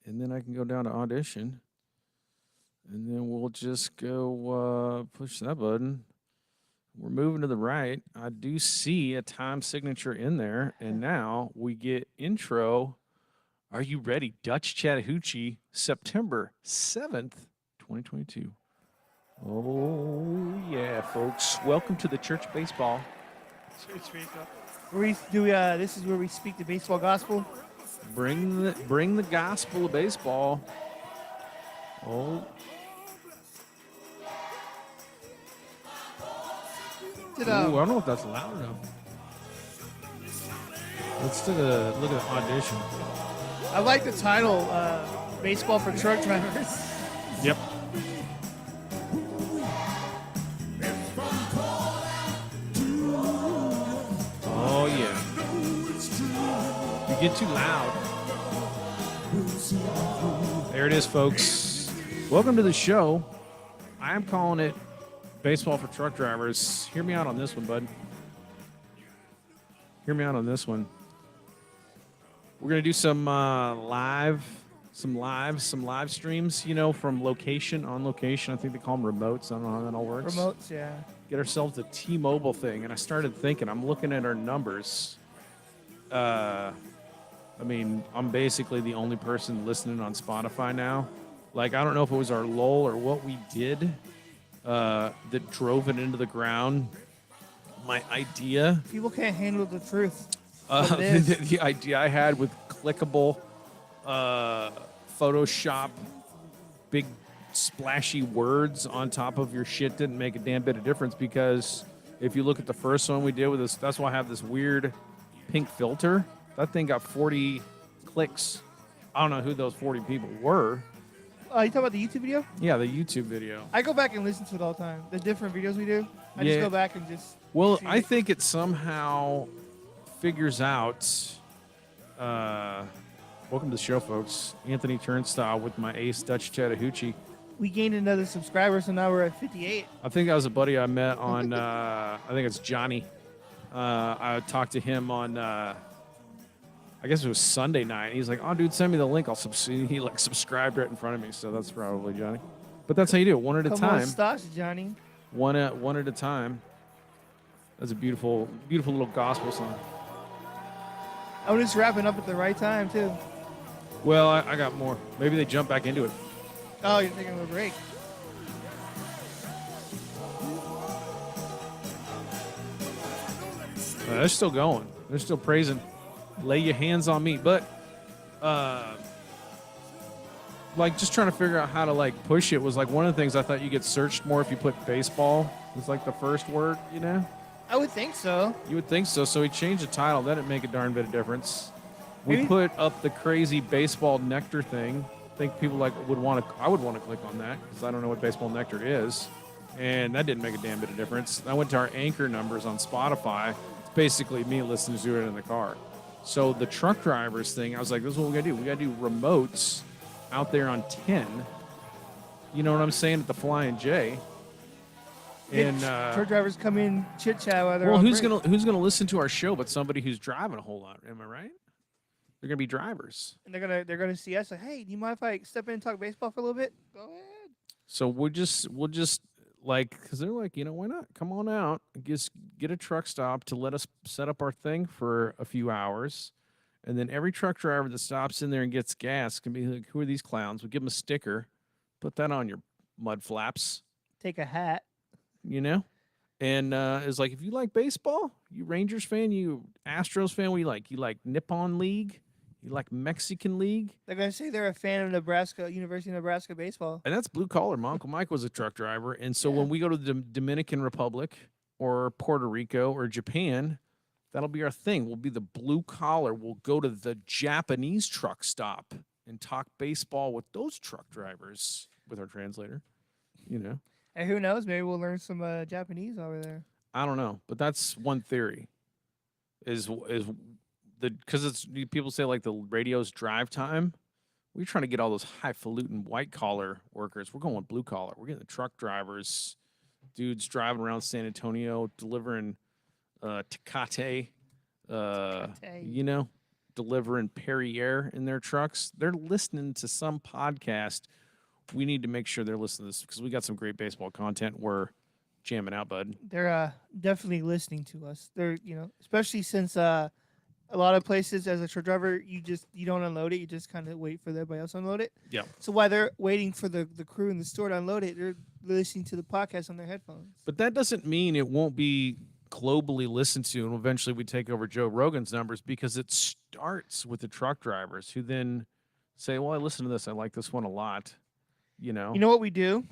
and then I can go down to audition, and then we'll just go push that button. We're moving to the right. I do see a time signature in there, and now we get intro. Are you ready? Dutch Chattahoochee, September 7th, 2022. Oh, yeah, folks. Welcome to the Church of Baseball. Church baseball. This is where we speak the baseball gospel. Bring the gospel of baseball. Oh, Did, ooh, I don't know if that's loud enough. Let's take a look at the audition. I like the title, "Baseball for Truck Drivers." Yep. Oh, yeah. You get too loud. There it is, folks. Welcome to the show. I am calling it Baseball for Truck Drivers. Hear me out on this one, bud. Hear me out on this one. We're gonna do some live streams. You know, from location on location. I think they call them remotes. I don't know how that all works. Remotes, yeah. Get ourselves a T-Mobile thing, and I started thinking. I'm looking at our numbers. I mean, I'm basically the only person listening on Spotify now. Like, I don't know if it was our lull or what we did that drove it into the ground. My idea. People can't handle the truth. The idea I had with clickable Photoshop, big splashy words on top of your shit didn't make a damn bit of difference, because if you look at the first one we did with this, that's why I have this weird pink filter. That thing got 40 clicks. I don't know who those 40 people were. You talking about the YouTube video? Yeah, the YouTube video. I go back and listen to it all the time. The different videos we do. I just go back and just. Well, I think it somehow figures out. Welcome to the show, folks. Anthony Turnstile with my ace Dutch Chattahoochee. We gained another subscriber, so now we're at 58. I think that was a buddy I met on. I think it's Johnny. I talked to him on. I guess it was Sunday night. He's like, "Oh, dude, send me the link. I'll subscribe." He like subscribed right in front of me, so that's probably Johnny. But that's how you do it, one at a Come time. on, stocks, Johnny. One at a time. That's a beautiful little gospel song. I'm just wrapping up at the right time too. Well, I got more. Maybe they jump back into it. Oh, you're taking a break. They're still going. They're still praising. Lay your hands on me. But, like, just trying to figure out how to, like, push it was, like, one of the things I thought you get searched more if you put baseball. It's like the first word, you know? I would think so. You would think so. So we changed the title. That didn't make a darn bit of difference. We Maybe. put up the crazy baseball nectar thing. I think people I would want to click on that because I don't know what baseball nectar is. And that didn't make a damn bit of difference. I went to our anchor numbers on Spotify. It's basically me listening to it in the car. So the truck drivers thing, I was like, this is what we got to do. We got to do remotes out there on 10. You know what I'm saying? At the Flying J. And truck drivers come in chit chat while they're well, on who's break. gonna listen to our show but somebody who's driving a whole lot? Am I right? They're gonna be drivers. And they're gonna see us like, hey, do you mind if I step in and talk baseball for a little bit? Go ahead. So we'll just like, because they're like, you know, why not? Come on out, just get a truck stop to let us set up our thing for a few hours, and then every truck driver that stops in there and gets gas can be like, who are these clowns? We give them a sticker, put that on your mud flaps, Take a hat. you know. And it's like, if you like baseball, you Rangers fan, you Astros fan, what do you like? You like Nippon League? You like Mexican League? They're gonna say they're a fan of Nebraska, University of Nebraska baseball. And that's blue collar. My Uncle Mike was a truck driver. And so when we go to the Dominican Republic or Puerto Rico or Japan, that'll be our thing. We'll be the blue collar. We'll go to the Japanese truck stop and talk baseball with those truck drivers with our translator, you know. And who knows? Maybe we'll learn some Japanese over there. I don't know, but that's one theory. Is because it's people say like the radio's drive time. We're trying to get all those highfalutin white collar workers. We're going blue collar. We're getting the truck drivers, dudes driving around San Antonio delivering Tecate, you know, delivering Perrier in their trucks, they're listening to some podcast. We need to make sure they're listening to this because we got some great baseball content. We're jamming out, bud. They're definitely listening to us. They're especially since a lot of places as a truck driver, you don't unload it. You just kind of wait for everybody else to unload it. Yeah. So while they're waiting for the crew in the store to unload it, they're listening to the podcast on their headphones. But that doesn't mean it won't be globally listened to and eventually we take over Joe Rogan's numbers because it starts with the truck drivers who then say, well, I listen to this. I like this one a lot. You know? You know what we do?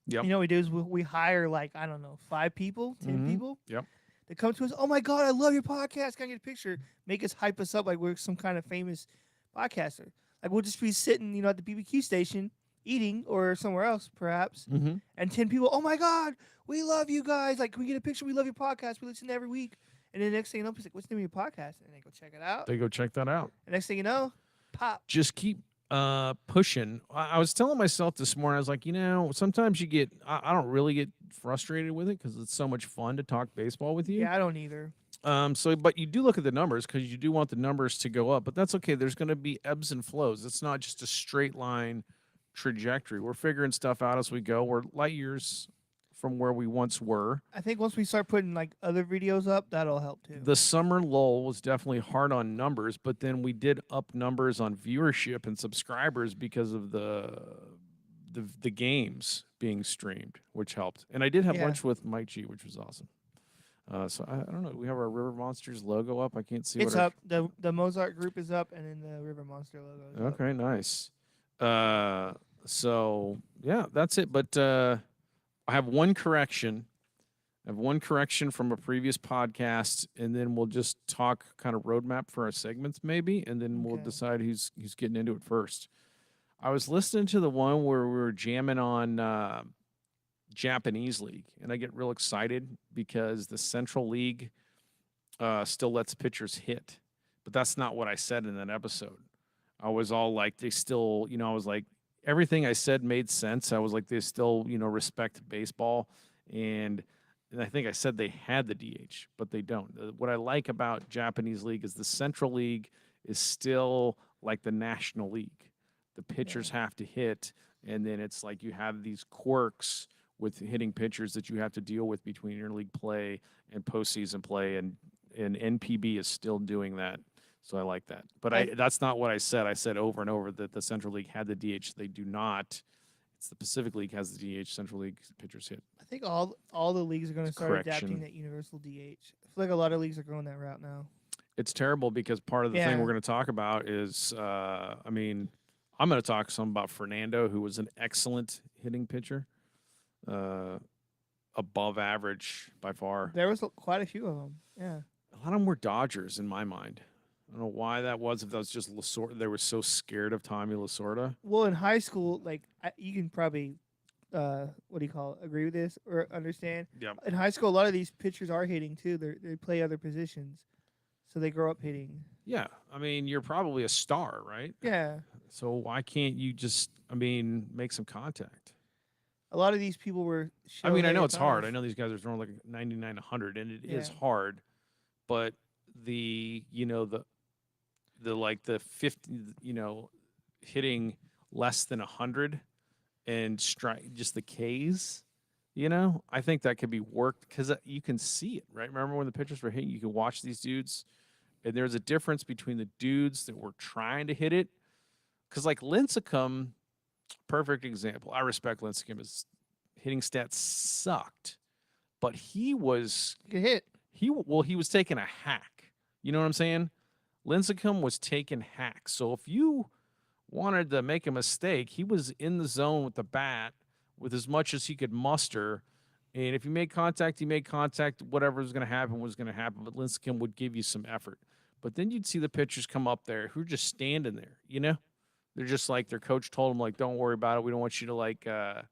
Yep. You know what we do is we hire like, I don't know, 5 people, 10 people. Yep. They come to us, oh my God, I love your podcast. Can I get a picture? Make us hype us up like we're some kind of famous podcaster. Like we'll just be sitting, at the BBQ station eating or somewhere else perhaps. Mm-hmm. And 10 people, oh my God, we love you guys. Like, can we get a picture? We love your podcast. We listen every week. And then the next thing you know, he's like, what's the name of your podcast? And they go check it out. They go check that out. And next thing you know, pop. Just keep pushing. I was telling myself this morning, I was like, sometimes you get, I don't really get frustrated with it because it's so much fun to talk baseball with you. Yeah, I don't either. But you do look at the numbers because you do want the numbers to go up, but that's okay. There's going to be ebbs and flows. It's not just a straight line trajectory. We're figuring stuff out as we go. We're light years from where we once were. I think once we start putting like other videos up, that'll help too. The summer lull was definitely hard on numbers, but then we did up numbers on viewership and subscribers because of the games being streamed, which helped. And I did have lunch with Mike G, which was awesome. So I don't know. We have our River Monsters logo up. I can't see. It's up. The Mozart group is up, and then the River Monster logo is up. Okay, nice. So yeah, that's it. But I have one correction. I have one correction from a previous podcast, and then we'll just talk kind of roadmap for our segments, maybe, and then we'll decide who's getting into it first. I was listening to the one where we were jamming on Japanese League, and I get real excited because the Central League still lets pitchers hit, but that's not what I said in that episode. I was all like, they still, I was like, everything I said made sense. I was like, they still, respect baseball, and I think I said they had the DH, but they don't. What I like about Japanese League is the Central League is still like the National League. The pitchers have to hit, and then it's like you have these quirks with hitting pitchers that you have to deal with between interleague play and postseason play, and NPB is still doing that. So I like that. But that's not what I said. I said over and over that the Central League had the DH. They do not. It's the Pacific League has the DH. Central League pitchers hit. I think all the leagues are going to start adapting that universal DH. I feel like a lot of leagues are going that route now. It's terrible because part of the thing we're going to talk about is, I'm going to talk some about Fernando, who was an excellent hitting pitcher, above average by far. There was quite a few of them. Yeah, a lot of them were Dodgers in my mind. I don't know why that was. If that was just Lasorda, they were so scared of Tommy Lasorda. Well, in high school, you can probably, agree with this or understand. Yeah. In high school, a lot of these pitchers are hitting too. They play other positions, so they grow up hitting. Yeah, you're probably a star, right? Yeah. So why can't you just, make some contact? A lot of these people were. I know it's hard. I know these guys are throwing like 99, 100, and it is hard. But the 50, hitting less than 100 and strike just the Ks, I think that could be worked because you can see it, right? Remember when the pitchers were hitting, you can watch these dudes, and there's a difference between the dudes that were trying to hit it. Because like Lincecum, perfect example. I respect Lincecum. His hitting stats sucked, but he could hit. He was taking a hack. You know what I'm saying? Lincecum was taking hacks. So if you wanted to make a mistake, he was in the zone with the bat with as much as he could muster. And if you made contact, he made contact. Whatever was going to happen was going to happen. But Lincecum would give you some effort. But then you'd see the pitchers come up there who are just standing there, They're just like their coach told them, like, don't worry about it. We don't want you to,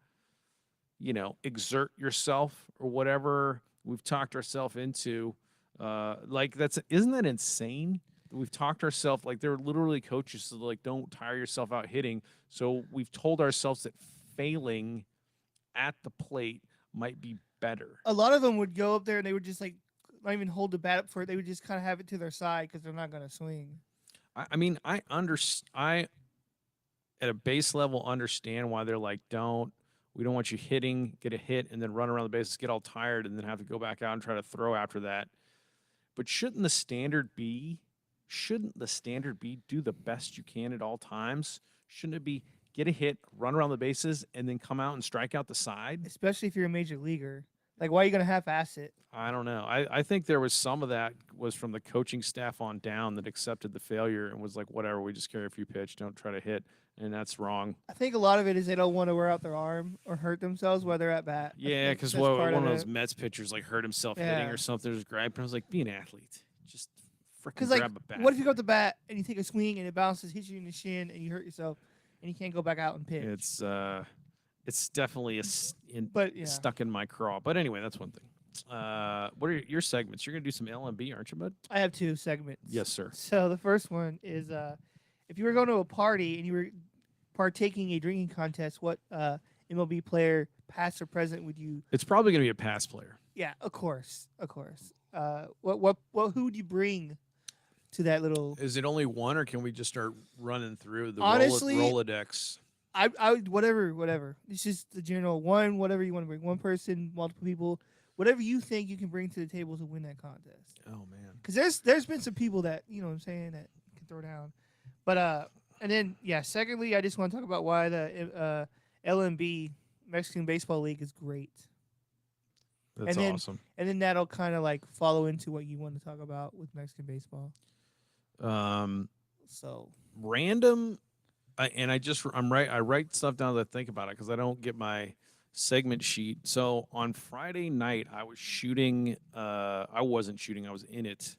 exert yourself or whatever we've talked ourselves into. Isn't that insane? We've talked ourselves, like, they're literally coaches, so like, don't tire yourself out hitting. So we've told ourselves that failing at the plate might be better. A lot of them would go up there and they would just, not even hold the bat up for it. They would just kind of have it to their side because they're not going to swing. I mean, I at a base level understand why they're like, we don't want you hitting, get a hit, and then run around the bases, get all tired, and then have to go back out and try to throw after that. But shouldn't the standard be do the best you can at all times? Shouldn't it be get a hit, run around the bases, and then come out and strike out the side? Especially if you're a major leaguer. Like, why are you gonna half-ass it? I don't know. I think there was some of that was from the coaching staff on down that accepted the failure and was like, whatever, we just carry a few pitch, don't try to hit. And that's wrong. I think a lot of it is they don't want to wear out their arm or hurt themselves while they're at bat. Yeah, because That's one part of of those it. Mets pitchers like hurt himself hitting Yeah. or something. There's gripe. And I was like, be an athlete. Just freaking Because like, grab a bat. what if you go up the bat and you take a swing and it bounces, hits you in the shin, and you hurt yourself, and you can't go back out and pitch? It's definitely But yeah, stuck in my craw. But anyway, that's one thing. What are your segments? You're gonna do some LMB, aren't you, bud? I have two segments. Yes, sir. So the first one is if you were going to a party and you were partaking a drinking contest, what MLB player, past or present, would you? It's probably gonna be a pass player. Yeah, of course, of course. What who would you bring to that little? Is it only one, or can we just start running through the Honestly, Rolodex? I would whatever. It's just the general one, whatever you want to bring. One person, multiple people, whatever you think you can bring to the table to win that contest. Oh man, Because there's been some people that what I'm saying, that can throw down, but and then yeah. Secondly, I just want to talk about why the LMB Mexican Baseball League is great. that's then, awesome. And then that'll kind of like follow into what you want to talk about with Mexican baseball. So Random, I write stuff down to think about it because I don't get my segment sheet. So on Friday night, I was shooting. I wasn't shooting. I was in it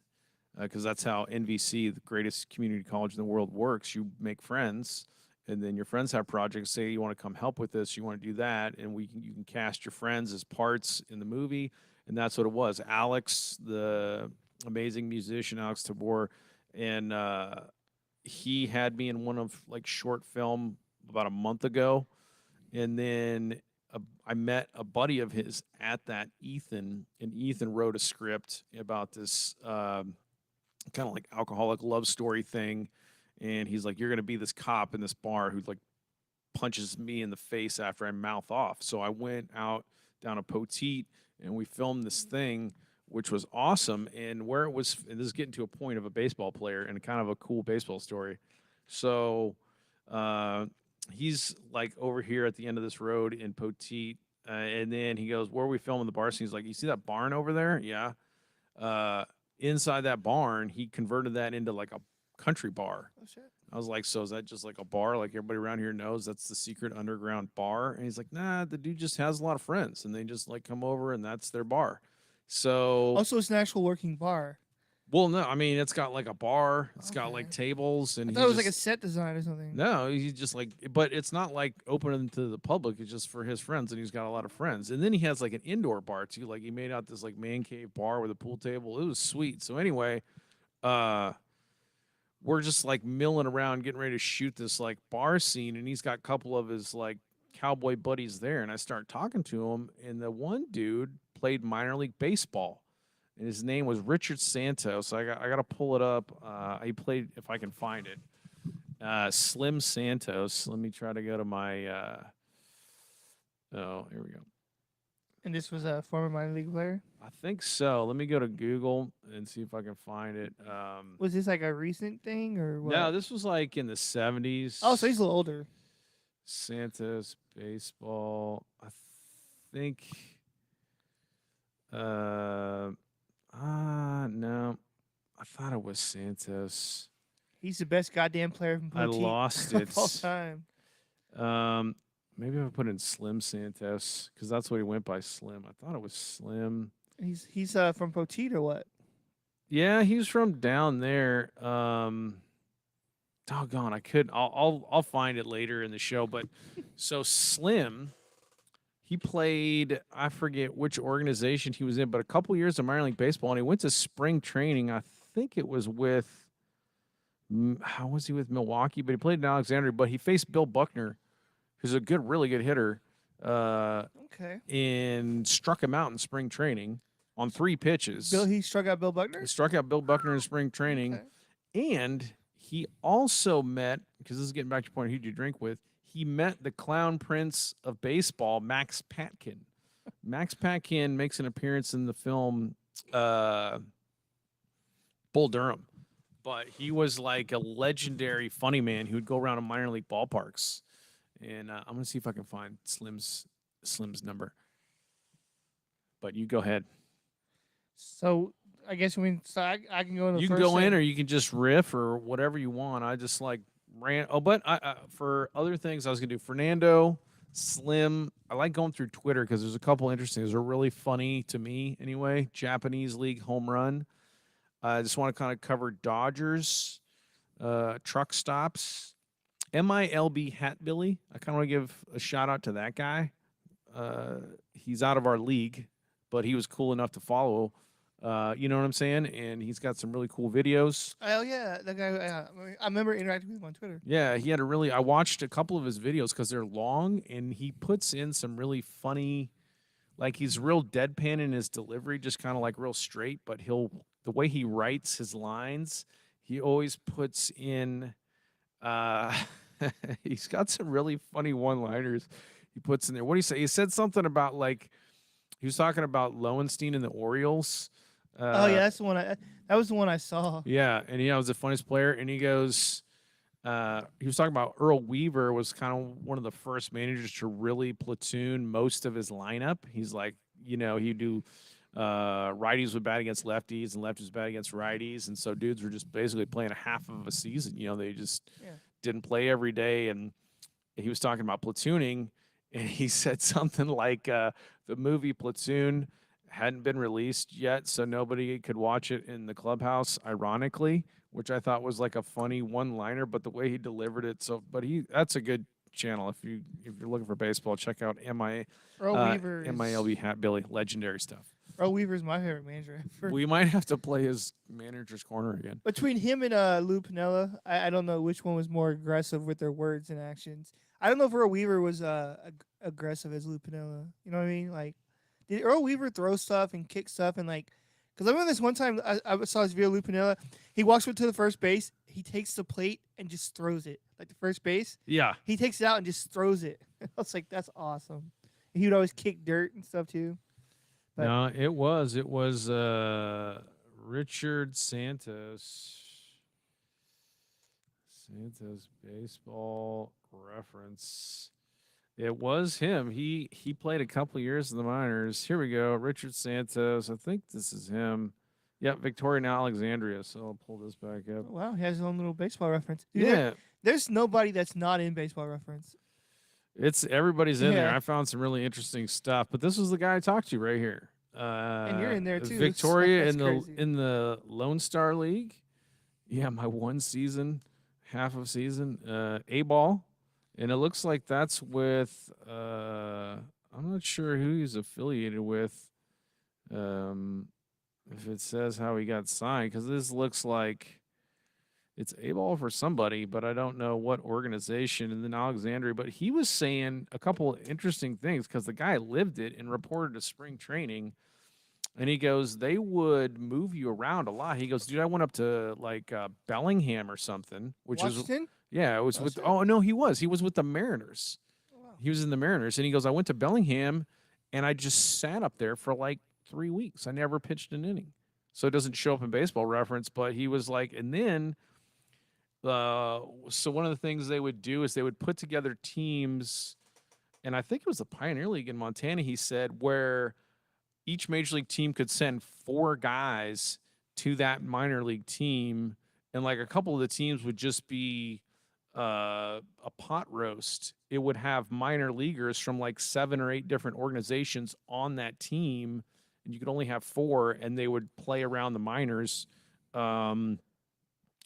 because that's how NVC, the greatest community college in the world, works. You make friends, and then your friends have projects. Say you want to come help with this, you want to do that, and you can cast your friends as parts in the movie, and that's what it was. Alex, the amazing musician, Alex Tabor, and he had me in one of like short film about a month ago, and then I met a buddy of his at that, Ethan, and Ethan wrote a script about this kind of like alcoholic love story thing, and he's like, "You're gonna be this cop in this bar who like punches me in the face after I mouth off." So I went out down a Poteet and we filmed this thing, which was awesome. And where it was, and this is getting to a point of a baseball player and kind of a cool baseball story. So he's like over here at the end of this road in Poteet. And then he goes, "Where are we filming the bar scene?" He's like, "You see that barn over there?" Yeah. Inside that barn, he converted that into like a country bar. oh shit. I was like, "So is that just like a bar? Like everybody around here knows that's the secret underground bar?" And he's like, "Nah, the dude just has a lot of friends and they just like come over and that's their bar." So, Also, it's an actual working bar. well, no, I mean, it's got like a bar, it's got Okay. like tables, and I he thought it was like a just, set design or something. no, he's just like, but it's not like open to the public. It's just for his friends, and he's got a lot of friends. And then he has like an indoor bar too. Like he made out this like man cave bar with a pool table. It was sweet. So anyway, uh, we're just like milling around, getting ready to shoot this like bar scene, and he's got a couple of his like cowboy buddies there, and I start talking to him, and the one dude played minor league baseball, and his name was Richard Santos. I got to pull it up. He played, if I can find it. Slim Santos. Let me try to go to my. Oh, here we go. And this was a former minor league player. I think so. Let me go to Google and see if I can find it. Was this like a recent thing or what? No, this was like in the 70s. Oh, so he's a little older. Santos baseball. I think. No. I thought it was Santos. He's the best goddamn player from I Poteet lost of it. all time. Maybe I put in Slim Santos because that's what he went by, Slim. I thought it was Slim. He's from Poteet or what? Yeah, he's from down there. Doggone, I could. I'll find it later in the show. But so Slim, he played. I forget which organization he was in, but a couple years of minor league baseball, and he went to spring training. I think it was with. How was he with Milwaukee? But he played in Alexandria. But he faced Bill Buckner, who's a really good hitter. Okay. And struck him out in spring training on 3 pitches. He struck out Bill Buckner? He struck out Bill Buckner in spring training. Okay. And He also met, because this is getting back to your point, who did you drink with? He met the clown prince of baseball, Max Patkin. Max Patkin makes an appearance in the film uh, Bull Durham, but he was like a legendary funny man who would go around to minor league ballparks. And I'm gonna see if I can find Slim's number. But you go ahead. So I guess I can go in the You can first go in, or segment. you can just riff, or whatever you want. I just like ran. Oh, but for other things, I was gonna do Fernando, Slim. I like going through Twitter because there's a couple interesting. They're really funny to me, anyway. Japanese League home run. I just want to kind of cover Dodgers, truck stops, MILB Hat Billy. I kind of want to give a shout out to that guy. Uh, he's out of our league, but he was cool enough to follow. You know what I'm saying? And he's got some really cool videos. Oh yeah, that guy. I remember interacting with him on Twitter. Yeah, he had a really. I watched a couple of his videos because they're long, and he puts in some really funny. Like he's real deadpan in his delivery, just kind of like real straight. But the way he writes his lines, he always puts in. Uh, he's got some really funny one-liners. He puts in there. What do you say? He said something about like he was talking about Lowenstein and the Orioles. Oh yeah, Uh, that's the one. That was the one I saw. yeah, and he was the funniest player. And he goes, he was talking about Earl Weaver was kind of one of the first managers to really platoon most of his lineup. He's like, he'd do righties would bat against lefties and lefties would bat against righties. And so dudes were just basically playing a half of a season. They just Yeah. didn't play every day. And he was talking about platooning. And he said something like the movie Platoon hadn't been released yet, so nobody could watch it in the clubhouse, ironically, which I thought was like a funny one-liner, but the way he delivered it. So, but that's a good channel if you're looking for baseball. Check out Earl Weaver is MILB Hat Billy, legendary stuff. Earl Weaver's my favorite manager ever. We might have to play his manager's corner again. Between him and Lou Piniella, I don't know which one was more aggressive with their words and actions. I don't know if Earl Weaver was aggressive as Lou Piniella. You know what I mean? Like, did Earl Weaver throw stuff and kick stuff and like? Because I remember this one time I saw this video of Lou Piniella. He walks up to the first base. He takes the plate and just throws it like the first base. Yeah. He takes it out and just throws it. I was like, that's awesome. And he would always kick dirt and stuff too. But No, it was Richard Santos. Santos baseball reference. It was him. He played a couple years in the minors. Here we go. Richard Santos. I think this is him. Yep, Victoria and Alexandria. So I'll pull this back up. oh, wow, he has his own little baseball reference. Dude, Yeah, there's nobody that's not in baseball reference. it's everybody's in there. Yeah. I found some really interesting stuff, but this was the guy I talked to right here. And you're in there too. Victoria That's in the crazy. in the Lone Star League. Yeah, my one season, half of season, A ball, and it looks like that's with. I'm not sure who he's affiliated with. If it says how he got signed, because this looks like it's A ball for somebody, but I don't know what organization. And then Alexandria, but he was saying a couple of interesting things because the guy lived it and reported to spring training. And he goes, they would move you around a lot. He goes, dude, I went up to like Bellingham or something, which is, Washington? yeah, it was Oh, with, shit. oh, no, he was with the Mariners. Oh, wow. He was in the Mariners. And he goes, I went to Bellingham and I just sat up there for like 3 weeks. I never pitched an inning. So it doesn't show up in baseball reference, but he was like, and then, so one of the things they would do is they would put together teams, and I think it was the Pioneer League in Montana, he said, where each major league team could send 4 guys to that minor league team, and like a couple of the teams would just be a pot roast. It would have minor leaguers from like 7 or 8 different organizations on that team, and you could only have 4, and they would play around the minors.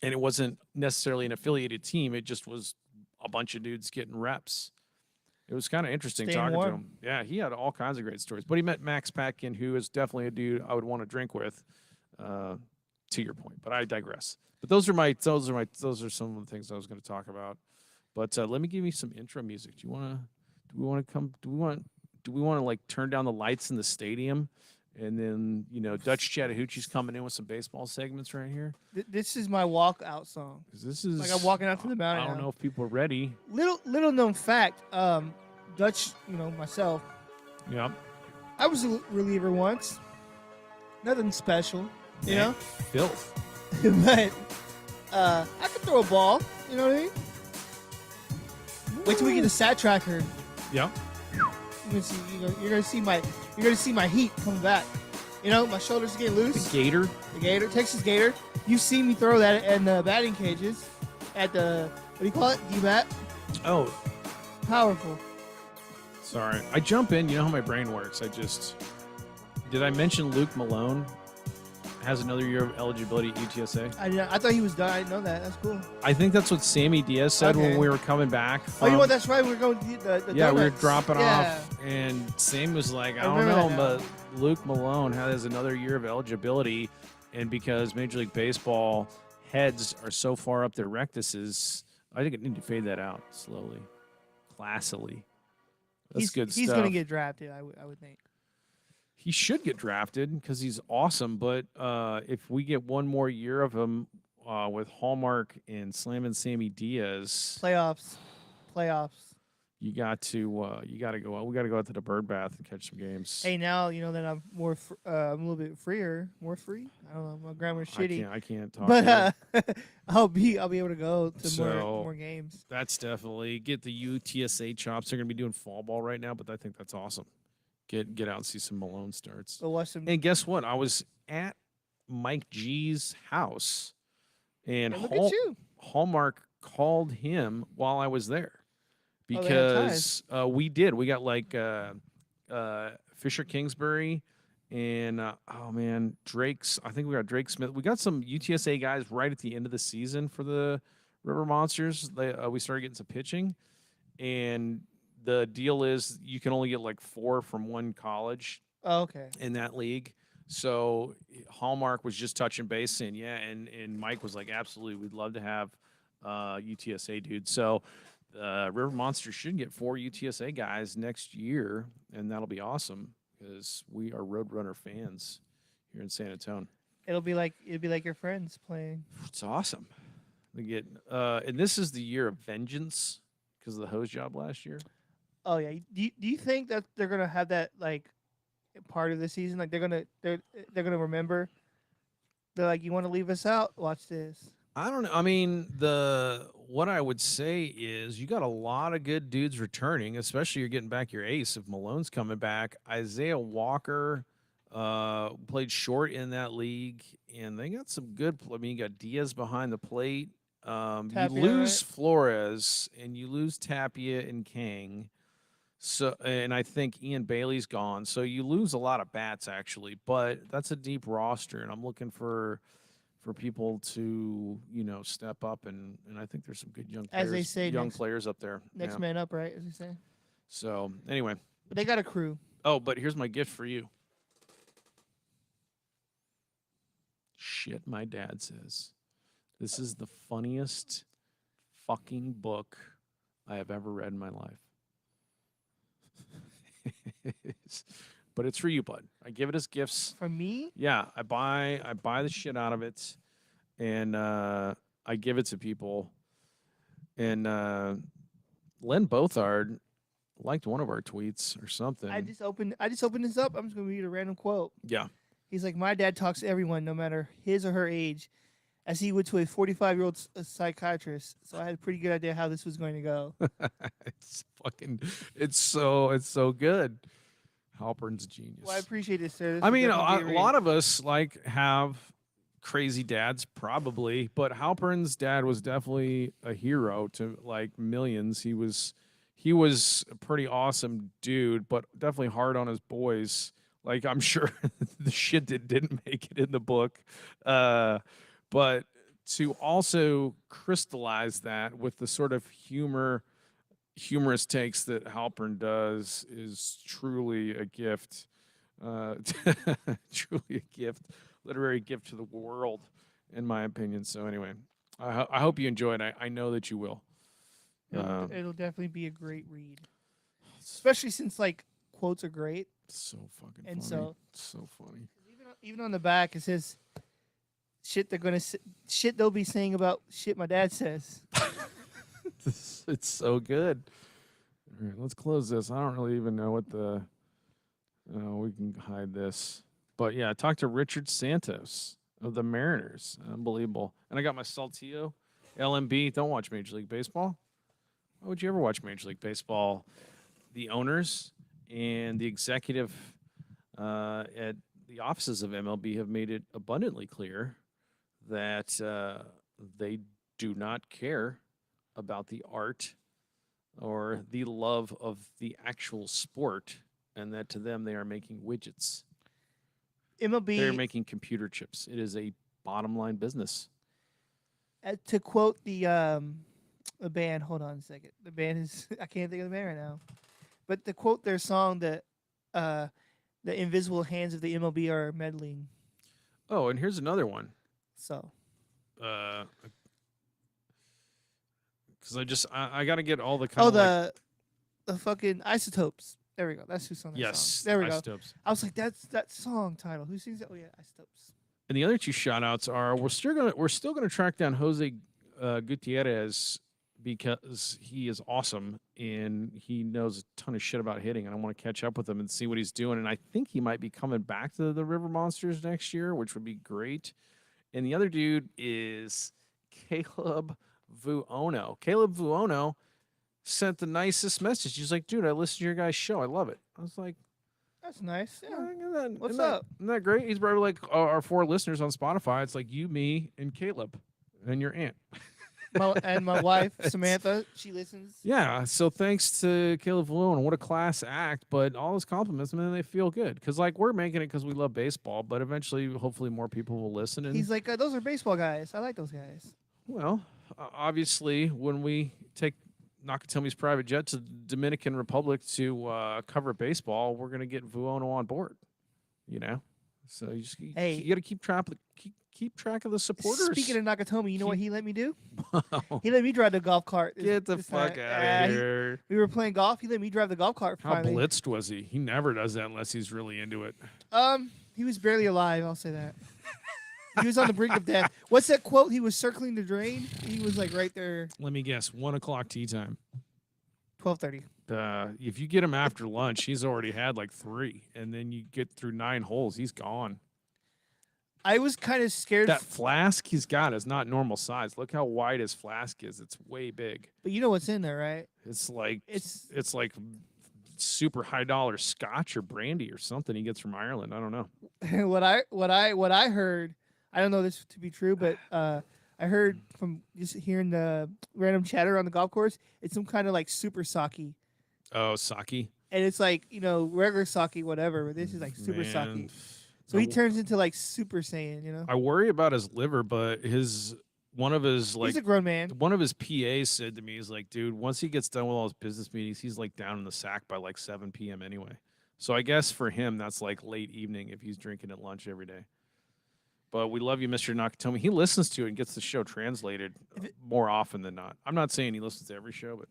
And it wasn't necessarily an affiliated team; it just was a bunch of dudes getting reps. It was kind of interesting Staying talking to warm. him. Yeah, he had all kinds of great stories. But he met Max Patkin, who is definitely a dude I would want to drink with. To your point, but I digress. But those are some of the things I was going to talk about. But let me give you some intro music. Do we want to like turn down the lights in the stadium And then, Dutch Chattahoochee's coming in with some baseball segments right here. This is my walkout song. 'Cause this is, Like I'm walking out to the mountain I don't now. know if people are ready. Little known fact. Dutch, myself. Yeah. I was a reliever once. Nothing special, you know. Filth. But I could throw a ball. You know what I mean? Wait till we get the stat tracker. Yeah. You're gonna see my heat coming back. My shoulders getting loose. The Gator. Texas Gator. You've seen me throw that in the batting cages at the what do you call it? D-bat. Oh, Powerful. sorry. I jump in. You know how my brain works. Did I mention Luke Malone has another year of eligibility at UTSA? I thought he was done. I didn't know that. That's cool. I think that's what Sammy Diaz said Okay. when we were coming back. Oh, you know what? That's right. We're going to the Yeah, we were donuts. dropping Yeah. off, and Sam was like, I don't remember know, that now. but Luke Malone has another year of eligibility, and because Major League Baseball heads are so far up their rectuses, I think I need to fade that out slowly, classily. That's good stuff. He's going to get drafted, I would think. He should get drafted because he's awesome, but if we get one more year of him with Hallmark and Slam and Sammy Diaz, Playoffs. you got to go. We got to go out to the bird bath and catch some games. Hey, now that I'm I'm a little bit freer, more free. I don't know, my grammar's shitty. I can't talk. But I'll be able to go to So, more games. That's definitely get the UTSA chops. They're going to be doing fall ball right now, but I think that's awesome. Get out and see some Malone starts. So watch some. And guess what? I was at Mike G's house, and Hey, look at you. Hallmark called him while I was there Oh, because we did. We got like Fisher Kingsbury and Drake's. I think we got Drake Smith. We got some UTSA guys right at the end of the season for the River Monsters. We started getting some pitching, and the deal is you can only get like 4 from one college Oh, okay. in that league. So Hallmark was just touching base saying, yeah, and Mike was like, absolutely, we'd love to have UTSA dude. So River Monsters should get 4 UTSA guys next year, and that'll be awesome because we are Roadrunner fans here in San Antonio. It'll be like your friends playing. It's awesome. We get and this is the year of vengeance because of the hose job last year. Oh yeah. Do you think that they're gonna have that like part of the season? Like they're gonna remember. They're like, you want to leave us out? Watch this. I don't know. I mean, what I would say is you got a lot of good dudes returning, especially you're getting back your ace if Malone's coming back. Isaiah Walker played short in that league, and they got some good. I mean, you got Diaz behind the plate. You lose right? Flores and you lose Tapia and Kang. So, and I think Ian Bailey's gone. So you lose a lot of bats actually, but that's a deep roster, and I'm looking for people to step up, and I think there's some good young players, As they say, players up there. Next Yeah. man up, right? As they say. So anyway, But they got a crew. oh, but here's my gift for you. Shit, my dad says this is the funniest fucking book I have ever read in my life. But it's for you, bud. I give it as gifts. For me? Yeah, I buy the shit out of it, and I give it to people. And Len Bothard liked one of our tweets or something. I just opened this up. I'm just gonna read a random quote. Yeah. He's like, my dad talks to everyone, no matter his or her age, as he would to a 45-year-old psychiatrist. So I had a pretty good idea how this was going to go. It's so good. Halpern's genius. Well, I appreciate it, sir. This I will mean, definitely a be a read. lot of us have crazy dads, probably, but Halpern's dad was definitely a hero to like millions. He was a pretty awesome dude, but definitely hard on his boys. Like I'm sure the shit that didn't make it in the book, but to also crystallize that with the sort of humorous takes that Halpern does is truly a gift. Truly a gift, literary gift to the world, in my opinion. So anyway, I hope you enjoy it. I know that you will. It'll definitely be a great read, especially since like quotes are great, So fucking and funny. so So funny. even on the back it says shit shit they'll be saying about shit my dad says. It's so good. All right, let's close this. I don't really even know what the. We can hide this. But yeah, I talked to Richard Santos of the Mariners. Unbelievable. And I got my Saltillo LMB. Don't watch Major League Baseball. Why would you ever watch Major League Baseball? The owners and the executive at the offices of MLB have made it abundantly clear that they do not care about the art or the love of the actual sport, and that to them they are making widgets. They're MLB, making computer chips. It is a bottom line business. to quote the band. Hold on a second. The band is I can't think of the band right now, but to quote their song that uh, the invisible hands of the MLB are meddling. Oh, and here's another one. So Because I got to get all the kind oh of like the fucking Isotopes. There we go. That's who sung that yes, song. There we go. Isotopes. I was like, that's that song title. Who sings that? Oh yeah, Isotopes. And the other two shout outs are we're still gonna track down Jose Gutierrez because he is awesome and he knows a ton of shit about hitting, and I want to catch up with him and see what he's doing. And I think he might be coming back to the River Monsters next year, which would be great. And the other dude is Caleb Vuono. Caleb Vuono sent the nicest message. He's like, dude, I listened to your guys' show. I love it. I was like, That's nice. Yeah. What's isn't up? Isn't that great? He's probably like our 4 listeners on Spotify. It's like you, me, and Caleb, and your aunt. My wife Samantha, she listens. Yeah. So thanks to Caleb Vuono. What a class act. But all his compliments, man, they feel good. Because, like, we're making it because we love baseball. But eventually, hopefully, more people will listen. And He's like, those are baseball guys. I like those guys. well, obviously, when we take Nakatomi's private jet to the Dominican Republic to cover baseball, we're going to get Vuono on board, you know? So you got to keep track of the supporters. Speaking of Nakatomi, you know what he let me do? Wow. He let me drive the golf cart. Get the fuck out of here. We were playing golf. He let me drive the golf cart. How Finally. blitzed was he? He never does that unless he's really into it. He was barely alive. I'll say that. He was on the brink of death. What's that quote? He was circling the drain. He was like right there. Let me guess. 1 o'clock tea time. 12:30. If you get him after lunch, he's already had like 3, and then you get through 9 holes, he's gone. I was kind of scared. That flask he's got is not normal size. Look how wide his flask is. It's way big. But you know what's in there, right? It's like super high dollar scotch or brandy or something he gets from Ireland. I don't know. what I heard, I don't know this to be true, but I heard from just hearing the random chatter on the golf course, it's some kind of like super sake. Oh, sake. And it's like, regular sake, whatever, but this is like super sake. So he turns into like Super Saiyan, I worry about his liver, but one of his he's a grown man. One of his PAs said to me, he's like, dude, once he gets done with all his business meetings, he's like down in the sack by like 7 p.m. anyway. So I guess for him, that's like late evening if he's drinking at lunch every day. But we love you, Mr. Nakatomi. He listens to it and gets the show translated more often than not. I'm not saying he listens to every show, but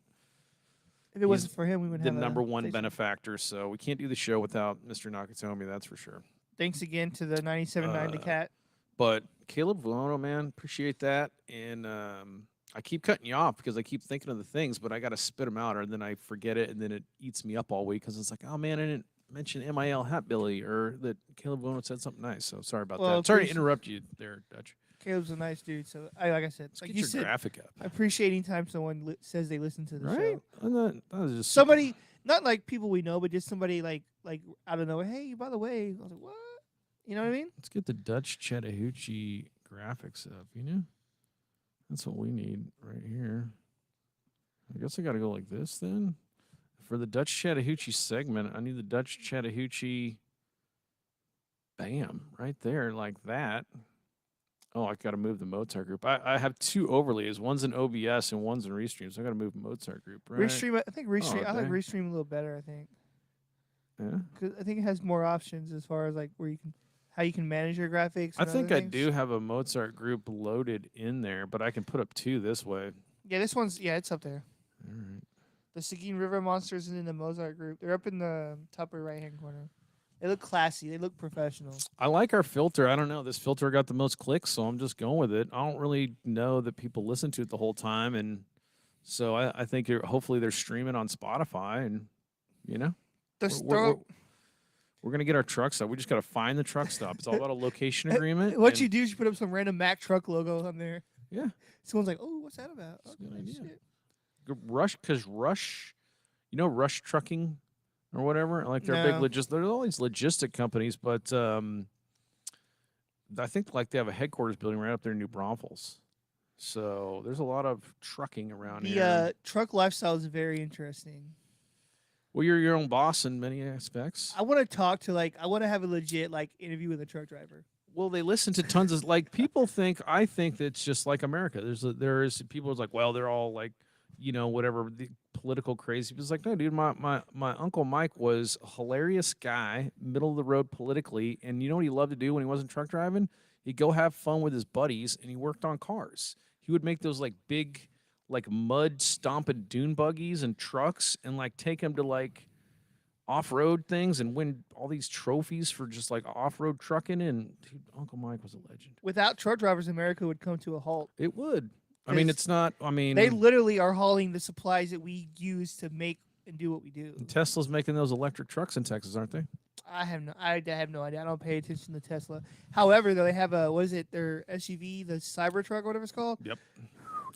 if it wasn't for him, we would have the number one benefactor. So we can't do the show without Mr. Nakatomi, that's for sure. Thanks again to the 97.9 The Cat. But Caleb Vuono, man, appreciate that. And I keep cutting you off because I keep thinking of the things, but I got to spit them out, or then I forget it, and then it eats me up all week because it's like, oh, man, I didn't mention MIL Hat Billy or that Caleb Vuono said something nice. So sorry about that. Sorry to interrupt you there, Dutch. Caleb's a nice dude. So, like I said, Let's like get you your said, graphic up. I appreciate any time someone says they listen to the right? show. That was just somebody, not like people we know, but just somebody like out of nowhere. Hey, by the way, I was like, what? You know what I mean? Let's get the Dutch Chattahoochee graphics up, That's what we need right here. I guess I got to go like this then. For the Dutch Chattahoochee segment, I need the Dutch Chattahoochee. Bam, right there, like that. Oh, I got to move the Mozart group. I have 2 overlays. One's in OBS and one's in Restream, so I got to move Mozart group. Right? Restream, I think Restream. I like Restream a little better. I think. Yeah. Because I think it has more options as far as like how you can manage your graphics. I think I do have a Mozart group loaded in there, but I can put up 2 this way. Yeah, it's up there. All right. The Seguin River Monsters and in the Mozart group. They're up in the upper right hand corner. They look classy. They look professional. I like our filter. I don't know. This filter got the most clicks, so I'm just going with it. I don't really know that people listen to it the whole time, and so I think hopefully they're streaming on Spotify, and you know, Just we're, we're, throw we're gonna get our truck stop. We just got to find the truck stop. It's all about a location agreement. what and- you do is you put up some random Mack truck logo on there. Yeah, Someone's like, "Oh, what's that about?" That's a good Oh, idea. shit. Rush, you know, Rush Trucking or whatever. Like they're No. big There's all these logistic companies, but I think like they have a headquarters building right up there in New Braunfels. So there's a lot of trucking around The here. truck lifestyle is very interesting. Well, you're your own boss in many aspects. I want to talk to I want to have a legit interview with a truck driver. Well, they listen to tons of like people think. I think that it's just like America. There is people like, well, they're all like, you know, whatever the political crazy. It's like, no, dude, my uncle Mike was a hilarious guy, middle of the road politically, and you know what he loved to do when he wasn't truck driving? He'd go have fun with his buddies, and he worked on cars. He would make those like big, like mud stomping dune buggies and trucks, and like take them to like off-road things and win all these trophies for just like off-road trucking. And dude, Uncle Mike was a legend. Without truck drivers, America would come to a halt. It would. I mean, 'Cause it's not. I mean, They literally are hauling the supplies that we use to make and do what we do. Tesla's making those electric trucks in Texas, aren't they? I have no idea. I don't pay attention to Tesla. However, though, they have what is it? Their SUV, the Cybertruck, whatever it's called. Yep.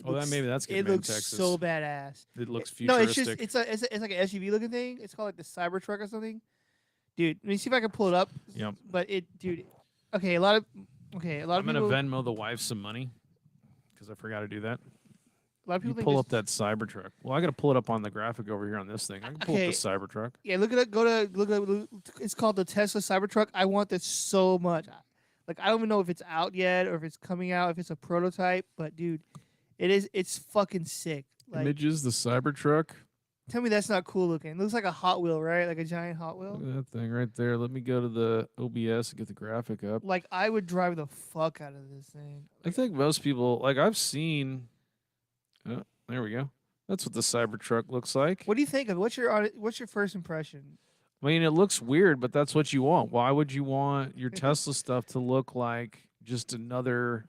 Oh, that maybe that's good. It made in looks Texas. so badass. It looks No, it's futuristic. just it's like an SUV looking thing. It's called like the Cybertruck or something. Dude, let me see if I can pull it up. Yep. But okay, a lot of I'm people. gonna Venmo the wife some money because I forgot to do that. A lot of You people think pull this- up that Cybertruck. Well, I got to pull it up on the graphic over here on this thing. I can pull Okay. up the Cybertruck. Yeah, look at it. Look at it. It's called the Tesla Cybertruck. I want this so much. Like I don't even know if it's out yet or if it's coming out. If it's a prototype, but dude, it is. It's fucking sick. Like, Images, the Cybertruck. tell me that's not cool looking. It looks like a Hot Wheel, right? Like a giant Hot Look Wheel. at that thing right there. Let me go to the OBS and get the graphic up. Like I would drive the fuck out of this thing. I think most people, like I've seen. Oh, there we go. That's what the Cybertruck looks like. What do you think of it? What's your first impression? I mean, it looks weird, but that's what you want. Why would you want your Tesla stuff to look like just another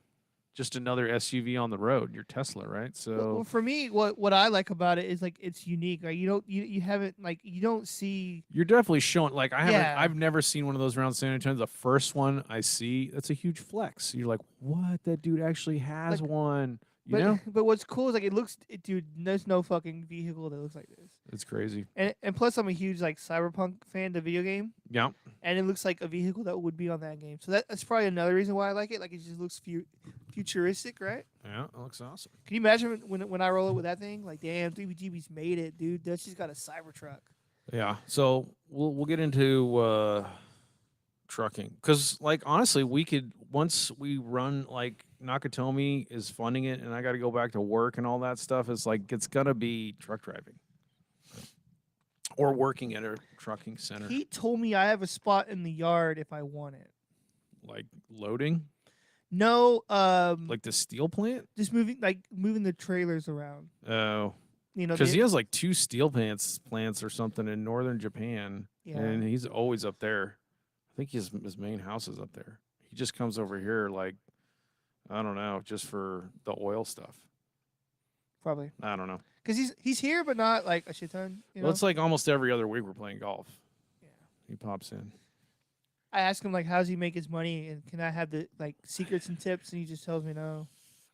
SUV on the road? Your Tesla, right? Well, So for me, what I like about it is like it's unique. Like you haven't like you don't see. you're definitely showing. Like Yeah. I've never seen one of those around San Antonio. The first one I see, that's a huge flex. You're like, what? That dude actually has Like, one. You But know, but what's cool is like dude, there's no fucking vehicle that looks like this. it's crazy. And plus, I'm a huge like cyberpunk fan, the video game, Yeah. and it looks like a vehicle that would be on that game. So that's probably another reason why I like it. Like it just looks futuristic, right? Yeah, it looks awesome. Can you imagine when I roll it with that thing? Like, damn, 3BGB's made it, dude. That's just got a Cybertruck. Yeah. So we'll get into trucking because, like, honestly, we could once we run like Nakatomi is funding it, and I got to go back to work and all that stuff. It's like it's gonna be truck driving or working at a trucking center, He told me I have a spot in the yard if I want it. like loading, No, like the steel plant. just moving the trailers around. Oh, You know, because the- he has like 2 steel plants or something in northern Japan, Yeah. and he's always up there. I think his main house is up there. He just comes over here like I don't know, just for the oil stuff. probably I don't know. because he's here, but not like a shit ton. You know? Well, it's like almost every other week we're playing golf. Yeah. He pops in. I ask him like, how does he make his money, and can I have the like secrets and tips? And he just tells me no.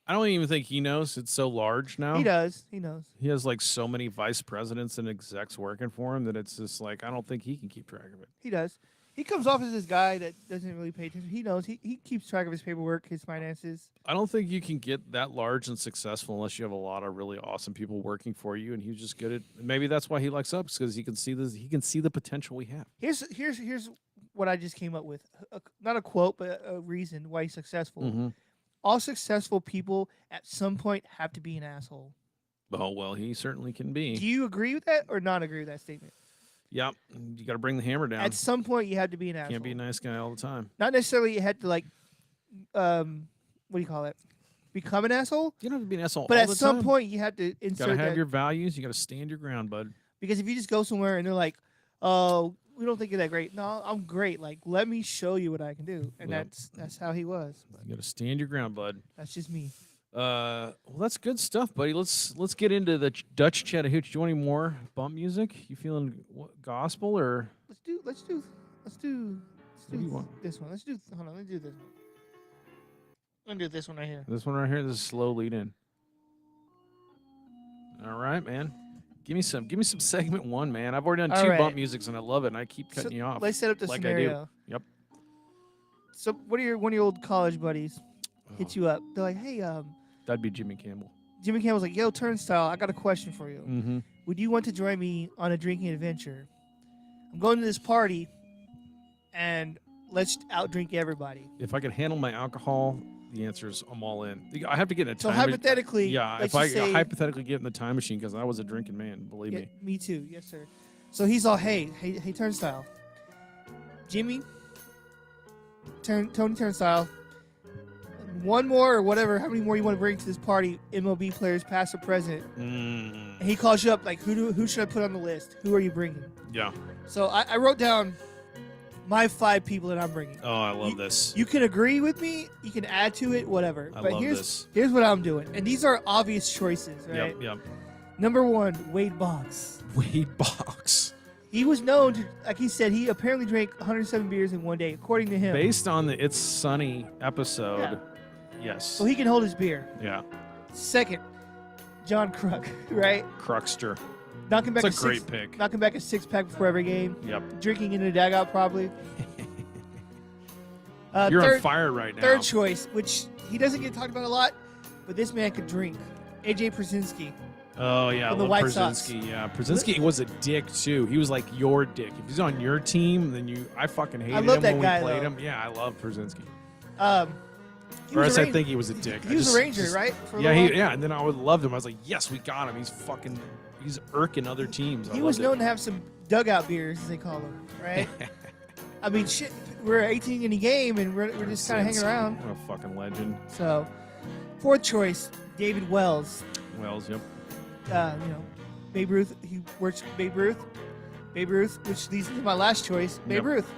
I don't even think he knows. It's so large now. He does. He knows. He has like so many vice presidents and execs working for him that it's just like I don't think he can keep track of it. He does. He comes off as this guy that doesn't really pay attention. He knows. He keeps track of his paperwork, his finances. I don't think you can get that large and successful unless you have a lot of really awesome people working for you, and he's just good at. Maybe that's why he likes us because he can see this. He can see the potential we have. Here's what I just came up with. Not a quote, but a reason why he's successful. Mm-hmm. All successful people at some point have to be an asshole. Oh well, he certainly can be. Do you agree with that or not agree with that statement? Yep, you got to bring the hammer down. At some point, you have to be an asshole. Can't be a nice guy all the time. Not necessarily you had to like, what do you call it? become an asshole. You don't have to be an asshole But all at the some time. point, you have to You gotta insert have that your values. You gotta stand your ground, bud. because if you just go somewhere and they're like, "Oh, we don't think you're that great," no, I'm great. Like, let me show you what I can do, and Yep. that's how he was. But You gotta stand your ground, bud. that's just me. Well, that's good stuff, buddy. Let's get into the Dutch Chattahoochee. Do you want any more bump music? You feeling gospel or Let's do what do you want? this one. Hold on. Let's do this one. I'm gonna do this one right here. This one right here. This is slow lead in. All right, man. Give me some segment one, man. I've already done All two right. bump musics and I love it. And I keep cutting you off. Let's set up the like scenario. I do. Yep. So, one of your old college buddies hit you up? They're like, "Hey, That'd be Jimmy Campbell. Jimmy Campbell's like, yo, Turnstile, I got a question for you. Mm-hmm. Would you want to join me on a drinking adventure? I'm going to this party, and let's outdrink everybody." If I could handle my alcohol, the answer is I'm all in. I have to get in a So time. hypothetically, Yeah, let's if I just say, hypothetically get in the time machine, because I was a drinking man, believe me. me too, yes sir. So he's all, hey, Turnstile, Jimmy, Tony Turnstile, one more or whatever, how many more you want to bring to this party? MLB players, past or present. And he calls you up like, who should I put on the list? Who are you bringing? Yeah. So I wrote down my 5 people that I'm bringing. Oh, I love this. You can agree with me. You can add to it, whatever. I But love here's this. what I'm doing, and these are obvious choices, right? Yep. Number 1, Wade Boggs. Wade Boggs. He was known to, like he said, he apparently drank 107 beers in one day, according to him. Based on the It's Sunny episode, yes. So he can hold his beer. Yeah. Second, John Kruk, right? Cruckster. Knocking back It's a great pick. Knocking back a 6-pack before every game. Yep. Drinking in a dugout, probably. You're on fire right now. Third choice, which he doesn't get talked about a lot, but this man could drink. AJ Przinsky. Oh, yeah. From the I love White Przinsky. Sox. Yeah. Przinsky was a dick, too. He was like your dick. If he's on your team, then I fucking hated love him that when guy, we played though. him. Yeah, I love Przinsky. Or else I think he was a dick. He was a Ranger, right? For a Yeah, little while? yeah. And then I would loved him. I was like, yes, we got him. He's irking other teams. He was known to have some dugout beers, as they call them, right? I mean, shit, we're 18 in a game, and we're just kind of hanging around. What a fucking legend. So, fourth choice, David Wells. Wells, yep. Babe Ruth. He works Babe Ruth. Babe Ruth, which leads to my last choice, Babe Yep. Ruth.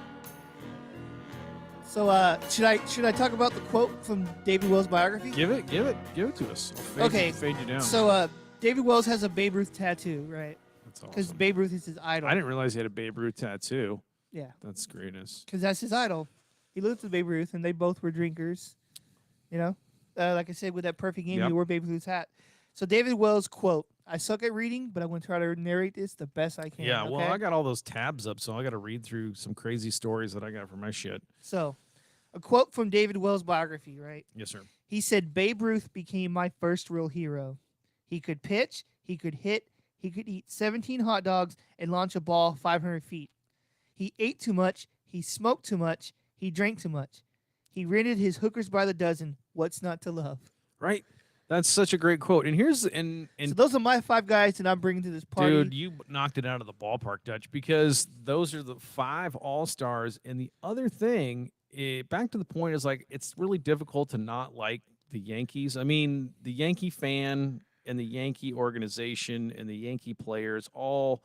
So, should I talk about the quote from David Wells' biography? Give it to us. I'll fade you down. So, David Wells has a Babe Ruth tattoo, right? That's Because awesome. Babe Ruth is his idol. I didn't realize he had a Babe Ruth tattoo. Yeah. That's greatness. Because that's his idol. He looked at Babe Ruth, and they both were drinkers. You know, like I said, with that perfect game, Yep. he wore Babe Ruth's hat. So David Wells' quote: "I suck at reading, but I'm going to try to narrate this the best I can." Yeah, okay? well, I got all those tabs up, so I got to read through some crazy stories that I got for my shit. So, a quote from David Wells' biography, right? Yes, sir. He said, "Babe Ruth became my first real hero. He could pitch, he could hit, he could eat 17 hot dogs and launch a ball 500 feet. He ate too much, he smoked too much, he drank too much. He rented his hookers by the dozen. What's not to love?" Right? That's such a great quote. And here's So those are my 5 guys that I'm bringing to this party. dude, you knocked it out of the ballpark, Dutch, because those are the 5 all-stars. And the other thing, back to the point, is like it's really difficult to not like the Yankees. I mean, the Yankee fan and the Yankee organization and the Yankee players, all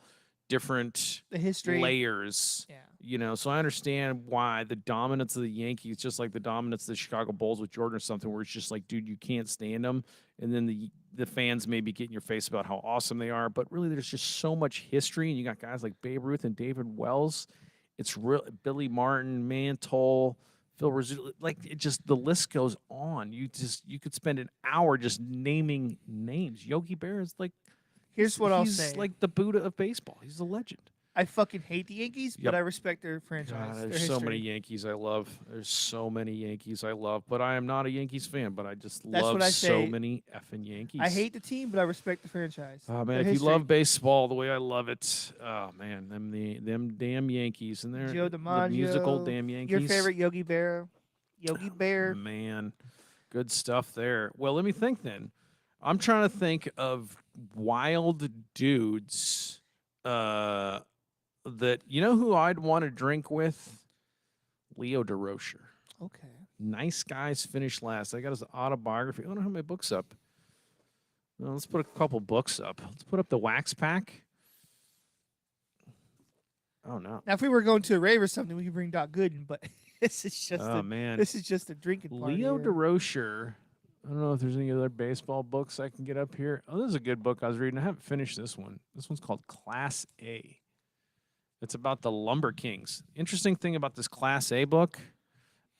different the history. layers. Yeah. You know, so I understand why the dominance of the Yankees, just like the dominance of the Chicago Bulls with Jordan or something, where it's just like, dude, you can't stand them. And then the fans maybe get in your face about how awesome they are. But really, there's just so much history. And you got guys like Babe Ruth and David Wells. It's real. Billy Martin, Mantle, Phil Rizzuto. Like, it just, the list goes on. You could spend an hour just naming names. Yogi Berra is like, Here's what I'll he's say. like the Buddha of baseball. He's a legend. I fucking hate the Yankees, Yep. but I respect their franchise. God, their there's so history. many Yankees I love. There's so many Yankees I love, but I am not a Yankees fan. But I just That's love what I so say. many effing Yankees. I hate the team, but I respect the franchise. Oh man, Their if you history. love baseball the way I love it, oh man, them damn Yankees and Joe the DiMaggio, musical damn Yankees. Your favorite Yogi Berra, Yogi Bear. Man, good stuff there. Well, let me think then. I'm trying to think of wild dudes. That who I'd want to drink with? Leo DeRocher. Okay. Nice guys finish last. I got his autobiography. I don't have my books up. Well, let's put a couple books up. Let's put up the wax pack. Oh no. Now, if we were going to a rave or something, we could bring Doc Gooden, but this is just Oh man. this is just a drinking party. Leo here. DeRocher. I don't know if there's any other baseball books I can get up here. Oh, this is a good book I was reading. I haven't finished this one. This one's called Class A. It's about the Lumber Kings. Interesting thing about this Class A book,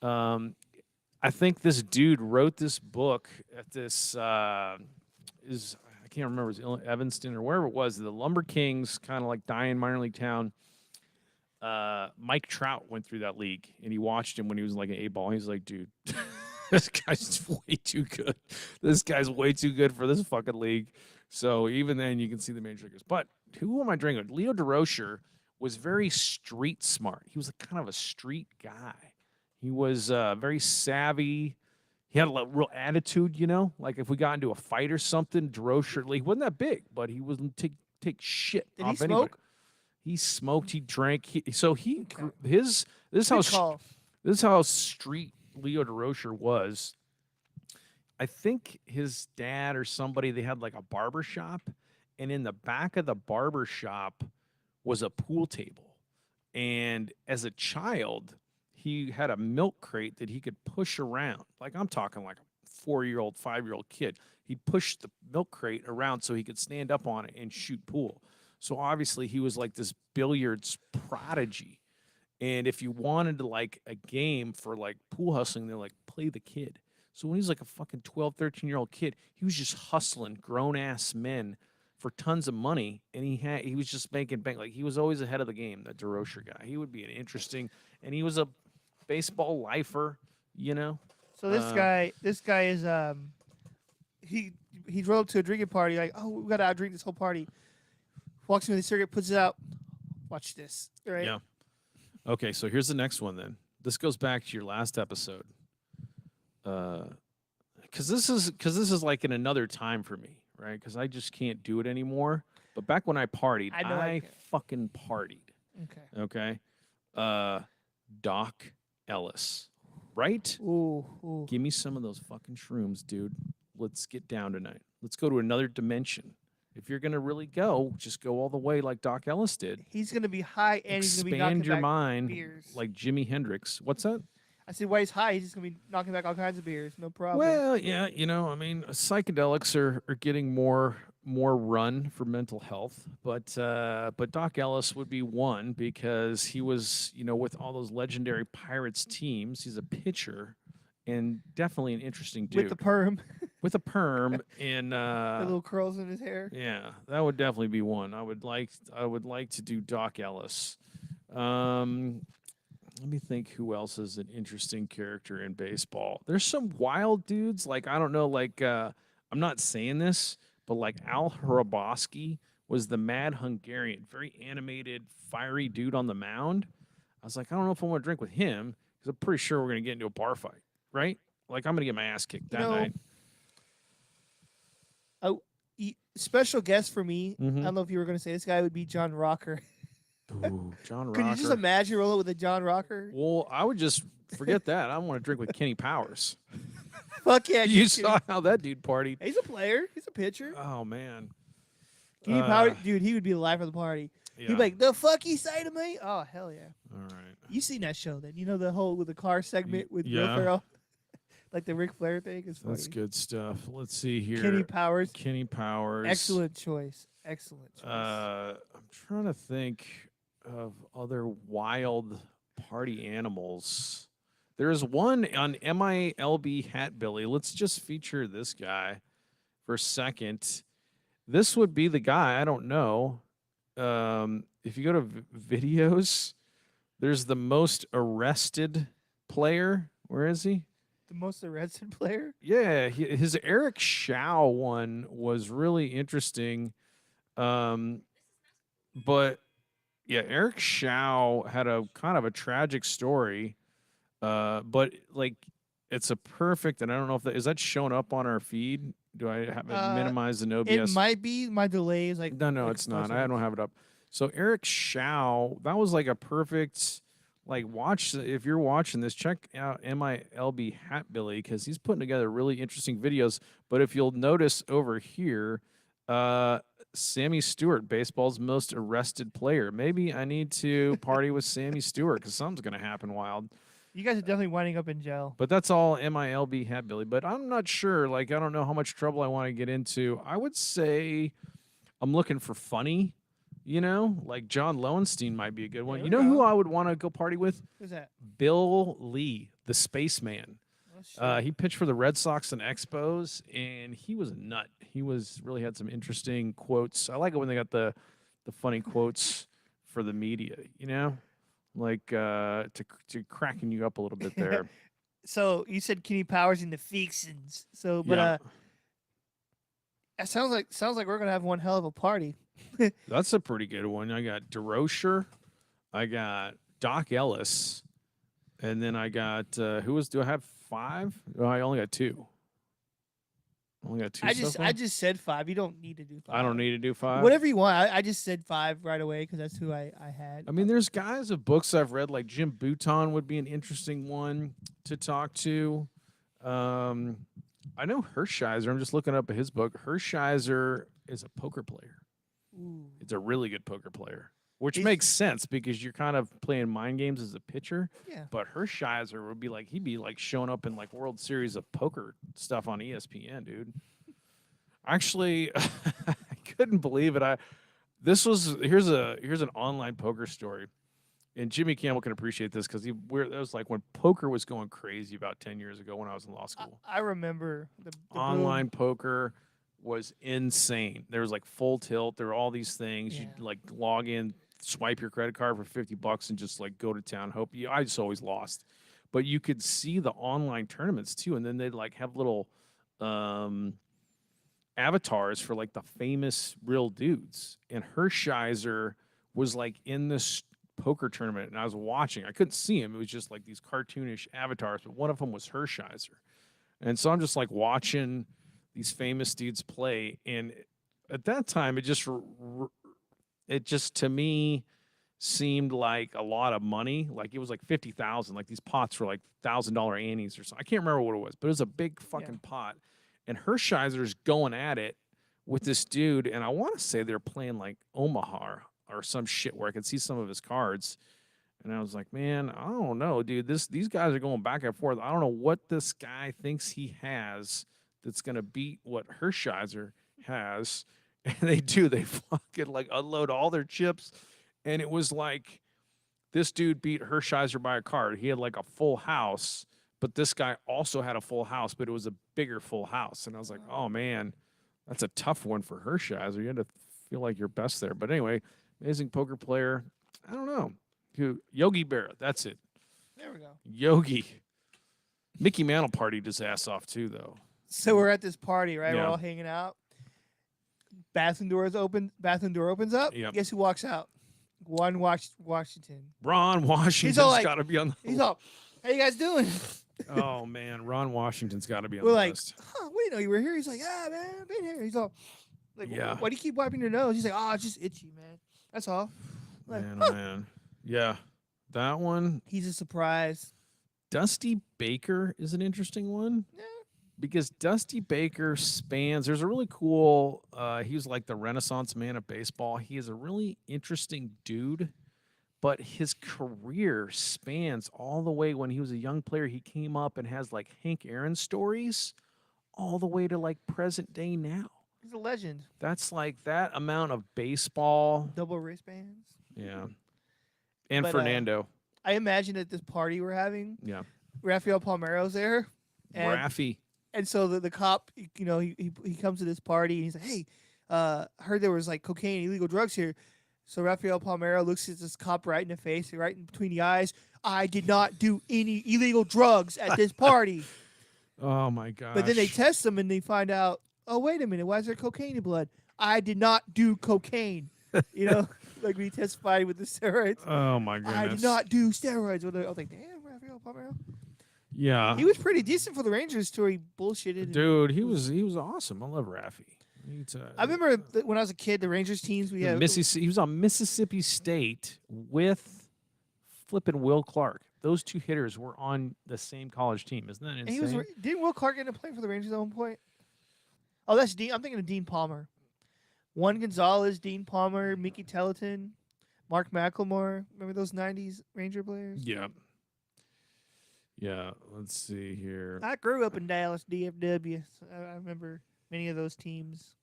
I think this dude wrote this book at this I can't remember, it was Evanston or wherever it was. The Lumber Kings, kind of like dying minor league town. Mike Trout went through that league, and he watched him when he was like an A-ball. He's like, dude, this guy's way too good. This guy's way too good for this fucking league. So even then, you can see the major leaguers. But who am I drinking with? Leo DeRocher was very street smart. He was kind of a street guy. He was very savvy. He had a real attitude, you know? Like if we got into a fight or something, DeRocher, he wasn't that big, but he wasn't take shit Did off he anybody. smoke? He smoked, he drank. This is Good how call. this is how street Leo DeRocher was. I think his dad or somebody, they had like a barber shop, and in the back of the barber shop was a pool table. And as a child, he had a milk crate that he could push around. Like I'm talking like a 4-year-old, 5-year-old kid. He'd push the milk crate around so he could stand up on it and shoot pool. So obviously he was like this billiards prodigy. And if you wanted to like a game for like pool hustling, they're like, play the kid. So when he's like a fucking 12, 13-year-old kid, he was just hustling grown ass men for tons of money. And he was just making bank. Like he was always ahead of the game, that DeRocher guy. He would be an interesting, and he was a baseball lifer, you know? So this guy is he drove to a drinking party like, oh, we gotta outdrink this whole party. Walks into the cigarette, puts it out. Watch this, right? Yeah. Okay, so here's the next one then. This goes back to your last episode. Because this is like in another time for me, right? Because I just can't do it anymore. But back when I partied, I fucking partied. Okay. Okay. Doc Ellis, right? Ooh. Give me some of those fucking shrooms, dude. Let's get down tonight. Let's go to another dimension. If you're gonna really go, just go all the way like Doc Ellis did. He's gonna be high and he's gonna be Expand knocking your back mind beers. like Jimi Hendrix. What's that? I said, while he's high, he's just gonna be knocking back all kinds of beers. No problem. Well, yeah, I mean, psychedelics are getting more run for mental health, but Doc Ellis would be one because he was, with all those legendary Pirates teams, he's a pitcher and definitely an interesting dude. With the perm. With a perm and the little curls in his hair. Yeah, that would definitely be one. I would like to do Doc Ellis. Let me think who else is an interesting character in baseball. There's some wild dudes, like I don't know, like I'm not saying this, but like Al Hrabosky was the mad Hungarian, very animated, fiery dude on the mound. I was like, I don't know if I want to drink with him because I'm pretty sure we're gonna get into a bar fight, right? Like I'm gonna get my ass kicked that night. Special guest for me. Mm-hmm. I don't know if you were going to say this guy would be John Rocker. Ooh, John Rocker. Could you just imagine rolling with a John Rocker? Well, I would just forget that. I want to drink with Kenny Powers. Fuck yeah. You saw how that dude partied. He's a player. He's a pitcher. Oh, man. Kenny Powers, dude, he would be the life of the party. Yeah. He'd be like, the fuck he say to me? Oh, hell yeah. All right. You seen that show then? You know the whole with the car segment with Will Ferrell? Like the Ric Flair thing is funny. That's good stuff. Let's see here. Kenny Powers. Excellent choice. I'm trying to think of other wild party animals. There's one on MILB Hatbilly. Let's just feature this guy for a second. This would be the guy. I don't know. If you go to videos, there's the most arrested player. Where is he? The most arrested player? Yeah, his Eric Shao one was really interesting. But yeah, Eric Shao had a kind of a tragic story. But like it's a perfect, and I don't know if is that showing up on our feed? Do I have it minimized in OBS? It might be. My delay is like no, it's not. I don't have it up. So Eric Shao, that was like a perfect like watch if you're watching this, check out MILB Hat Billy because he's putting together really interesting videos. But if you'll notice over here, uh, Sammy Stewart, baseball's most arrested player. Maybe I need to party with Sammy Stewart because something's gonna happen wild. You guys are definitely winding up in jail. But that's all MILB Hat Billy. But I'm not sure. Like I don't know how much trouble I want to get into. I would say I'm looking for funny. Like John Lowenstein might be a good one. There You we know who go. I would want to go party with? Who's that? Bill Lee, the spaceman. Oh, shit. He pitched for the Red Sox and Expos, and he was a nut. He really had some interesting quotes. I like it when they got the funny quotes for the media. Like to cracking you up a little bit there. So you said Kenny Powers and the Feexins. So, but Yeah. it sounds like we're gonna have one hell of a party. That's a pretty good one. I got DeRocher, I got Doc Ellis, and then I got do I have 5? Oh, I only got 2. Only got 2 so far? I just said 5. You don't need to do 5. I don't need to do 5. Whatever you want. I just said 5 right away because that's who I had. I mean, there's guys of books I've read, like Jim Bouton would be an interesting one to talk to. I know Hershiser. I'm just looking up his book. Hershiser is a poker player. Ooh. It's a really good poker player, which He's- makes sense because you're kind of playing mind games as a pitcher. Yeah. But Hershiser would be like he'd be like showing up in like World Series of Poker stuff on ESPN, dude. Actually, I couldn't believe it. Here's an online poker story, and Jimmy Campbell can appreciate this because it was like when poker was going crazy about 10 years ago when I was in law school. I remember the Online boom. poker was insane. There was like full tilt. There were all these things. Yeah. You'd like log in, swipe your credit card for $50 and just like go to town. I just always lost. But you could see the online tournaments too, and then they'd like have little avatars for like the famous real dudes. And Hershiser was like in this poker tournament, and I was watching. I couldn't see him. It was just like these cartoonish avatars, but one of them was Hershiser. And so I'm just like watching these famous dudes play, and at that time it just to me seemed like a lot of money. Like it was like 50,000. Like these pots were like $1,000 annies or something. I can't remember what it was, but it was a big fucking pot. And Hershiser's going at it with this dude, and I want to say they're playing like Omaha or some shit where I could see some of his cards. And I was like, man, I don't know, dude. These guys are going back and forth. I don't know what this guy thinks he has that's gonna beat what Hershiser has. And they do. They fucking like unload all their chips. And it was like this dude beat Hershiser by a card. He had like a full house, but this guy also had a full house, but it was a bigger full house. And I was like, oh man, that's a tough one for Hershiser. You had to feel like your best there. But anyway, amazing poker player. I don't know. Yogi Berra, that's it. There we go. Yogi. Mickey Mantle partied his ass off too, though. So we're at this party, right? Yeah. We're all hanging out. Bathroom door opens up. Yep. Guess who walks out? Washington. Ron Washington's like- got to be on the He's all, "How you guys doing?" Oh man, Ron Washington's got to be on We're the like, list. "Huh, we didn't know you were here." He's like, "Yeah, man, I've been here." He's all, like, Yeah. "Why do you keep wiping your nose?" He's like, "Oh, it's just itchy, man. That's all." Like, Man, huh. oh man. Yeah. That one. He's a surprise. Dusty Baker is an interesting one. Yeah. Because Dusty Baker spans, there's a really cool, he was like the Renaissance man of baseball. He is a really interesting dude, but his career spans all the way when he was a young player. He came up and has like Hank Aaron stories all the way to like present day now. He's a legend. That's like that amount of baseball. Double wristbands. Yeah. And But, Fernando. I imagine at this party we're having, Yeah. Rafael Palmeiro's there. And Raffy. And so the cop, you know, he comes to this party and he's like, "Hey, I heard there was like cocaine and illegal drugs here." So Rafael Palmeiro looks at this cop right in the face, right in between the eyes. "I did not do any illegal drugs at this party." Oh my gosh. But then they test him and they find out, "Oh, wait a minute, why is there cocaine in blood? I did not do cocaine." You know, like when he testified with the steroids. Oh my goodness. "I did not do steroids." I was like, "Damn, Rafael Palmeiro." Yeah. He was pretty decent for the Rangers till he bullshitted. and- Dude, he was awesome. I love Raffy. I remember when I was a kid, the Rangers teams we had. He was on Mississippi State with flipping Will Clark. Those two hitters were on the same college team. Isn't that And he was insane? didn't Will Clark end up playing for the Rangers at one point? Oh, that's Dean. I'm thinking of Dean Palmer. Juan Gonzalez, Dean Palmer, Mickey Telleton, Mark McLemore. Remember those '90s Ranger players? Yeah. Yeah. Let's see here. I grew up in Dallas, DFW. So I remember many of those teams.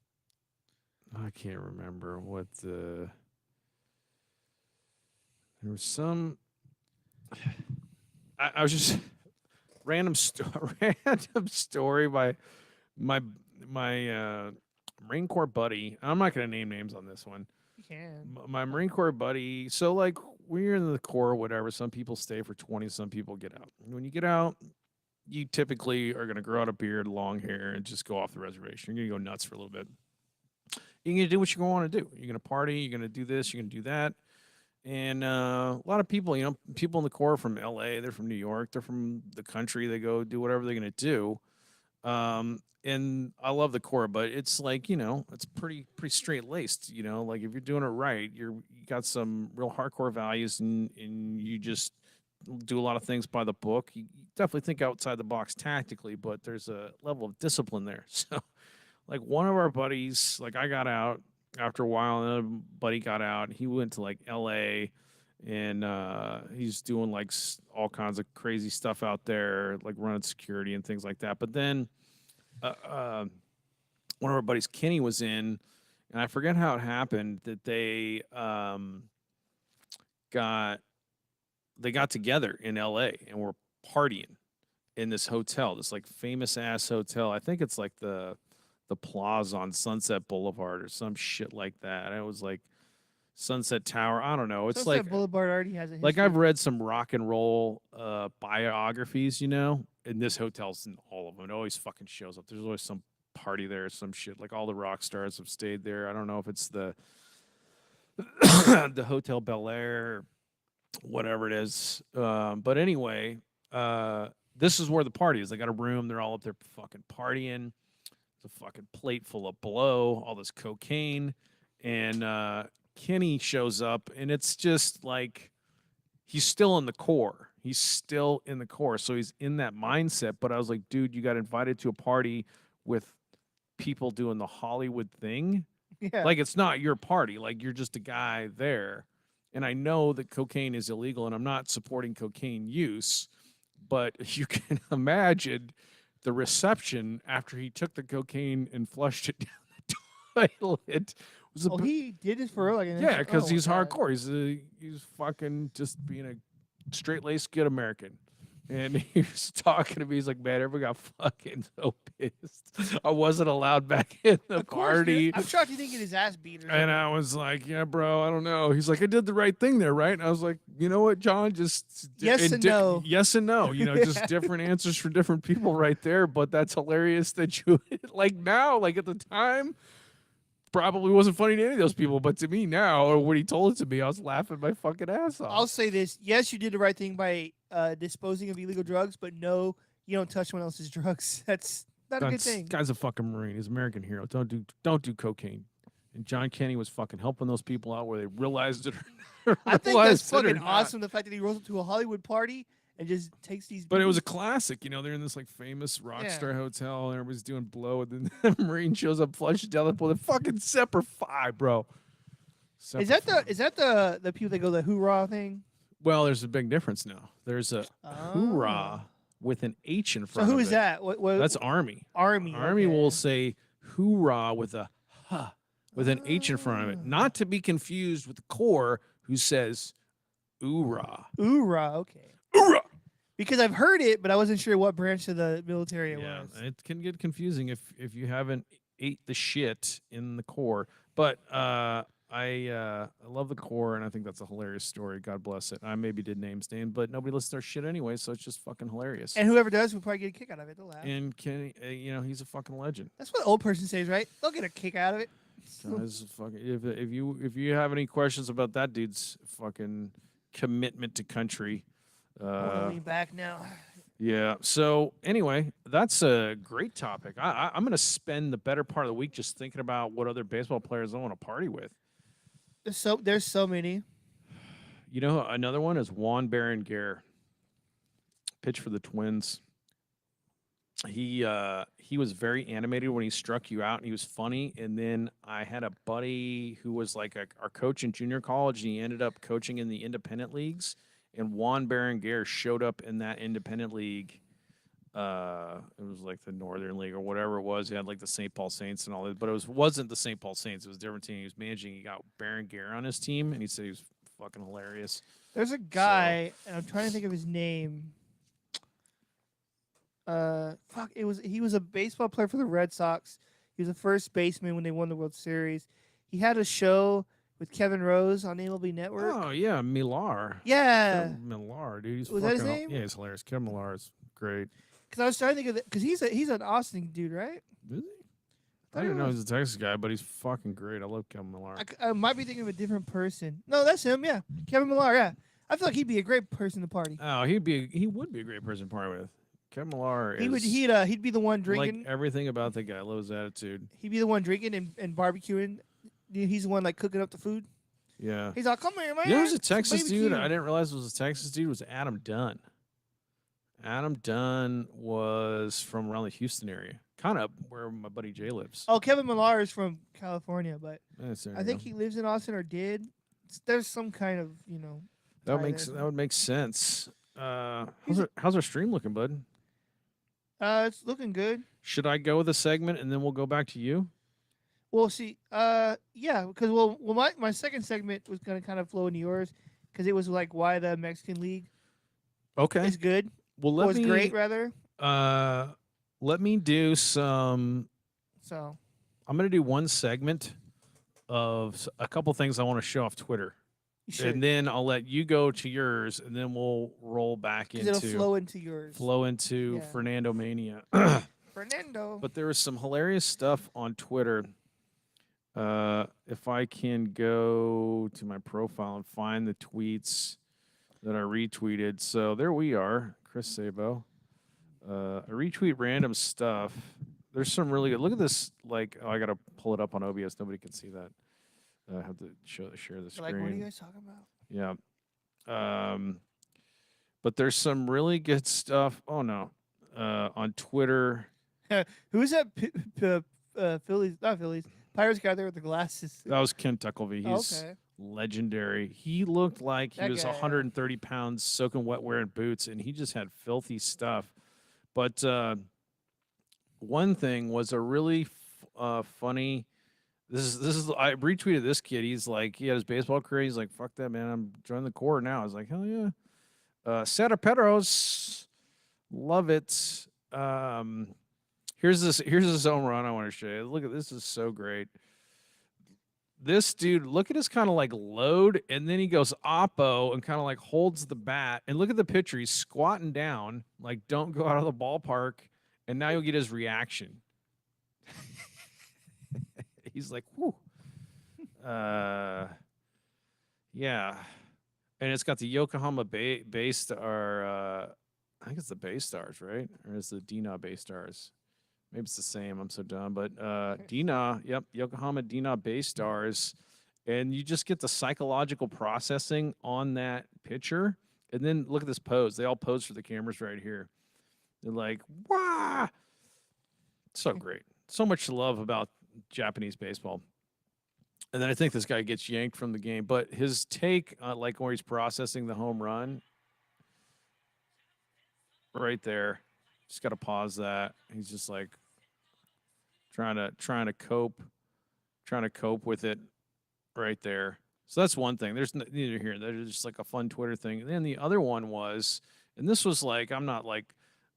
I can't remember what the. There was some. I was just random story by my my Marine Corps buddy. I'm not going to name names on this one. You can. My Marine Corps buddy. So like when you're in the Corps or whatever, some people stay for 20, some people get out. When you get out, you typically are going to grow out a beard, long hair, and just go off the reservation. You're going to go nuts for a little bit. You're going to do what you're going to want to do. You're going to party. You're going to do this. You're going to do that. And a lot of people, people in the Corps are from LA, they're from New York, they're from the country. They go do whatever they're going to do. And I love the Corps, but it's like, it's pretty straight laced. Like if you're doing it right, you got some real hardcore values, and you just do a lot of things by the book. You definitely think outside the box tactically, but there's a level of discipline there. So, like one of our buddies, like I got out after a while, another buddy got out. He went to like LA, and he's doing like all kinds of crazy stuff out there, like running security and things like that. But then one of our buddies, Kenny, was in, and I forget how it happened that got they got together in LA and were partying in this hotel, this like famous ass hotel. I think it's like the Plaza on Sunset Boulevard or some shit like that. It was like Sunset Tower. I don't know. It's Sunset Boulevard already has a history. like I've read some rock and roll biographies, and this hotel's in all of them. It always fucking shows up. There's always some party there or some shit. Like all the rock stars have stayed there. I don't know if it's the the Hotel Bel Air, whatever it is. But anyway, this is where the party is. They got a room. They're all up there fucking partying. It's a fucking plate full of blow, all this cocaine, and Kenny shows up, and it's just like he's still in the Corps. He's still in the Corps, so he's in that mindset. But I was like, dude, you got invited to a party with people doing the Hollywood thing. Yeah. Like it's not your party. Like you're just a guy there. And I know that cocaine is illegal, and I'm not supporting cocaine use, but you can imagine the reception after he took the cocaine and flushed it down the toilet. He did this for real? Yeah, because he's hardcore. He's fucking just being a straight-laced good American. And he was talking to me. He's like, man, everyone got fucking so pissed. I wasn't allowed back in the party. I'm shocked you didn't get his ass beat. And I was like, yeah, bro, I don't know. He's like, I did the right thing there, right? And I was like, you know what, John? Just yes and no. Yes and no. Just different answers for different people right there. But that's hilarious that you, like now, like at the time, probably wasn't funny to any of those people. But to me now, or when he told it to me, I was laughing my fucking ass off. I'll say this. Yes, you did the right thing by disposing of illegal drugs, but no, you don't touch someone else's drugs. That's not a good thing. Guy's a fucking Marine. He's an American hero. Don't do cocaine. And John Kenny was fucking helping those people out where they realized it. I think that's fucking awesome. The fact that he rolls up to a Hollywood party and just takes these. But it was a classic. They're in this like famous rock star hotel, and everybody's doing blow, and then the Marine shows up, flushes down the pool. They're fucking Semper Fi, bro. Is that the people that go the hoorah thing? Well, there's a big difference now. There's a hoorah with an H in front. So who of is it. that? That's Army. Army will say hoorah with a huh with an H in front of it, not to be confused with the Corps who says oorah. Oorah, okay. Oorah. Because I've heard it, but I wasn't sure what branch of the military it was. Yeah, it can get confusing if you haven't ate the shit in the Corps. But I love the Corps, and I think that's a hilarious story. God bless it. I maybe did name stand, but nobody listens to our shit anyway, so it's just fucking hilarious. And whoever does will probably get a kick out of it. They'll laugh. And Kenny, he's a fucking legend. That's what old person says, right? They'll get a kick out of it. If you have any questions about that dude's fucking commitment to country, I'll lean back now. Yeah. So anyway, that's a great topic. I'm going to spend the better part of the week just thinking about what other baseball players I want to party with. There's so many. You know, another one is Juan Berenguer, pitch for the Twins. He was very animated when he struck you out, and he was funny. And then I had a buddy who was like our coach in junior college, and he ended up coaching in the independent leagues. And Juan Berenguer showed up in that independent league. It was like the Northern League or whatever it was. He had like the St. Paul Saints and all that, but wasn't the St. Paul Saints. It was a different team. He was managing. He got Berenguer on his team, and he said he was fucking hilarious. There's a guy, and I'm trying to think of his name. He was a baseball player for the Red Sox. He was a first baseman when they won the World Series. He had a show with Kevin Rose on MLB Network. Oh yeah, Millar. Yeah, Kevin Millar, dude. He's was fucking, that his name? yeah, he's hilarious. Kevin Millar is great. Because I was trying to think of because he's an Austin dude, right? Is he? I didn't know he was a Texas guy, but he's fucking great. I love Kevin Millar. I might be thinking of a different person. No, that's him. Yeah, Kevin Millar. Yeah, I feel like he'd be a great person to party. Oh, he would be a great person to party with. Kevin Millar is He'd be the one drinking. like everything about the guy. I love his attitude. He'd be the one drinking and barbecuing. He's the one like cooking up the food. Yeah. He's like, come here, man. You know who's a Texas Baby dude? Q. I didn't realize it was a Texas dude. Was Adam Dunn. Adam Dunn was from around the Houston area, kind of where my buddy Jay lives. Oh, Kevin Millar is from California, but There I you think go. he lives in Austin or did. There's some kind of that tie makes there. that would make sense. How's our stream looking, bud? It's looking good. Should I go with a segment and then we'll go back to you? We'll see. Yeah, because my second segment was gonna kind of flow into yours because it was like why the Mexican League Okay. is good. Well, Was great rather. Let me do some. So I'm gonna do one segment of a couple things I want to show off Twitter, you should. and then I'll let you go to yours, and then we'll roll back into It'll flow into yours. Yeah. Fernandomania. Fernando. But there was some hilarious stuff on Twitter. If I can go to my profile and find the tweets that I retweeted. So there we are, Chris Sabo. I retweet random stuff. There's some really good. Look at this. Like, I got to pull it up on OBS. Nobody can see that. I have to share the screen. Like, what are you guys talking about? Yeah. But there's some really good stuff. Oh, no. On Twitter. Who's that? Phillies, not Phillies. Pirates guy there with the glasses. That was Ken Tuckleby. He's Okay. legendary. He looked like he That was guy, 130 pounds, soaking wet, wearing boots, and he just had filthy stuff. But one thing was a really funny. This is I retweeted this kid. He's like, he had his baseball career. He's like, fuck that, man. I'm joining the Corps now. I was like, hell yeah. Santa Pedro's, love it. Here's this home run I want to show you. Look at this. Is so great. This dude, look at his kind of like load, and then he goes oppo and kind of like holds the bat. And look at the pitcher. He's squatting down, like, don't go out of the ballpark. And now you'll get his reaction. He's like, whoo. Yeah. And it's got the Yokohama Bay Star. I think it's the Bay Stars, right? Or is the Dina Bay Stars? Maybe it's the same. I'm so dumb. But Dina, yep, Yokohama Dina Bay Stars. And you just get the psychological processing on that pitcher. And then look at this pose. They all pose for the cameras right here. They're like, wow. So great. So much to love about Japanese baseball. And then I think this guy gets yanked from the game. But his take, like where he's processing the home run, right there. Just got to pause that. He's just like trying to cope with it right there. So that's one thing. There's neither here. There's just like a fun Twitter thing. And then the other one was, and this was like, I'm not like,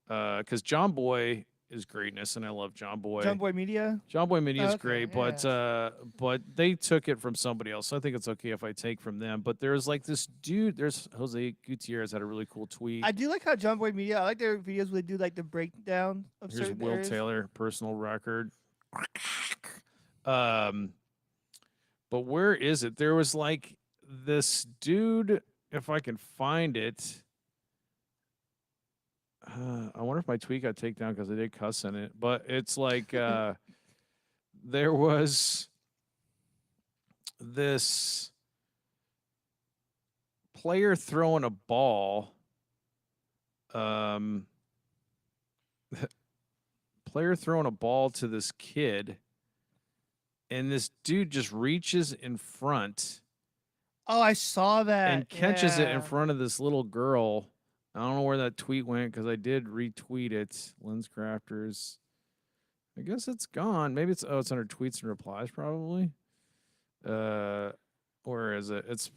because John Boy is greatness, and I love John Boy. John Boy Media. John Boy Media is great, yeah. but they took it from somebody else. So I think it's okay if I take from them. But there's like this dude. There's Jose Gutierrez had a really cool tweet. I do like how John Boy Media. I like their videos where they do like the breakdown of Here's certain Will areas. Taylor personal record. But where is it? There was like this dude. If I can find it. I wonder if my tweet got taken down because I did cuss in it. But it's like there was this player throwing a ball. Player throwing a ball to this kid, and this dude just reaches in front Oh, I saw that. and catches it in Yeah. front of this little girl. I don't know where that tweet went because I did retweet it. Lens Crafters. I guess it's gone. Maybe it's under tweets and replies probably. Where is it?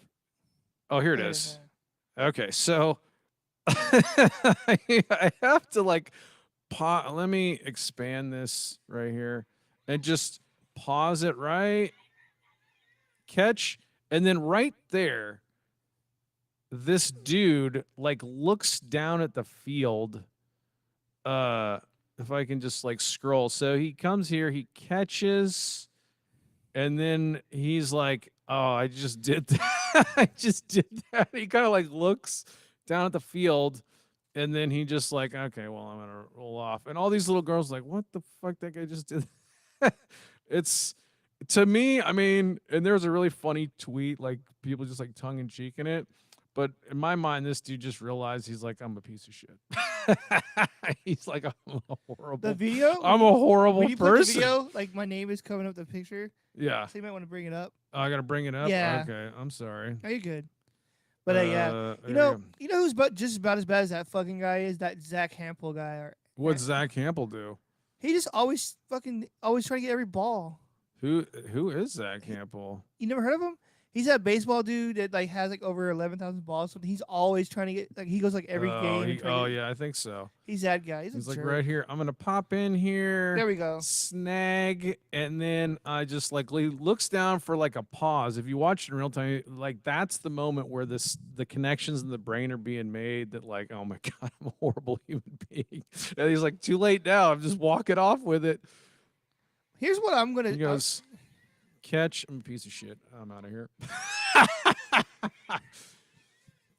Here it There is. Okay, so I have to like let me expand this right here and just pause it right, catch, and then right there, this dude like looks down at the field. If I can just like scroll. So he comes here, he catches, and then he's like, "Oh, I just did that. I just did that." He kind of like looks down at the field, and then he just like, "Okay, well, I'm gonna roll off." And all these little girls like, "What the fuck? That guy just did." It's to me. I mean, and there's a really funny tweet, like people just like tongue in cheek in it. But in my mind, this dude just realized he's like, I'm a piece of shit. He's like, I'm a horrible. The video? I'm a horrible when you person. put the video, like my name is coming up the picture. Yeah. So you might want to bring it up. Oh, I gotta bring it up. Yeah. Okay, I'm sorry. Oh, you're good. But yeah, you know who's just about as bad as that fucking guy is? That Zach Hampel guy. What's Zach Hampel do? He just always trying to get every ball. Who is Zach Hampel? You never heard of him? He's that baseball dude that like has like over 11,000 balls. So he's always trying to get like he goes like every game. Yeah, I think so. He's that guy. He's like right here. I'm gonna pop in here. There we go. Snag, and then I just like he looks down for like a pause. If you watch it in real time, like that's the moment where the connections in the brain are being made. That like, oh my god, I'm a horrible human being. And he's like, too late now. I'm just walking off with it. Here's what I'm gonna. He goes. Catch, I'm a piece of shit. I'm out of here.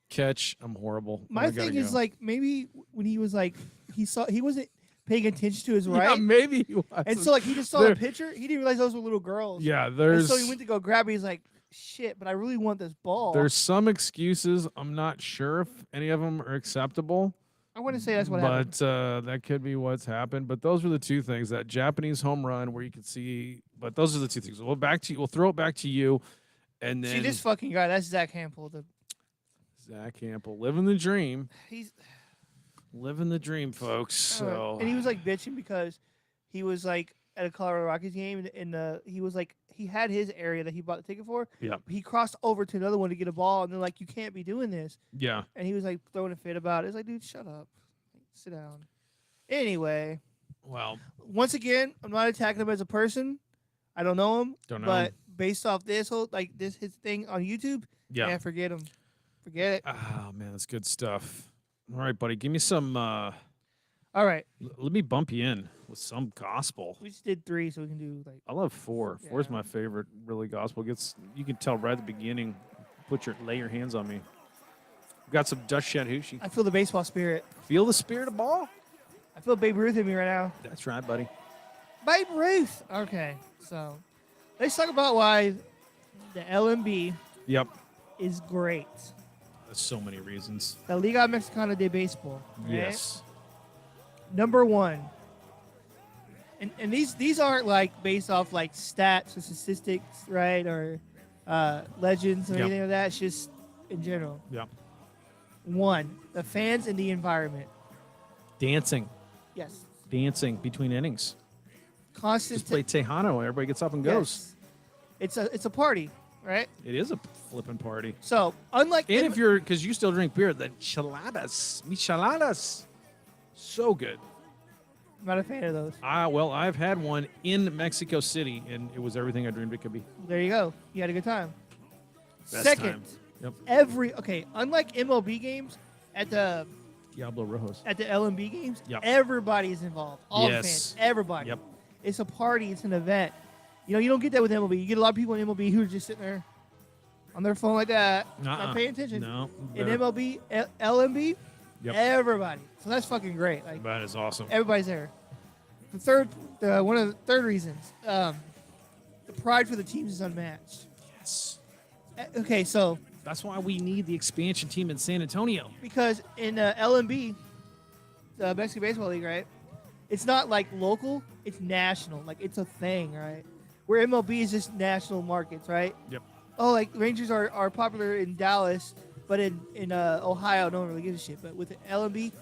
Catch, I'm horrible. My thing is like maybe when he was like he wasn't paying attention to his right. Yeah, maybe he was. And so like he just saw the picture. He didn't realize those were little girls. Yeah, and so he went to go grab it. He's like, shit, but I really want this ball. There's some excuses. I'm not sure if any of them are acceptable. I want to say that's what happened. But that could be what's happened. But those were the two things. That Japanese home run where you could see. But those are the two things. We'll throw it back to you, and then see this fucking guy. That's Zach Hampel. Zach Hampel living the dream. He's living the dream, folks. So and he was like bitching because he was like at a Colorado Rockies game, and he was like he had his area that he bought the ticket for. Yeah. He crossed over to another one to get a ball, and they're like, "You can't be doing this." Yeah. And he was like throwing a fit about it. It's like, dude, shut up, sit down. Anyway. Well. Once again, I'm not attacking him as a person. I don't know him. Don't know. But based off this whole his thing on YouTube, yeah, forget him. Forget it. Oh man, that's good stuff. All right, buddy, give me some. All right. Let me bump you in with some gospel. We just did 3, so we can do like. I love 4. Yeah. 4 is my favorite. Really, gospel you can tell right at the beginning. Lay your hands on me. We've got some Dutch Chattahoochee. I feel the baseball spirit. Feel the spirit of ball. I feel Babe Ruth in me right now. That's right, buddy. Babe Ruth. Okay, so let's talk about why the LMB. Yep. Is great. There's so many reasons. The Liga Mexicana De Beisbol. Right? Yes. Number 1. And these aren't like based off like stats or statistics, right? Or legends or anything like that. It's just in general. Yeah. 1, the fans and the environment. Dancing. Yes. Dancing between innings. Constant. Just play Tejano. Everybody gets up and goes. Yes. It's a party, right? It is a flipping party. So unlike if you're because you still drink beer, the micheladas, so good. I'm not a fan of those. Well, I've had one in Mexico City, and it was everything I dreamed it could be. There you go. You had a good time. Best Second, time. Yep. Unlike MLB games at the Diablo Rojos. At the LMB games, everybody's involved. All the fans, everybody. Yep. It's a party. It's an event. You know, you don't get that with MLB. You get a lot of people in MLB who are just sitting there on their phone like that, not paying attention. No. In MLB, LMB, everybody. So that's fucking great. Like that is awesome. Everybody's there. One of the third reasons, the pride for the teams is unmatched. Yes. Okay, so That's why we need the expansion team in San Antonio. Because in LMB, the Mexican Baseball League, right? It's not like local; it's national. Like it's a thing, right? Where MLB is just national markets, right? Yep. Oh, like Rangers are popular in Dallas, but in Ohio, no one really gives a shit. But with the LMB,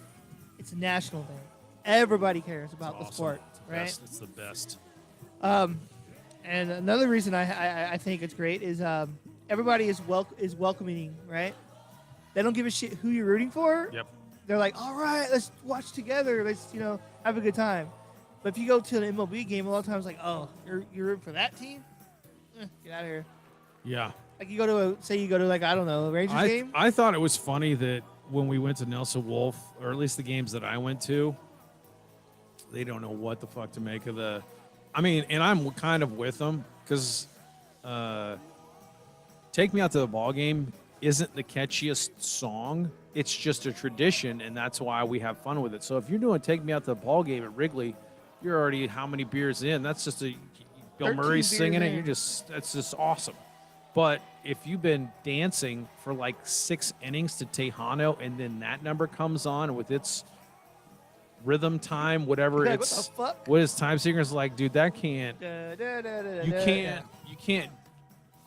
it's a national thing. Everybody cares about the Awesome. sport, right? It's the best. And another reason I think it's great is everybody is welcoming, right? They don't give a shit who you're rooting for. Yep. They're like, all right, let's watch together. Let's have a good time. But if you go to an MLB game, a lot of times like, oh, you're rooting for that team? Get out of here. Yeah. Like you go to like I don't know a Rangers game. I thought it was funny that when we went to Nelson Wolf, or at least the games that I went to, they don't know what the fuck to make of the. I mean, and I'm kind of with them because "Take Me Out to the Ball Game" isn't the catchiest song. It's just a tradition, and that's why we have fun with it. So if you're doing "Take Me Out to the Ball Game" at Wrigley, you're already how many beers in? That's just a Bill Murray singing it. That's just awesome. But if you've been dancing for like 6 innings to Tejano, and then that number comes on with its rhythm time, whatever Like, it's, what the fuck? what his time signature like, dude, that can't. You can't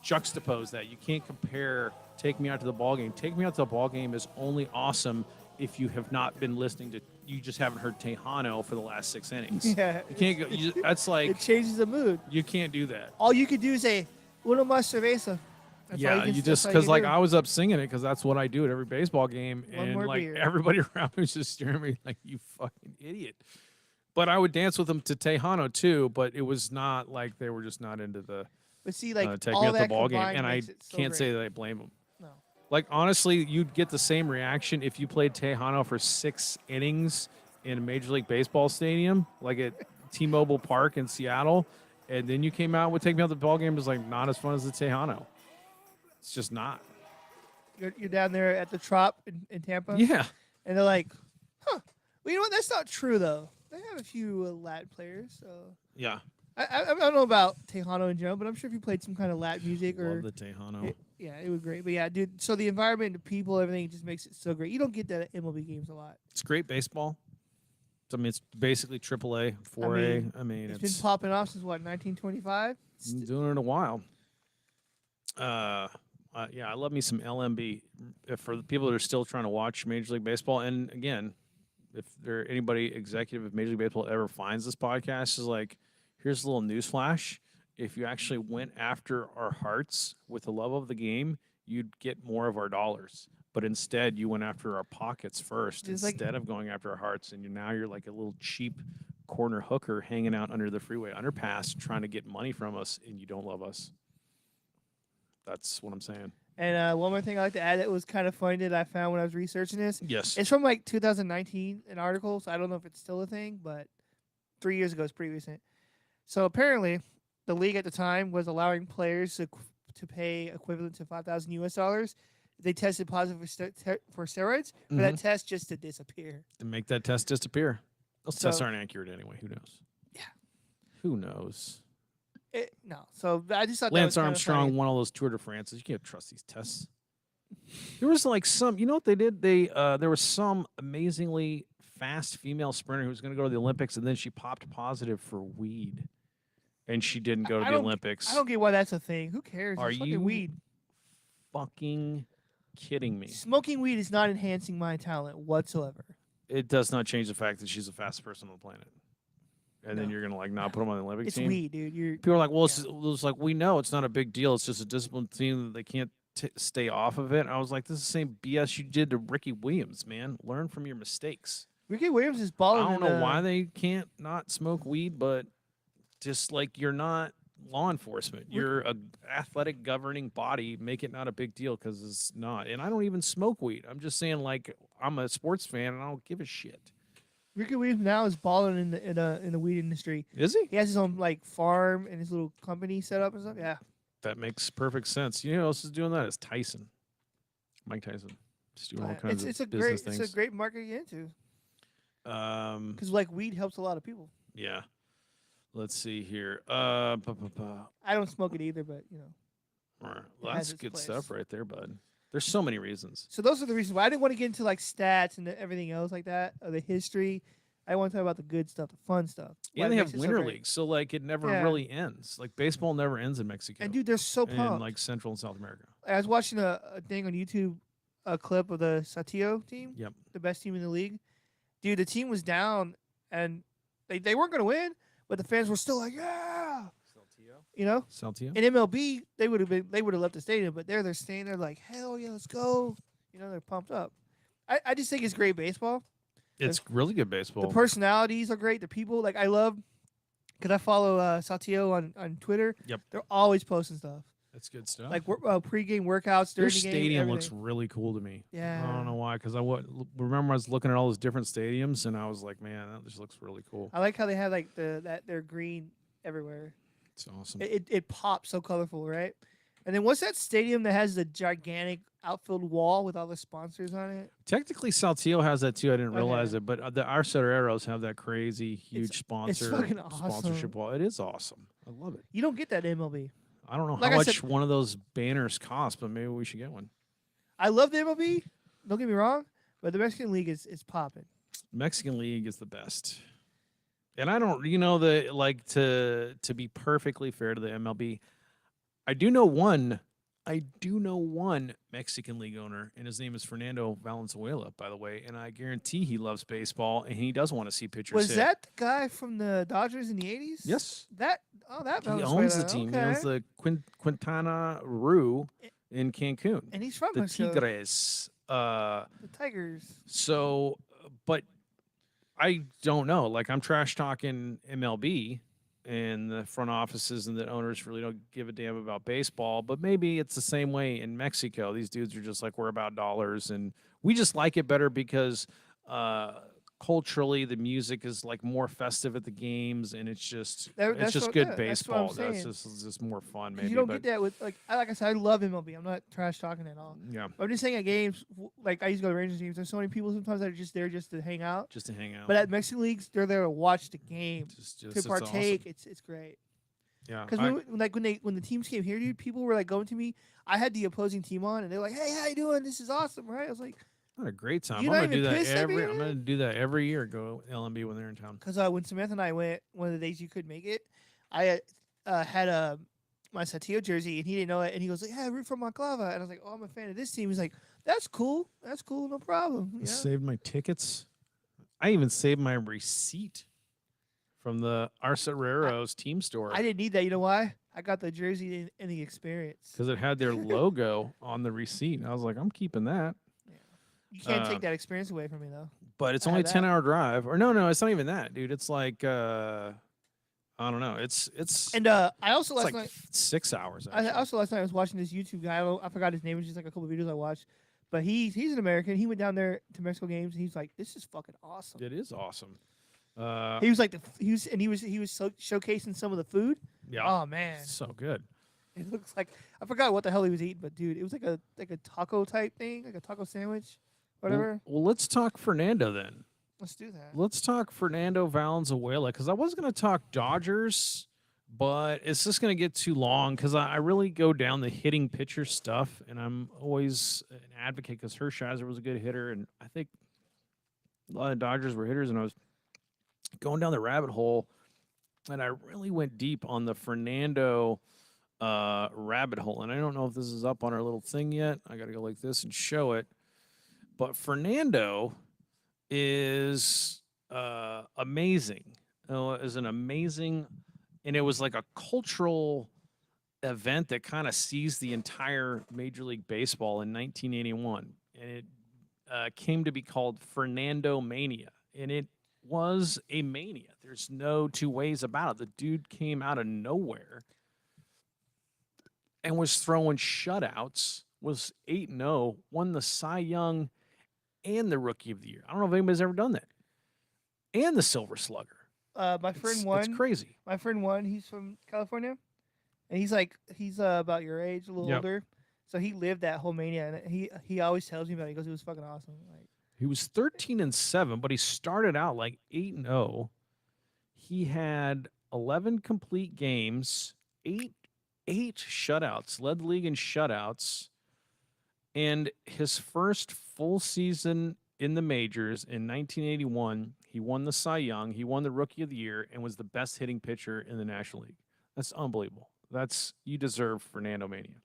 juxtapose that. You can't compare "Take Me Out to the Ball Game." "Take Me Out to the Ball Game" is only awesome if you have not been listening to. You just haven't heard Tejano for the last 6 innings. Yeah, You can't go. That's like it changes the mood. you can't do that. All you could do is say "Uno más cerveza." That's all Yeah, can- you that's just all because can like do. I was up singing it because that's what I do at every baseball game, One and more like beer. everybody around me was just staring at me like you fucking idiot. But I would dance with them to Tejano too, but it was not like they were just not into the But see, like "Take all Me Out to the that Ball Game," combined and I makes it so can't great. say that I blame them. No. Like honestly, you'd get the same reaction if you played Tejano for 6 innings in a Major League Baseball stadium, like at T-Mobile Park in Seattle, and then you came out with "Take Me Out to the Ball Game." It was like not as fun as the Tejano. It's just not. You're down there at the Trop in Tampa. Yeah. And they're like, huh. Well, you know what? That's not true, though. They have a few Latin players. So Yeah. I don't know about Tejano in general, but I'm sure if you played some kind of Latin music or. Love the Tejano. Yeah, it would be great. But yeah, dude, so the environment, the people, everything just makes it so great. You don't get that at MLB games a lot. It's great baseball. I mean, it's basically AAA, 4A. I mean, it's been popping off since what, 1925? Been doing it a while. Yeah, I love me some LMB. For the people that are still trying to watch Major League Baseball, and again, if there anybody executive of Major League Baseball ever finds this podcast, is like, here's a little news flash. If you actually went after our hearts with the love of the game, you'd get more of our dollars. But instead, you went after our pockets first instead of going after our hearts, and now you're like a little cheap corner hooker hanging out under the freeway underpass trying to get money from us, and you don't love us. That's what I'm saying. And one more thing I'd like to add that was kind of funny that I found when I was researching this. Yes. It's from like 2019, an article, so I don't know if it's still a thing, but 3 years ago it's pretty recent. So apparently, the league at the time was allowing players to pay equivalent to $5,000 US if they tested positive for steroids, for that test just to disappear. To make that test disappear. Those tests aren't accurate anyway. Who knows? Yeah. Who knows? No. So I just thought Lance that was Armstrong won all those Tour de France's. You can't trust these tests. There was like some, you know what they did? There was some amazingly fast female sprinter who was going to go to the Olympics, and then she popped positive for weed, and she didn't go to the Olympics. I don't get why that's a thing. Who cares? Are it's you fucking weed? Fucking kidding me? Smoking weed is not enhancing my talent whatsoever. It does not change the fact that she's the fastest person on the planet. And then you're gonna like not put them on the Olympic team. It's weed, dude. People are like, well, it's like we know it's not a big deal. It's just a disciplined team that they can't stay off of it. And I was like, this is the same BS you did to Ricky Williams, man. Learn from your mistakes. Ricky Williams is balling. I don't know why they can't not smoke weed, but just like you're not law enforcement, you're a athletic governing body. Make it not a big deal because it's not. And I don't even smoke weed. I'm just saying, like, I'm a sports fan and I don't give a shit. Ricky Williams now is balling in the weed industry. Is he? He has his own like farm and his little company set up and stuff. Yeah, that makes perfect sense. You know who else is doing that? Is Tyson, Mike Tyson. Just doing all kinds of business things. It's a great market to get into. Because like weed helps a lot of people. Yeah. Let's see here. I don't smoke it either, but you know. All right. Well, that's good stuff right there, bud. There's so many reasons. So those are the reasons why I didn't want to get into like stats and everything else like that, or the history. I want to talk about the good stuff, the fun stuff. Why And it they makes have it so winter great. leagues, so like it never Yeah. really ends. Like baseball never ends in Mexico And dude, they're so and pumped. like Central and South America. I was watching a thing on YouTube, a clip of the Saltillo team, Yep. the best team in the league. Dude, the team was down and they weren't going to win, but the fans were still like, yeah, you know. Saltillo. In MLB, they would have left the stadium, but they're staying there like, hell yeah, let's go. You know, they're pumped up. I just think it's great baseball. It's really good The baseball. personalities are great. The people, like I love, because I follow Saltillo on Twitter. Yep. They're always posting stuff. That's good stuff. Like pregame workouts Their during the game. stadium looks everything. really cool to me. Yeah. I don't know why, because remember I was looking at all those different stadiums, and I was like, man, that just looks really cool. I like how they have like their green everywhere. It's awesome. It pops so colorful, right? And then what's that stadium that has the gigantic outfield wall with all the sponsors on it? Technically, Saltillo has that too. I didn't Okay. realize it, but the Arcereros have that crazy huge fucking awesome. sponsorship wall. It is awesome. I love it. You don't get that in MLB. I don't know Like how I much said- one of those banners costs, but maybe we should get one. I love the MLB. Don't get me wrong, but the Mexican League is popping. Mexican League is the best. And I don't, to be perfectly fair to the MLB, I do know one Mexican League owner, and his name is Fernando Valenzuela, by the way, and I guarantee he loves baseball and he does want to see pitchers Was hit. that the guy from the Dodgers in the 80s? Yes. That He Valenzuela, owns the team. Okay. He owns the Quintana Roo in Cancun. And he's from The Mexico. Tigres. The Tigers. So, but I don't know. Like, I'm trash talking MLB, and the front offices and the owners really don't give a damn about baseball. But maybe it's the same way in Mexico. These dudes are just like, we're about dollars, and we just like it better because culturally the music is like more festive at the games, and it's just good baseball. That's It's just more fun. 'Cause Maybe you don't but, get that with like I said, I love MLB. I'm not trash talking at all. yeah, I'm just saying at games, like I used to go to Rangers games. There's so many people sometimes that are just there just to hang out. just to hang out. But at Mexican leagues, they're there to watch the game, Just to it's partake. awesome. It's great. Yeah, Because when the teams came here, dude, people were like going to me. I had the opposing team on, and they're like, "Hey, how you doing? This is awesome, right?" I was like, I had a great time. You're I'm not gonna do even that pissed at me, I'm man? gonna do that every year. Go LMB when they're in town. because when Samantha and I went, one of the days you could make it, I had my Saltillo jersey, and he didn't know it, and he goes like, "Yeah, I root for Monclova," and I was like, "Oh, I'm a fan of this team." He's like, "That's cool, no problem." I Yeah. saved my tickets. I even saved my receipt from the Arcereros team store I didn't need that. You know why? I got the jersey and the experience. because it had their logo on the receipt. And I was like, I'm keeping that. You can't take that experience away from me, though. But it's I only a had that. 10-hour drive. Or no, it's not even that, dude. It's like I don't know. It's And I also it's last like night, 6 hours. I Actually. also last night I was watching this YouTube guy. I forgot his name. It was just like a couple of videos I watched. But he's an American. He went down there to Mexico games, and he's like, "This is fucking awesome." It is awesome. He was like he was showcasing some of the food. Yeah. Oh man, So good. it looks like I forgot what the hell he was eating, but dude, it was like a taco type thing, like a taco sandwich, whatever. Well, let's talk Fernando then. Let's do that. Let's talk Fernando Valenzuela because I was going to talk Dodgers, but it's just going to get too long because I really go down the hitting pitcher stuff, and I'm always an advocate because Hershiser was a good hitter, and I think a lot of Dodgers were hitters, and I was going down the rabbit hole, and I really went deep on the Fernando rabbit hole, and I don't know if this is up on our little thing yet. I got to go like this and show it, but Fernando is amazing. Is an amazing, and it was like a cultural event that kind of seized the entire Major League Baseball in 1981, and it came to be called Fernandomania, and it was a mania. There's no two ways about it. The dude came out of nowhere and was throwing shutouts, was 8-0, won the Cy Young and the Rookie of the Year. I don't know if anybody's ever done that. And the Silver Slugger. My friend won. It's crazy. My friend won. He's from California, and he's about your age, a little Yep. older. So he lived that whole mania, and he always tells me about it. He goes, "It was fucking awesome." Like, He was 13-7, but he started out like 8-0. He had 11 complete games, eight shutouts, led the league in shutouts, And his first full season in the majors in 1981, he won the Cy Young, he won the Rookie of the Year, and was the best hitting pitcher in the National League. That's unbelievable. That's you deserve Fernandomania.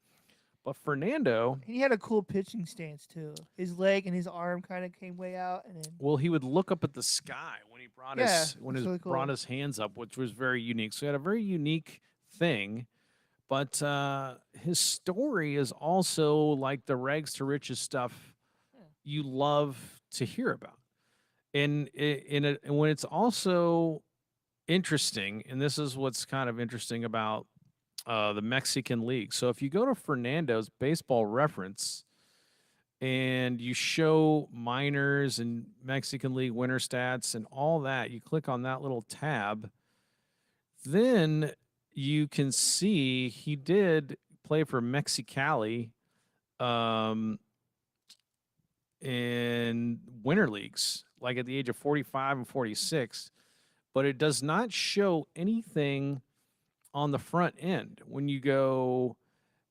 But Fernando, He had a cool pitching stance too. His leg and his arm kind of came way out, and then well, he would look up at the sky when he brought yeah, his that's really brought cool. his hands up, which was very unique. So he had a very unique thing. But his story is also like the rags to riches stuff Yeah. you love to hear about. And when it's also interesting, and this is what's kind of interesting about the Mexican League. So if you go to Fernando's baseball reference and you show minors and Mexican League winter stats and all that, you click on that little tab, then you can see he did play for Mexicali um, in winter leagues, like at the age of 45 and 46, but it does not show anything on the front end. When you go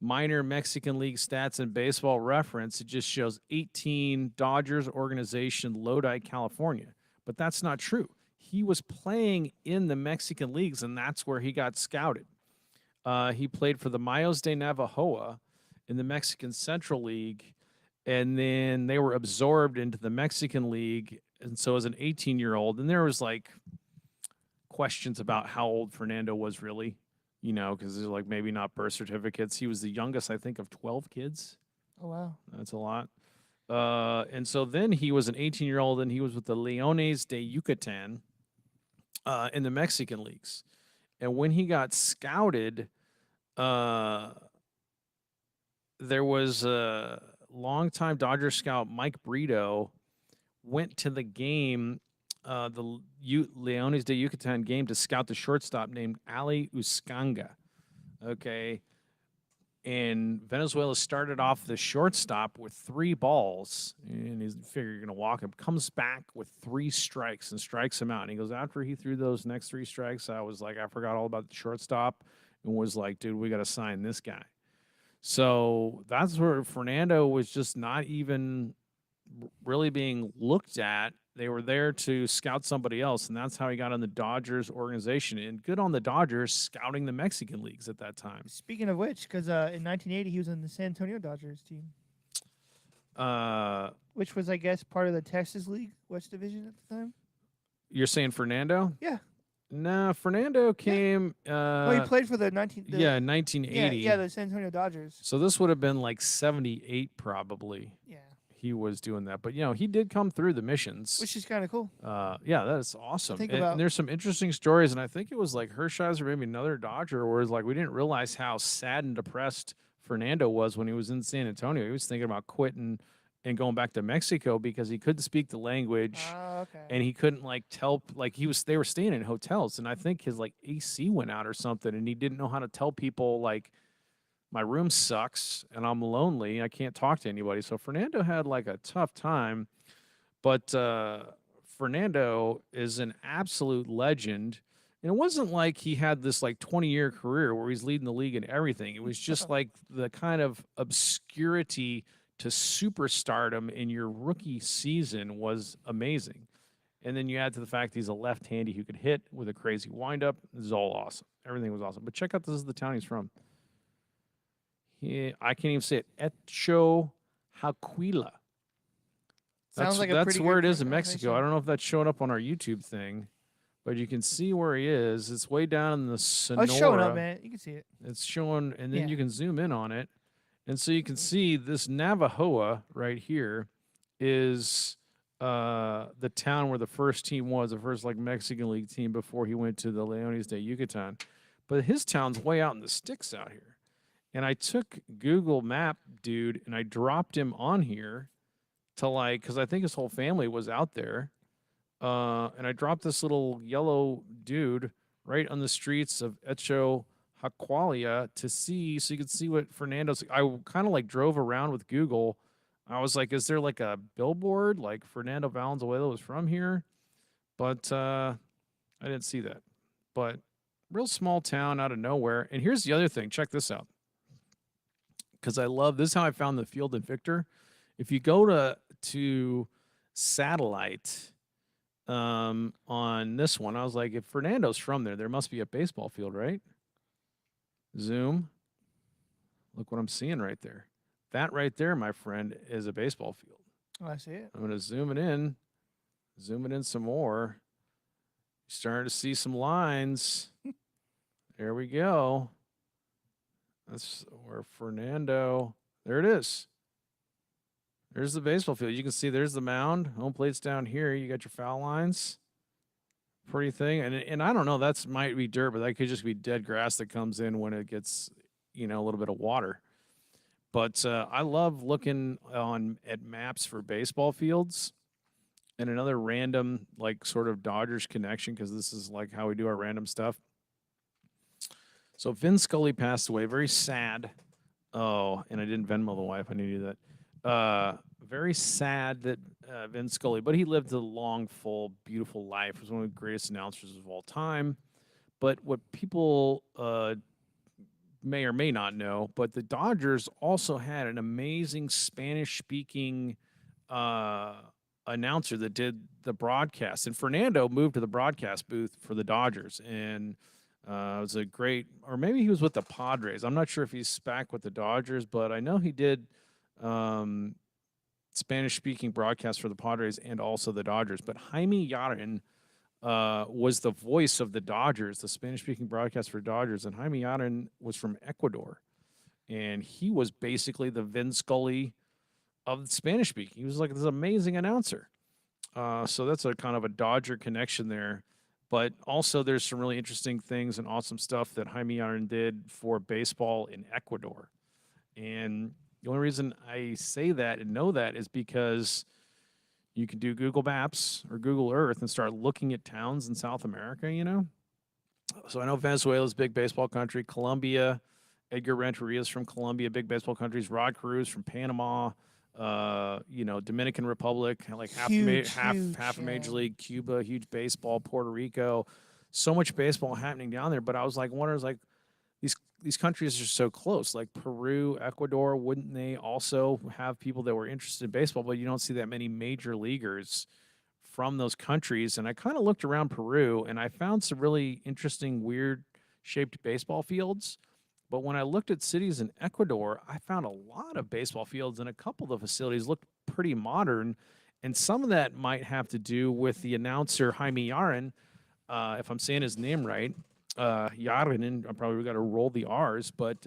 minor Mexican League stats and baseball reference, it just shows 18 Dodgers organization, Lodi, California. But that's not true. He was playing in the Mexican leagues, and that's where he got scouted. He played for the Mayos de Navajoa in the Mexican Central League, and then they were absorbed into the Mexican League. And so, as an 18-year-old, and there was like questions about how old Fernando was really, because there's like maybe not birth certificates. He was the youngest, I think, of 12 kids. Oh wow. That's a lot. And so then he was an 18-year-old, and he was with the Leones de Yucatan in the Mexican leagues. And when he got scouted, uh, there was a longtime Dodger scout, Mike Brito, went to the game, the Leones de Yucatan game, to scout the shortstop named Ali Uscanga. Okay. And Venezuela started off the shortstop with 3 balls, and he's figuring you're going to walk him. Comes back with 3 strikes and strikes him out. And he goes, after he threw those next 3 strikes, I was like, I forgot all about the shortstop and was like, dude, we got to sign this guy. So that's where Fernando was just not even really being looked at. They were there to scout somebody else, and that's how he got in the Dodgers organization. And good on the Dodgers scouting the Mexican leagues at that time. Speaking of which, because in 1980 he was in the San Antonio Dodgers team, Uh, which was I guess part of the Texas League West Division at the time. you're saying Fernando? Yeah. No, Fernando Yeah. came. Well, he played for the 19. Yeah, Yeah, 1980. yeah, the San Antonio Dodgers. So this would have been like 78, probably. Yeah, He was doing that, but he did come through the missions. which is kind of cool. Yeah, that is awesome. Think And, about. and there's some interesting stories, and I think it was like Hershiser, maybe another Dodger, where it's like we didn't realize how sad and depressed Fernando was when he was in San Antonio. He was thinking about quitting and going back to Mexico because he couldn't speak the language Okay. and he couldn't like tell like they were staying in hotels, and I think his like AC went out or something, and he didn't know how to tell people like my room sucks and I'm lonely. I can't talk to anybody. So Fernando had like a tough time, but Fernando is an absolute legend. And it wasn't like he had this like 20-year career where he's leading the league in everything. It was just like the kind of obscurity to superstardom in your rookie season was amazing. And then you add to the fact he's a left-handy who could hit with a crazy windup. This is all awesome. Everything was awesome. But check out, this is the town he's from. I can't even say it. Echo Haquila. Sounds like a That's pretty where good it is in Mexico. I pronunciation. don't know if that's showing up on our YouTube thing, but you can see where he is. It's way down in the Oh, Sonora. it's showing up, man. You can see it. It's showing, and then Yeah. you can zoom in on it, and so you can see this Navajoa right here is the town where the first team was, the first like Mexican League team before he went to the Leones de Yucatan. But his town's way out in the sticks out here. And I took Google Map dude and I dropped him on here to like, because I think his whole family was out there. And I dropped this little yellow dude right on the streets of Echo Haqualia to see, so you could see what Fernando's. I kind of like drove around with Google. I was like, is there like a billboard like Fernando Valenzuela was from here? But I didn't see that. But real small town out of nowhere. And here's the other thing. Check this out. because I love this. Is how I found the field in Victor. If you go to satellite on this one, I was like, if Fernando's from there, there must be a baseball field, right? Zoom. Look what I'm seeing right there. That right there, my friend, is a baseball field. Oh, I see it. I'm going to zoom it in some more. Starting to see some lines. There we go. That's where Fernando. There it is. There's the baseball field. You can see there's the mound. Home plate's down here. You got your foul lines. Pretty thing. And I don't know, that's might be dirt, but that could just be dead grass that comes in when it gets, a little bit of water. But I love looking at maps for baseball fields. And another random, like, sort of Dodgers connection, because this is like how we do our random stuff. So Vin Scully passed away. Very sad. Oh, and I didn't Venmo the wife. I need to do that. Very sad that Vin Scully, but he lived a long, full, beautiful life. He was one of the greatest announcers of all time. But what people may or may not know, but the Dodgers also had an amazing Spanish-speaking announcer that did the broadcast. And Fernando moved to the broadcast booth for the Dodgers, and it was a great, or maybe he was with the Padres. I'm not sure if he's back with the Dodgers, but I know he did Spanish-speaking broadcast for the Padres and also the Dodgers. But Jaime Yarin was the voice of the Dodgers, the Spanish-speaking broadcast for Dodgers, and Jaime Yarin was from Ecuador, and he was basically the Vin Scully of Spanish-speaking. He was like this amazing announcer. So that's a kind of a Dodger connection there. But also there's some really interesting things and awesome stuff that Jaime Yarin did for baseball in Ecuador. And the only reason I say that and know that is because you can do Google Maps or Google Earth and start looking at towns in South America. So I know Venezuela's a big baseball country. Colombia, Edgar Renteria's from Colombia, big baseball countries. Rod Cruz from Panama. Dominican Republic, like half a major league. Cuba, huge baseball. Puerto Rico, so much baseball happening down there. But I was like, wondering, like, these countries are so close, like Peru, Ecuador. Wouldn't they also have people that were interested in baseball? But you don't see that many major leaguers from those countries. And I kind of looked around Peru, and I found some really interesting, weird shaped baseball fields. But when I looked at cities in Ecuador, I found a lot of baseball fields, and a couple of the facilities looked pretty modern. And some of that might have to do with the announcer, Jaime Yarin, if I'm saying his name right. Yarin, and I probably got to roll the R's, but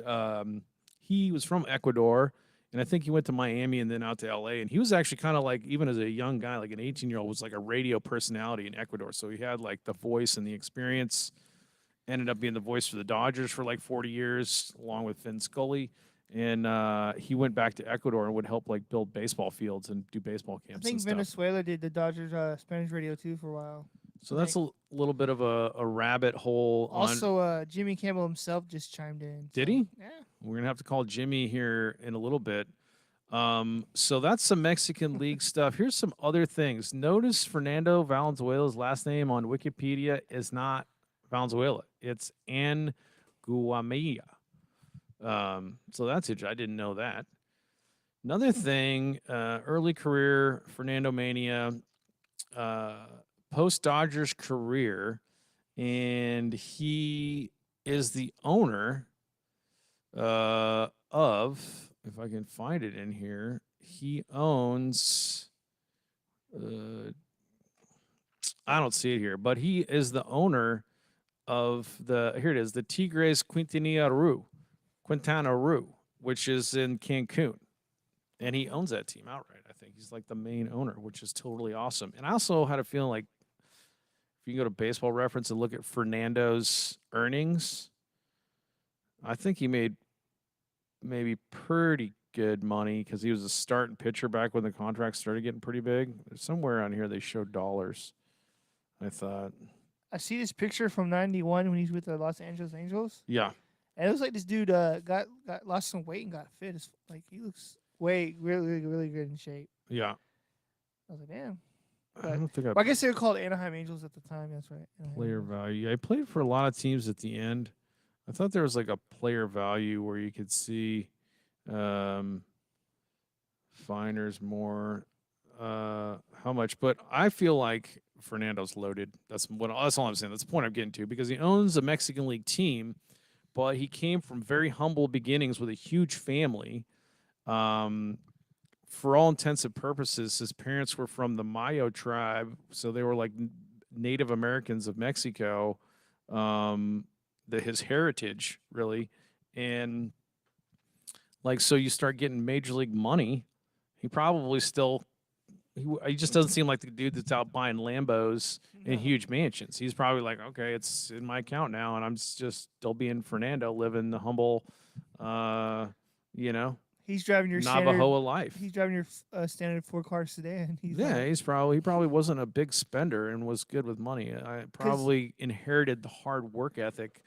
he was from Ecuador, and I think he went to Miami and then out to LA. And he was actually kind of like, even as a young guy, like an 18-year-old, was like a radio personality in Ecuador. So he had like the voice and the experience. Ended up being the voice for the Dodgers for like 40 years, along with Vin Scully. And he went back to Ecuador and would help like build baseball fields and do baseball I camps think and stuff. Venezuela did the Dodgers Spanish radio too for a while. So that's a little bit of a rabbit hole. Also, Jimmy Campbell himself just chimed in. Did he? Yeah. We're going to have to call Jimmy here in a little bit. So that's some Mexican League stuff. Here's some other things. Notice Fernando Valenzuela's last name on Wikipedia is not Valenzuela. It's Anguamilla. So that's it. I didn't know that. Another thing, early career, Fernandomania, post-Dodgers career, and he is the owner of, if I can find it in here, he owns, I don't see it here, but he is the owner of here it is, the Tigres Quintana Roo, which is in Cancun. And he owns that team outright, I think. He's like the main owner, which is totally awesome. And I also had a feeling like if you can go to Baseball Reference and look at Fernando's earnings, I think he made maybe pretty good money because he was a starting pitcher back when the contract started getting pretty big. There's somewhere on here they showed dollars. I thought. I see this picture from '91 when he's with the Los Angeles Angels. Yeah. And it was like this dude got lost some weight and got fit. It's like he looks really good in shape. Yeah. I was like, damn. But, I don't think I guess they were called Anaheim Angels at the time. That's right. Player value. I played for a lot of teams at the end. I thought there was like a player value where you could see. Um, Finers more. How much? But I feel like Fernando's loaded. That's all I'm saying. That's the point I'm getting to because he owns a Mexican League team, but he came from very humble beginnings with a huge family. Um, for all intents and purposes, his parents were from the Mayo tribe, so they were like Native Americans of Mexico. Um, his heritage really, and like so you start getting major league money. He probably still he just doesn't seem like the dude that's out buying Lambos and No. huge mansions. He's probably like, okay, it's in my account now, and I'm just still being Fernando, living the humble, uh, you know, He's driving your standard. Navajo life. He's driving your standard 4-car sedan. He's Yeah, like, he probably wasn't a big spender and was good with money. I because probably inherited the hard work ethic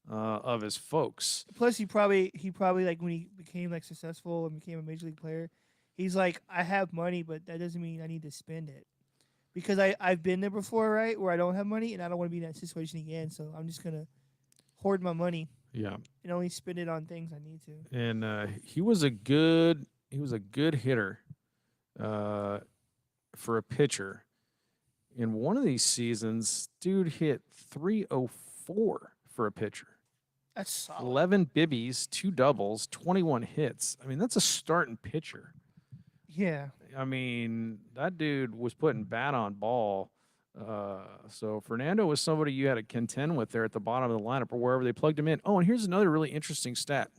of his folks. plus he probably like when he became like successful and became a major league player, he's like, I have money, but that doesn't mean I need to spend it because I've been there before, right, where I don't have money and I don't want to be in that situation again. So I'm just gonna hoard my money Yeah, and only spend it on things I need to. and he was a good hitter uh, for a pitcher. In one of these seasons, dude hit 304 for a pitcher. That's solid. 11 bibbies, 2 doubles, 21 hits. I mean, that's a starting pitcher. Yeah. I mean, that dude was putting bat on ball. So Fernando was somebody you had to contend with there at the bottom of the lineup or wherever they plugged him in. Oh, and here's another really interesting stat.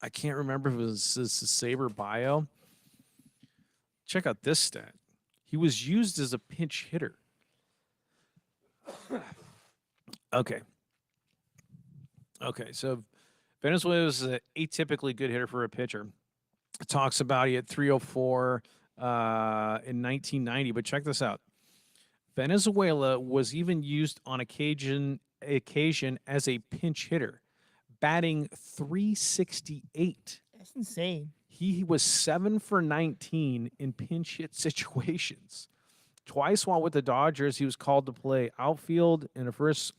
I can't remember if it was his Saber bio. Check out this stat. He was used as a pinch hitter. Okay. Okay. So Venezuela was an atypically good hitter for a pitcher. It talks about he had 304 in 1990. But check this out. Venezuela was even used on occasion as a pinch hitter, batting 368. That's insane. He was 7 for 19 in pinch hit situations. Twice while with the Dodgers, he was called to play outfield and first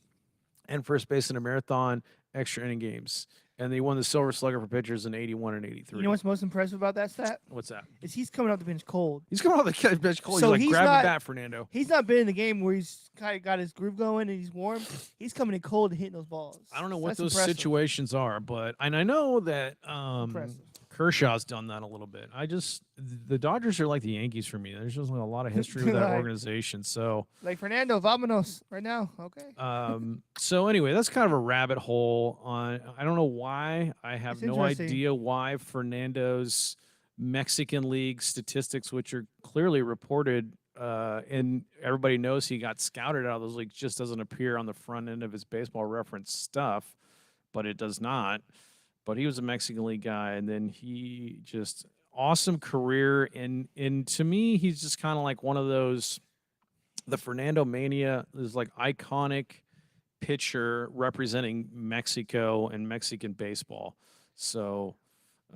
base in a marathon extra inning games. And they won the Silver Slugger for pitchers in 81 and 83. You know what's most impressive about that stat? What's that? Is he's coming off the bench cold. He's coming off the bench cold. So He's like, he's grab not- the bat, Fernando. He's not been in the game where he's kind of got his groove going and he's warm. He's coming in cold and hitting those balls. I don't know what That's those impressive. situations are, but and I know that Impressive. Kershaw's done that a little bit. The Dodgers are like the Yankees for me. There's just like a lot of history with that Right. organization. So Like Fernando, vámonos right now. Okay. so anyway, that's kind of a rabbit hole on. I don't know why. I have It's no interesting. idea why Fernando's Mexican League statistics, which are clearly reported, and everybody knows he got scouted out of those leagues, just doesn't appear on the front end of his Baseball Reference stuff, but it does not. But he was a Mexican League guy, and then he just awesome career, and to me, he's just kind of like one of those. The Fernando Mania is like iconic pitcher representing Mexico and Mexican baseball. So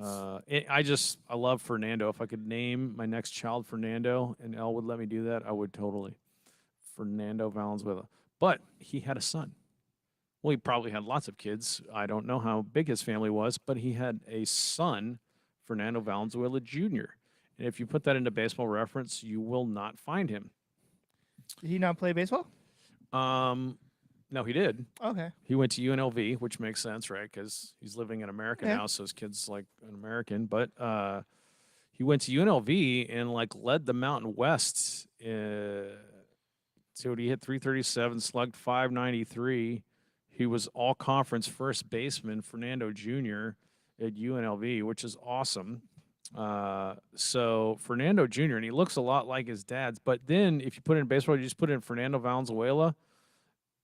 I love Fernando. If I could name my next child Fernando and Elle would let me do that, I would totally. Fernando Valenzuela. But he had a son. Well, he probably had lots of kids. I don't know how big his family was, but he had a son, Fernando Valenzuela Jr. And if you put that into Baseball Reference, you will not find him. Did he not play baseball? No, he did. Okay. He went to UNLV, which makes sense, right? Because he's living in America Yeah. now, so his kid's like an American. But he went to UNLV and like led the Mountain West. So he hit 337, slugged 593. He was all conference first baseman, Fernando Jr. at UNLV, which is awesome. So Fernando Jr. and he looks a lot like his dad's. But then if you put in baseball, you just put in Fernando Valenzuela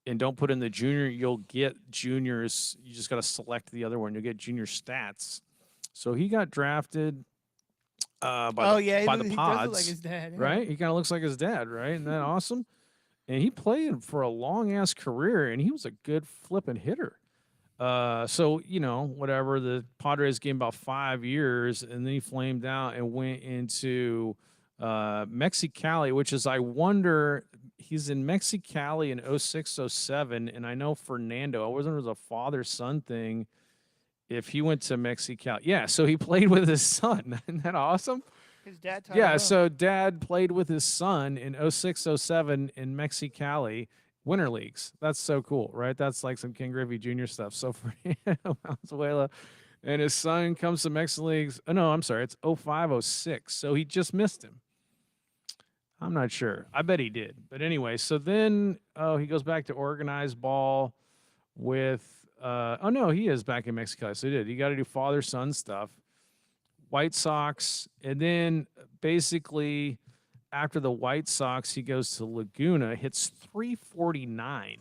and don't put in the junior, you'll get juniors. You just got to select the other one. You'll get junior stats. So he got drafted by he the does look Pods, like his dad. Yeah. right? He kind of looks like his dad, right? Isn't that awesome? And he played for a long ass career, and he was a good flipping hitter. So whatever, the Padres gave him about 5 years, and then he flamed out and went into Mexicali, which is, I wonder, he's in Mexicali in 06, 07, and I know Fernando, I wasn't, it was a father-son thing, if he went to Mexicali. Yeah, so he played with his son. Isn't that awesome? His dad taught him Yeah, well. so dad played with his son in 06, 07 in Mexicali winter leagues. That's so cool, right? That's like some King Griffey Jr. stuff. So for Valenzuela and his son comes to Mexican leagues. Oh, no, I'm sorry. It's 05, 06. So he just missed him. I'm not sure. I bet he did. But anyway, so then he goes back to organized ball with oh no, he is back in Mexico. So he did. He got to do father son stuff. White Sox, and then basically after the White Sox, he goes to Laguna, hits 349.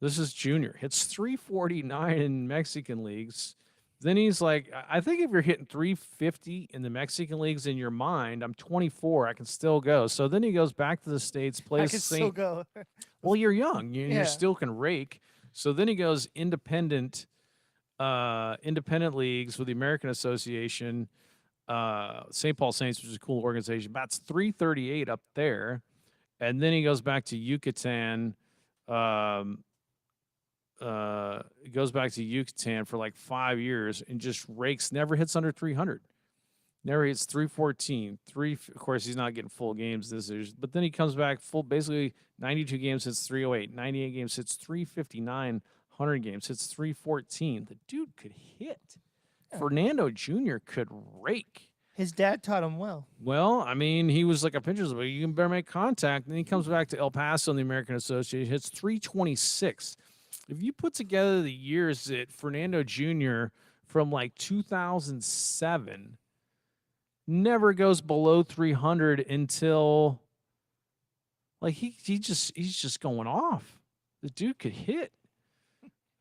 This is junior. Hits 349 in Mexican leagues. Then he's like, I think if you're hitting 350 in the Mexican leagues in your mind, I'm 24, I can still go. So then he goes back to the States, I plays can still go. Well, you're young. You Yeah. still can rake. So then he goes independent leagues with the American Association, St. Paul Saints, which is a cool organization. Bats 338 up there. And then he goes back to Yucatan. Goes back to Yucatan for like 5 years and just rakes, never hits under 300. Never hits 314. Of course, he's not getting full games this year, but then he comes back full, basically 92 games, hits 308, 98 games, hits 359, 100 games, hits 314. The dude could hit. Yeah. Fernando Jr. could rake. His dad taught him well. Well, I mean, he was like a pitcher's, but you can better make contact. And then he comes back to El Paso in the American Association, hits 326. If you put together the years that Fernando Jr. from like 2007 never goes below 300 until like he's just going off. The dude could hit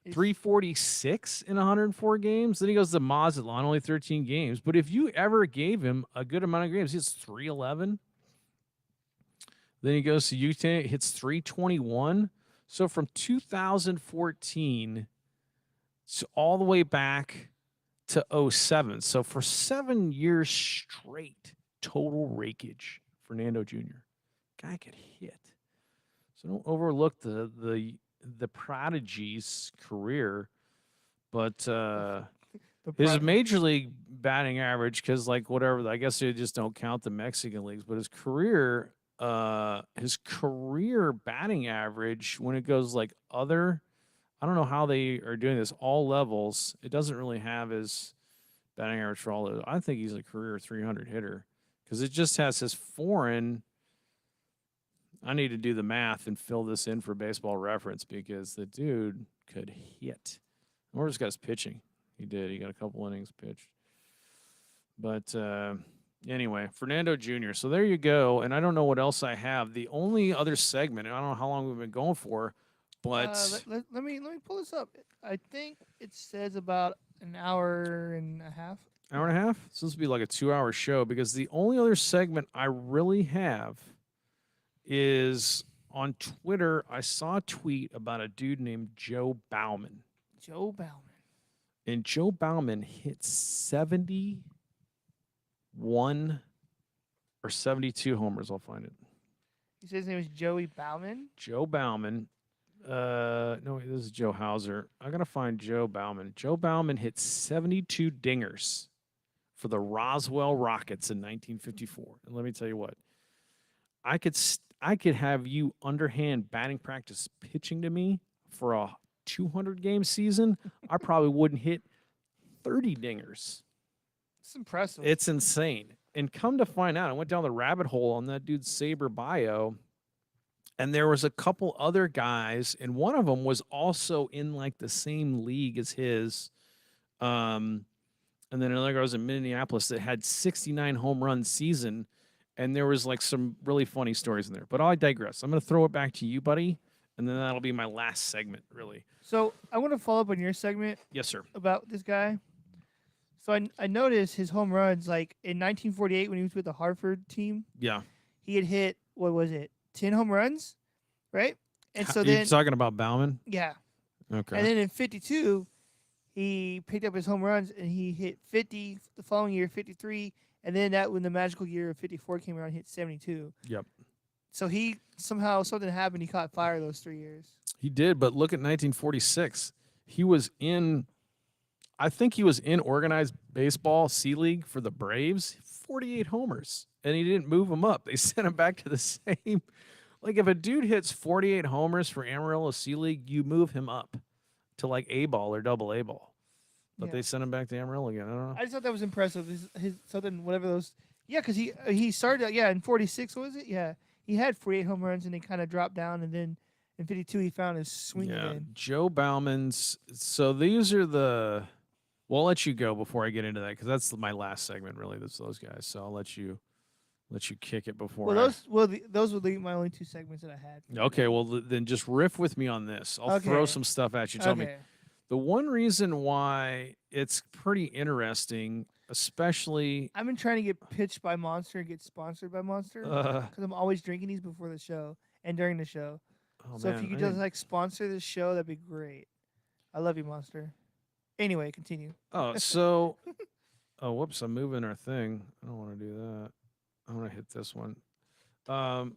346 in 104 games. Then he goes to Mazatlan, only 13 games. But if you ever gave him a good amount of games, he's 311. Then he goes to Utah, hits 321. So from 2014 to all the way back to 07. So for 7 years straight, total rakeage, Fernando Jr. Guy could hit. So don't overlook the prodigy's career, but his major league batting average, because like whatever, I guess they just don't count the Mexican leagues, but his career batting average when it goes like other, I don't know how they are doing this, all levels, it doesn't really have his batting average for all those. I think he's a career 300 hitter because it just has his foreign. I need to do the math and fill this in for Baseball Reference because the dude could hit. Or just got his pitching. He did. He got a couple innings pitched. But anyway, Fernando Jr. So there you go. And I don't know what else I have. The only other segment, I don't know how long we've been going for, but let me pull this up. I think it says about an hour and a half. Hour and a half? So this will be like a 2-hour show because the only other segment I really have is on Twitter. I saw a tweet about a dude named Joe Bauman. Joe Bauman. And Joe Bauman hit 71 or 72 homers. I'll find it. He said his name is Joey Bauman? Joe Bauman. No, this is Joe Hauser. I got to find Joe Bauman. Joe Bauman hit 72 dingers for the Roswell Rockets in 1954. And let me tell you what. I could have you underhand batting practice pitching to me for a 200-game season. I probably wouldn't hit 30 dingers. It's impressive. It's insane. And come to find out, I went down the rabbit hole on that dude's Sabre bio, and there was a couple other guys, and one of them was also in like the same league as his. And then another guy was in Minneapolis that had 69 home run season. And there was like some really funny stories in there. But I digress. I'm going to throw it back to you, buddy. And then that'll be my last segment, really. So I want to follow up on your segment. Yes, sir. About this guy. So I noticed his home runs, like in 1948 when he was with the Hartford team. Yeah. He had hit, what was it, 10 home runs, right? And so then. You're talking about Bauman? Yeah. Okay. And then in 52, he picked up his home runs and he hit 50 the following year, 53. And then when the magical year of 54 came around, he hit 72. Yep. So he somehow, something happened. He caught fire those 3 years. He did, but look at 1946. He was in, I think he was in organized baseball C League for the Braves. 48 homers, and he didn't move him up. They sent him back to the same. Like if a dude hits 48 homers for Amarillo C League, you move him up to like A ball or double A ball. But Yeah. they sent him back to Amarillo again. I don't know. I just thought that was impressive. His something whatever those. Yeah, because he started in 46. What was it? Yeah, he had 48 home runs and they kind of dropped down, and then in 52 he found his swing Yeah, again. Joe Bauman's. So these are the. Well, I'll let you go before I get into that because that's my last segment. Really, that's those guys. So I'll let you kick it before. Those would be my only two segments that I had. Okay, well then just riff with me on this. I'll throw Okay. some stuff at you. Tell me the one reason why it's pretty interesting, especially. I've been trying to get pitched by Monster and get sponsored by Monster because I'm always drinking these before the show and during the show. Oh So man, if you could just like sponsor this show, that'd be great. I love you, Monster. Anyway, continue. Oh, so. Oh, whoops! I'm moving our thing. I don't want to do that. I want to hit this one. Um,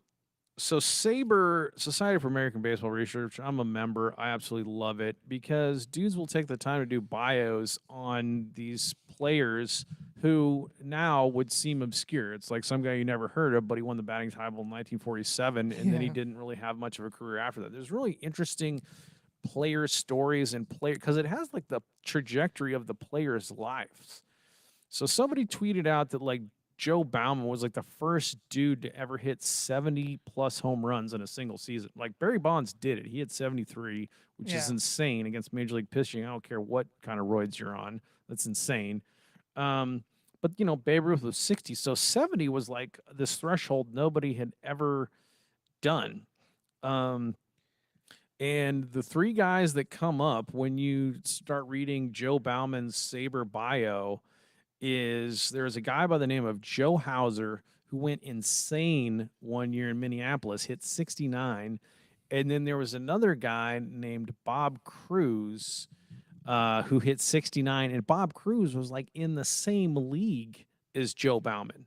so Saber Society for American Baseball Research, I'm a member. I absolutely love it because dudes will take the time to do bios on these players who now would seem obscure. It's like some guy you never heard of, but he won the batting title in 1947, and then he Yeah. didn't really have much of a career after that. There's really interesting player stories and player because it has like the trajectory of the players' lives. So somebody tweeted out that like Joe Bauman was like the first dude to ever hit 70 plus home runs in a single season. Like Barry Bonds did it. He had 73, which is Yeah. insane against Major League pitching. I don't care what kind of roids you're on. That's insane. But you know, Babe Ruth was 60. So 70 was like this threshold nobody had ever done. And the three guys that come up when you start reading Joe Bauman's Saber bio is there's a guy by the name of Joe Hauser who went insane one year in Minneapolis, hit 69. And then there was another guy named Bob Cruz who hit 69. And Bob Cruz was like in the same league as Joe Bauman.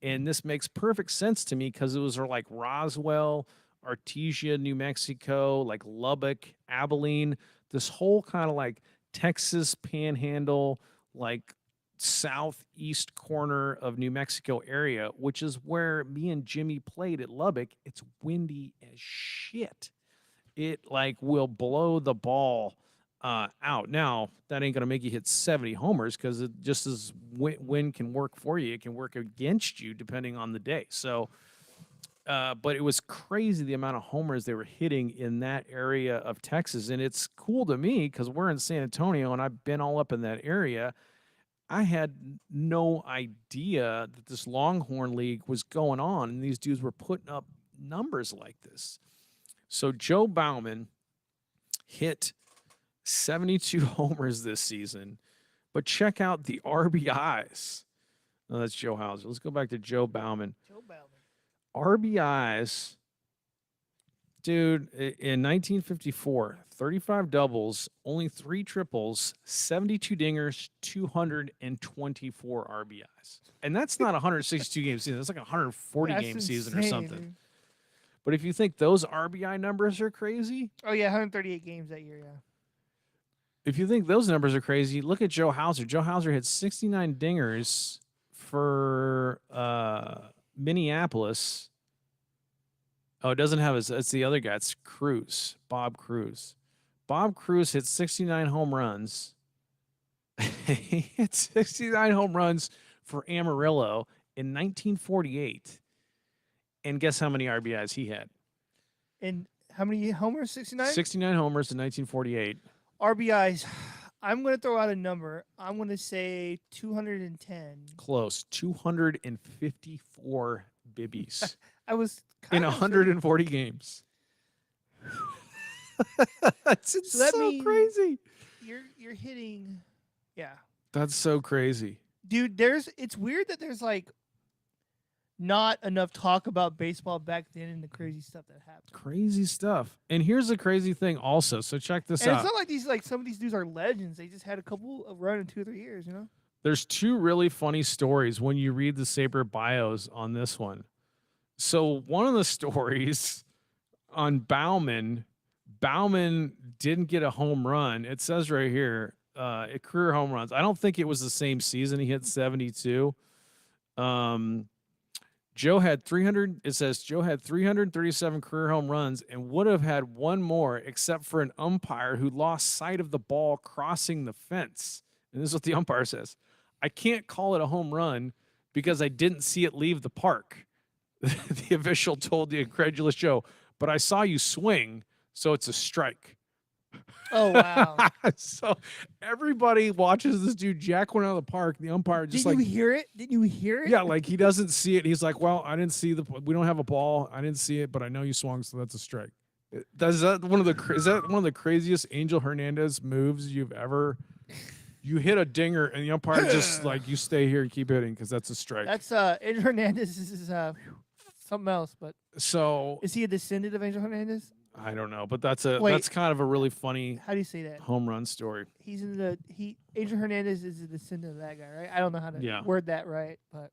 And this makes perfect sense to me because it was like Roswell, Artesia, New Mexico, like Lubbock, Abilene, this whole kind of like Texas panhandle, like southeast corner of New Mexico area, which is where me and Jimmy played at Lubbock. It's windy as shit. It like will blow the ball out. Now that ain't gonna make you hit 70 homers because it just as wind can work for you, it can work against you depending on the day. So, but it was crazy the amount of homers they were hitting in that area of Texas, and it's cool to me because we're in San Antonio and I've been all up in that area. I had no idea that this Longhorn League was going on, and these dudes were putting up numbers like this. So Joe Bauman hit 72 homers this season, but check out the RBIs. Oh, that's Joe Hauser. Let's go back to Joe Bauman. Joe Bauman. RBIs, dude, in 1954, 35 doubles, only 3 triples, 72 dingers, 224 RBIs. And that's not a 162 game season. That's like a 140 game season or something. Dude. But if you think those RBI numbers are crazy, Oh yeah, 138 games that year. Yeah. if you think those numbers are crazy, look at Joe Hauser. Joe Hauser hit 69 dingers for Minneapolis. Oh, it doesn't have his. It's the other guy. It's Cruz, Bob Cruz. Bob Cruz hit 69 home runs. He hit 69 home runs for Amarillo in 1948. And guess how many RBIs he had? And how many homers? 69? 69 homers in 1948. RBIs. I'm going to throw out a number. I'm going to say 210. Close. 254 bibbies I was in 140 games. That's So that so means- crazy. You're hitting. Yeah. That's so crazy. Dude, it's weird that there's like not enough talk about baseball back then and the crazy stuff that happened. Crazy stuff. And here's the crazy thing also. So check this And out. it's not like some of these dudes are legends. They just had a couple of run in 2 or 3 years, you know? There's 2 really funny stories when you read the Saber bios on this one. So one of the stories on Bauman didn't get a home run. It says right here, career home runs. I don't think it was the same season he hit 72. Joe had 300. It says Joe had 337 career home runs and would have had one more except for an umpire who lost sight of the ball crossing the fence. And this is what the umpire says: I can't call it a home run because I didn't see it leave the park. The official told the incredulous Joe, but I saw you swing, so it's a strike. Oh wow! So everybody watches this dude jack one out of the park. The umpire just Did you hear it? Did you hear it? yeah, like he doesn't see it. He's like, well, I didn't see we don't have a ball. I didn't see it, but I know you swung, so that's a strike. Is that one of the craziest Angel Hernandez moves you've ever? You hit a dinger, and the umpire just like, you stay here and keep hitting because that's a strike. That's Angel Hernandez is something else, but So is he a descendant of Angel Hernandez? I don't know, but that's kind of a really funny How do you say that? home run story. He's in the Angel Hernandez is a descendant of that guy, right? I don't know how to word that right, but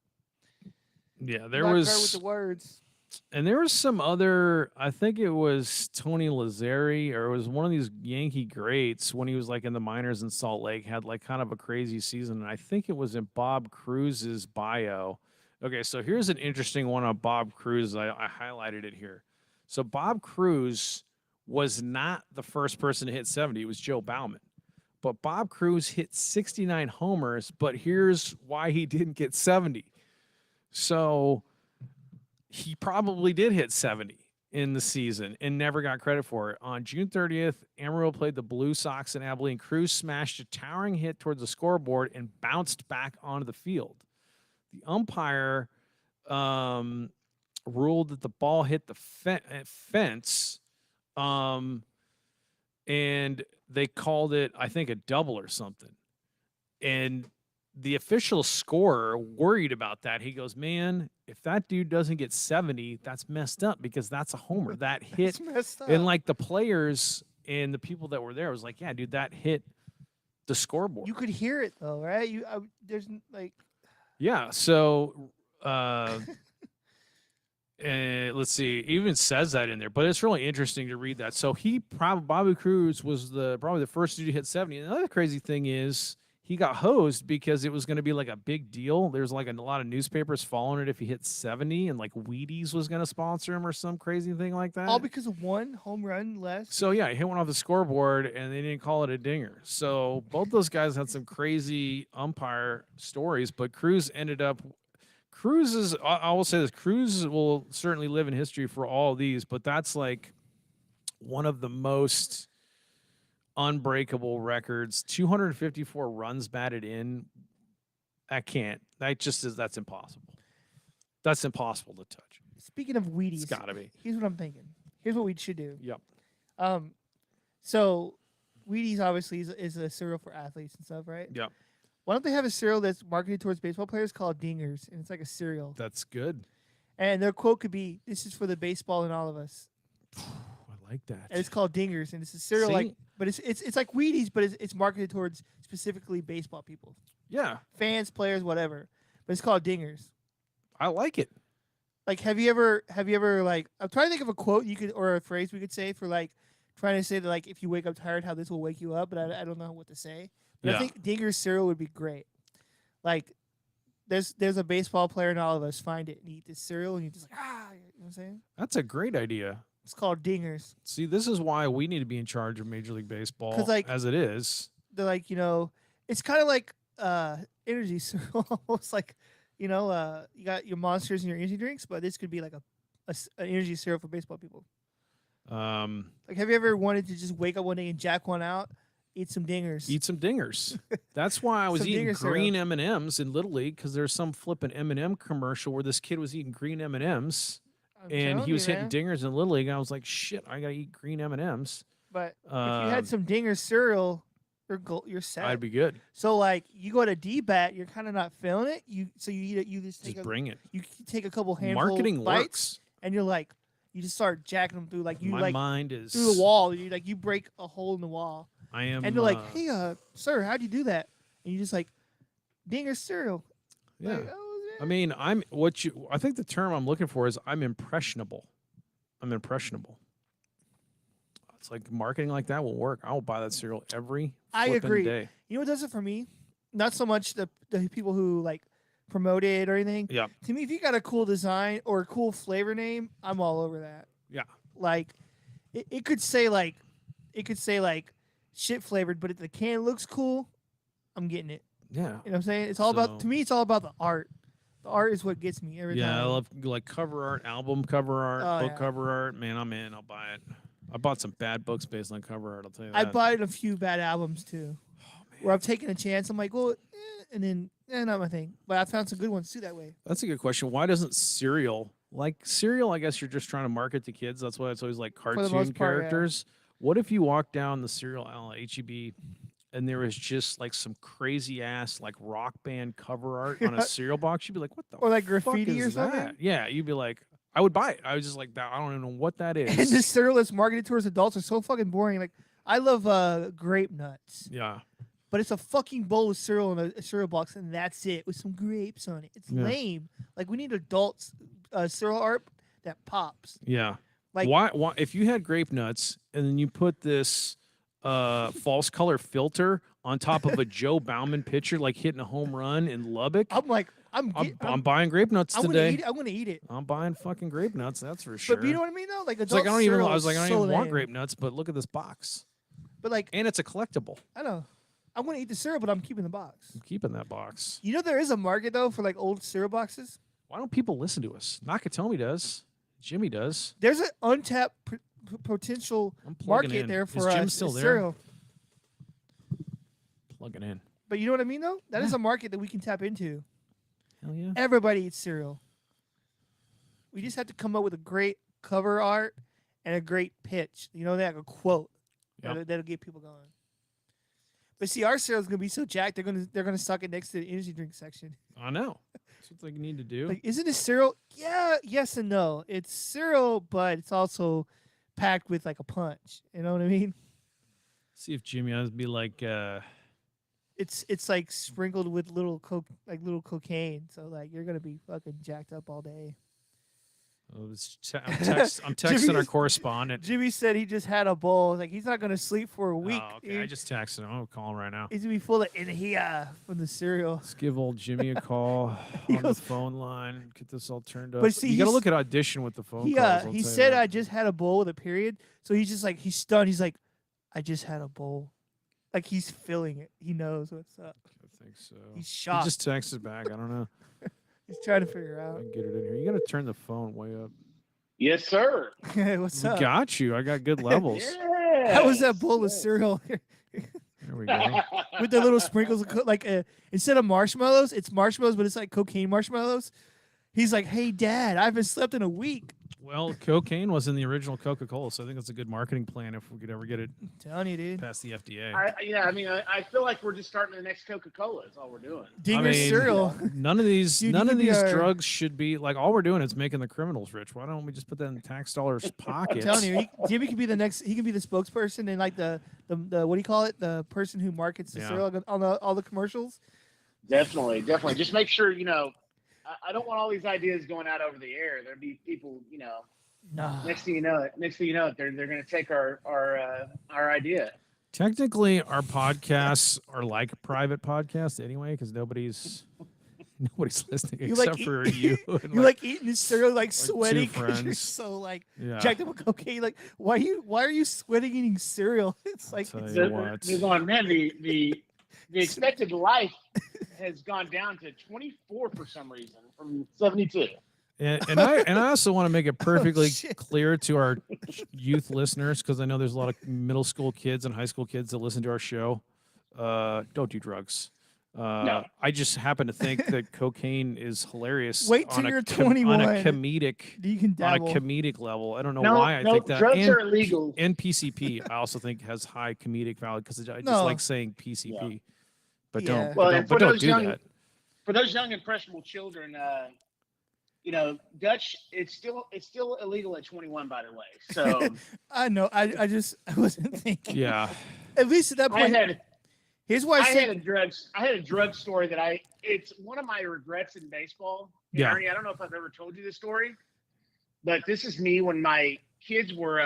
yeah, there was with the words. And there was some other, I think it was Tony Lazzari, or it was one of these Yankee greats when he was like in the minors in Salt Lake, had like kind of a crazy season. And I think it was in Bob Cruz's bio. Okay, so here's an interesting one on Bob Cruz. I highlighted it here. So Bob Cruz was not the first person to hit 70. It was Joe Bauman. But Bob Cruz hit 69 homers, but here's why he didn't get 70. So he probably did hit 70 in the season and never got credit for it. On June 30th, Amarillo played the Blue Sox in Abilene. Cruz smashed a towering hit towards the scoreboard and bounced back onto the field. The umpire ruled that the ball hit the fence, and they called it, I think, a double or something. And the official scorer worried about that. He goes, man, if that dude doesn't get 70, that's messed up because that's a homer. That hit. Messed up. And like the players and the people that were there was like, yeah, dude, that hit the scoreboard. You could hear it though, right? There's like. Yeah. So, let's see. It even says that in there, but it's really interesting to read that. So Bobby Cruz was probably the first dude to hit 70. And another crazy thing is, he got hosed because it was going to be like a big deal. There's like a lot of newspapers following it if he hit 70, and like Wheaties was going to sponsor him or some crazy thing like that. All because of one home run less. So yeah, he hit one off the scoreboard and they didn't call it a dinger. So both those guys had some crazy umpire stories, but Cruz ended up. I will say this: Cruz will certainly live in history for all of these, but that's like one of the most unbreakable records. 254 runs batted in. That's impossible. That's impossible to touch. Speaking of Wheaties, it's gotta be. Here's what I'm thinking. Here's what we should do. Yep. So Wheaties obviously is a cereal for athletes and stuff, right? Yep. Why don't they have a cereal that's marketed towards baseball players called Dingers, and it's like a cereal. That's good. And their quote could be, "This is for the baseball in all of us." I like that. And it's called Dingers, and it's a cereal but it's like Wheaties, but it's marketed towards specifically baseball people. Yeah. Fans, players, whatever. But it's called Dingers. I like it. Like, have you ever like, I'm trying to think of a quote or a phrase we could say for like trying to say that like if you wake up tired, how this will wake you up, but I don't know what to say. But I think Dingers cereal would be great. Like, there's a baseball player in all of us. Find it and eat this cereal, and you're just like, you know what I'm saying? That's a great idea. It's called Dingers. See, this is why we need to be in charge of Major League Baseball, like, as it is. They're like, it's kind of like energy cereal, almost like, you got your Monsters and your energy drinks, but this could be like an energy cereal for baseball people. Like, have you ever wanted to just wake up one day and jack one out? Eat some Dingers. Eat some Dingers. That's why I was eating green M&Ms in Little League, because there's some flipping M&M commercial where this kid was eating green M&Ms, and he was hitting Dingers in Little League. And I was like, shit, I got to eat green M&Ms. But if you had some Dingers cereal, you're set. I'd be good. So, like, you go to D-Bat, you're kind of not feeling it. You eat it. You just bring it. You take a couple handfuls Marketing bites, works. And you're like, you just start jacking them through. Like, My mind is through the wall. You break a hole in the wall. I am. And they're like, hey, sir, how'd you do that? And you just like, Dinger cereal. Yeah. Like, I mean, I think the term I'm looking for is I'm impressionable. I'm impressionable. It's like marketing like that will work. I will buy that cereal every I flipping agree. day. You know what does it for me? Not so much the people who like promote it or anything. Yeah. To me, if you got a cool design or a cool flavor name, I'm all over that. Yeah. Like, it could say like, shit flavored, but if the can looks cool, I'm getting it. Yeah. You know what I'm saying? It's all about, to me, it's all about the art. The art is what gets me every time. Yeah, I love like cover art, album cover art, Oh, book yeah. cover art. Man, I'm in. I'll buy it. I bought some bad books based on cover art. I'll tell you that. I bought a few bad albums too, where I've taken a chance. I'm like, well, and then not my thing. But I found some good ones too that way. That's a good question. Why doesn't cereal I guess you're just trying to market to kids. That's why it's always like the cartoon most part, yeah. characters. What if you walk down the cereal aisle at HEB and there was just like some crazy ass like rock band cover art on a cereal box? You'd be like, what the Or like fuck graffiti is or something? that? Yeah, you'd be like, I would buy it. I was just like, I don't even know what that is. And the cereal that's marketed towards adults are so fucking boring. Like, I love grape nuts, Yeah. but it's a fucking bowl of cereal in a cereal box, and that's it with some grapes on it. It's Yeah. lame. Like, we need adults cereal art that pops. Yeah. Like, Why if you had grape nuts and then you put this false color filter on top of a Joe Bauman pitcher like hitting a home run in Lubbock? I'm like, I'm buying grape nuts today. I'm gonna eat it. I'm buying fucking grape nuts, that's for sure. But you know what I mean though? Like, it's like I was like, I don't so even want lame. grape nuts, but look at this box. But like, And it's a collectible. I know. I'm gonna eat the cereal, but I'm keeping the box. I'm keeping that box. You know there is a market though for like old cereal boxes. Why don't people listen to us? Nakatomi does. Jimmy does. There's an untapped potential I'm plugging market in. there for Is Jim still there? cereal. Plugging in. But you know what I mean though? That is a market that we can tap into. Hell yeah. Everybody eats cereal. We just have to come up with a great cover art and a great pitch. You know, like a quote that'll get people going. But see, our cereal's gonna be so jacked. They're gonna stock it next to the energy drink section. I know. That's what they need to do. Like, isn't it cereal? Yeah, yes and no. It's cereal, but it's also packed with like a punch. You know what I mean? See if Jimmy has be like. It's like sprinkled with little cocaine. So like you're gonna be fucking jacked up all day. I'm texting our correspondent. Jimmy said he just had a bowl. Like he's not gonna sleep for a week. Oh, okay. I just texted him. I'll call him right now. He's gonna be full of inhia from the cereal. Let's give old Jimmy a call on the phone line. Get this all turned up. But see, you got to look at audition with the phone calls. He said I just had a bowl with a period. So he's just like he's stunned. He's like, I just had a bowl. Like he's feeling it. He knows what's up. I think so. He's shocked. He just texted back. I don't know. He's trying to figure I out. can get it in here. You got to turn the phone way up. Yes, sir. What's up? Got you. I got good levels. Yes. How was that bowl of cereal? There we go. With the little sprinkles of like instead of marshmallows, it's marshmallows, but it's like cocaine marshmallows. He's like, "Hey, Dad, I haven't slept in a week." Well, cocaine was in the original Coca-Cola, so I think that's a good marketing plan if we could ever get it I'm telling you, dude. past the FDA. I feel like we're just starting the next Coca-Cola. Is all we're doing. Dinger cereal. None of these, Dude, none you of could be these our- drugs should be like. All we're doing is making the criminals rich. Why don't we just put that in tax dollars' I'm pockets? telling you, Jimmy could be the next. He can be the spokesperson and like the what do you call it? The person who markets the Yeah. cereal on all the commercials. Definitely. Just make sure I don't want all these ideas going out over the air. There'd be people, No. Next thing you know it, they're going to take our idea. Technically, our podcasts are like a private podcast anyway, because nobody's listening You like except for you. And You're like eating this cereal, like two sweating because you're friends. so like yeah. jacked up with cocaine. Like, why are you sweating eating cereal? It's like Tell you They're what. going, man, the expected life has gone down to 24 for some reason from 72. And I also want to make it perfectly shit. clear to our youth listeners, because I know there's a lot of middle school kids and high school kids that listen to our show. Don't do drugs. No. I just happen to think that cocaine is hilarious. Wait till on you're on 21. a comedic You can on a dabble. comedic level. I don't know No, why I no, think that. drugs and, are illegal. And PCP, I also think has high comedic value because I just No. like saying PCP. Yeah. But Yeah. don't, Well, but and don't, for but don't those do young- that. For those young impressionable children, Dutch, it's still illegal at 21, by the way. So I know. I wasn't thinking. Yeah. At least at that point. Here's why I I said had a drug story that it's one of my regrets in baseball. And Yeah. Ernie, I don't know if I've ever told you this story, but this is me when my kids were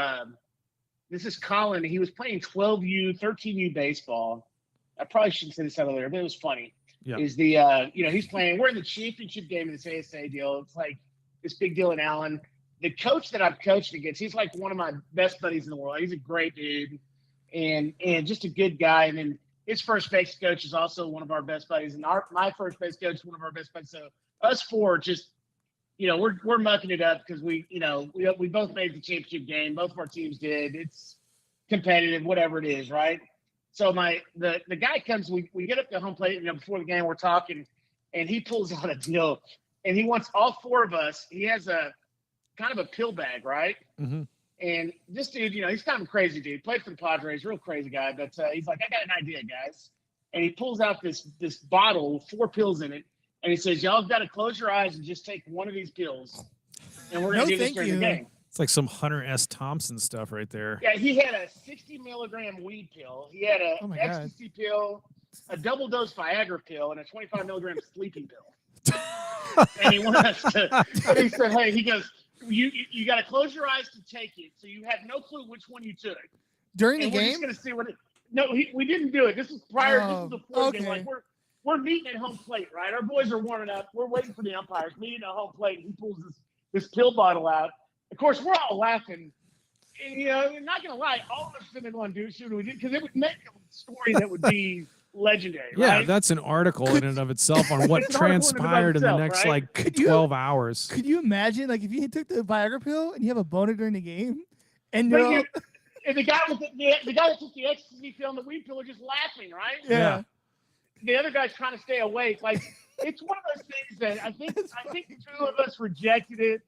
This is Colin. He was playing 12U, 13U baseball. I probably shouldn't say this out there, but it was funny. Yeah. Is the he's playing. We're in the championship game in this ASA deal. It's like this big deal in Allen. The coach that I've coached against, he's like one of my best buddies in the world. He's a great dude, and just a good guy. And then his first base coach is also one of our best buddies, and my first base coach is one of our best buddies. So us four just, we're mucking it up because we both made the championship game. Both of our teams did. It's competitive, whatever it is, right? So the guy comes, we get up to home plate, before the game, we're talking, and he pulls out a deal, and he wants all four of us. He has a kind of a pill bag, right? Mm-hmm. And this dude, he's kind of a crazy dude. Played for the Padres, real crazy guy. But he's like, I got an idea, guys. And he pulls out this bottle with 4 pills in it, and he says, y'all got to close your eyes and just take one of these pills, and we're going to do this during the game. It's like some Hunter S. Thompson stuff right there. Yeah, he had a 60 milligram weed pill. He had a ecstasy pill, a double dose Viagra pill, and a 25 milligram sleeping pill. And he wanted us to. And he said, "Hey," he goes, "You got to close your eyes to take it, so you have no clue which one you took during the we're game." Just gonna see what. We didn't do it. This is prior. This is before the game. Like we're meeting at home plate, right? Our boys are warming up. We're waiting for the umpires. Meeting at home plate. He pulls this pill bottle out. Of course, we're all laughing. And, I'm not gonna lie, all of us didn't want to do it we did because it would make a story that would be legendary. Yeah, right? that's an article in and of itself on what transpired in the next right? 12 hours. Could you imagine, like, if you took the Viagra pill and you have a boner during the game, and and the guy with the guy that took the ecstasy pill and the weed pill are just laughing, right? Yeah. The other guy's trying to stay awake. Like, it's one of those things that I think 2 of us rejected it.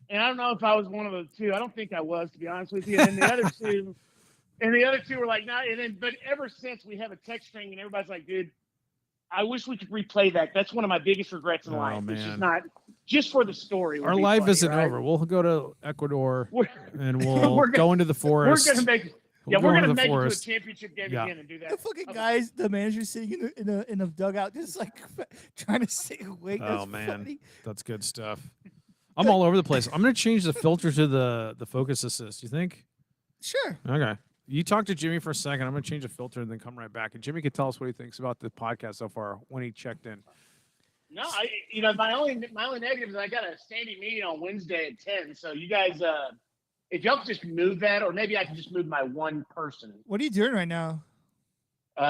And I don't know if I was one of the 2. I don't think I was, to be honest with you. And the other 2, were like, no. But ever since we have a text string, and everybody's like, dude, I wish we could replay that. That's one of my biggest regrets in life. Man. It's just not just for the story. Our life isn't over. We'll go to Ecuador and we'll go into the forest. We're gonna make. We're gonna make it to a championship game again and do that. The fucking guys, the manager sitting in a dugout, just like trying to stay awake. That's funny. That's good stuff. I'm all over the place. I'm going to change the filter to the focus assist. You think? Sure. Okay. You talk to Jimmy for a second. I'm going to change the filter and then come right back. And Jimmy can tell us what he thinks about the podcast so far when he checked in. No, my only negative is I got a standing meeting on Wednesday at 10. So you guys, if y'all could just move that, or maybe I can just move my one person. What are you doing right now?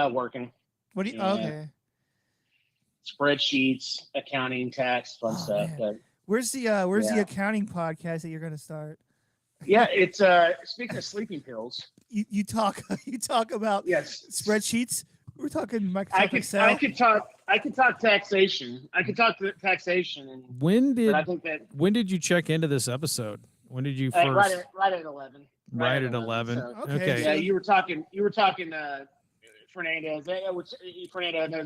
Working. What do you? Okay. Spreadsheets, accounting, tax, fun stuff. But where's the accounting podcast that you're going to start? Yeah, it's speaking of sleeping pills. You talk about spreadsheets. We're talking Microsoft Excel. I could talk taxation. I could talk taxation. And when did you check into this episode? When did you first? Right at 11. Right at 11. So, okay. Yeah, you were talking Fernandez,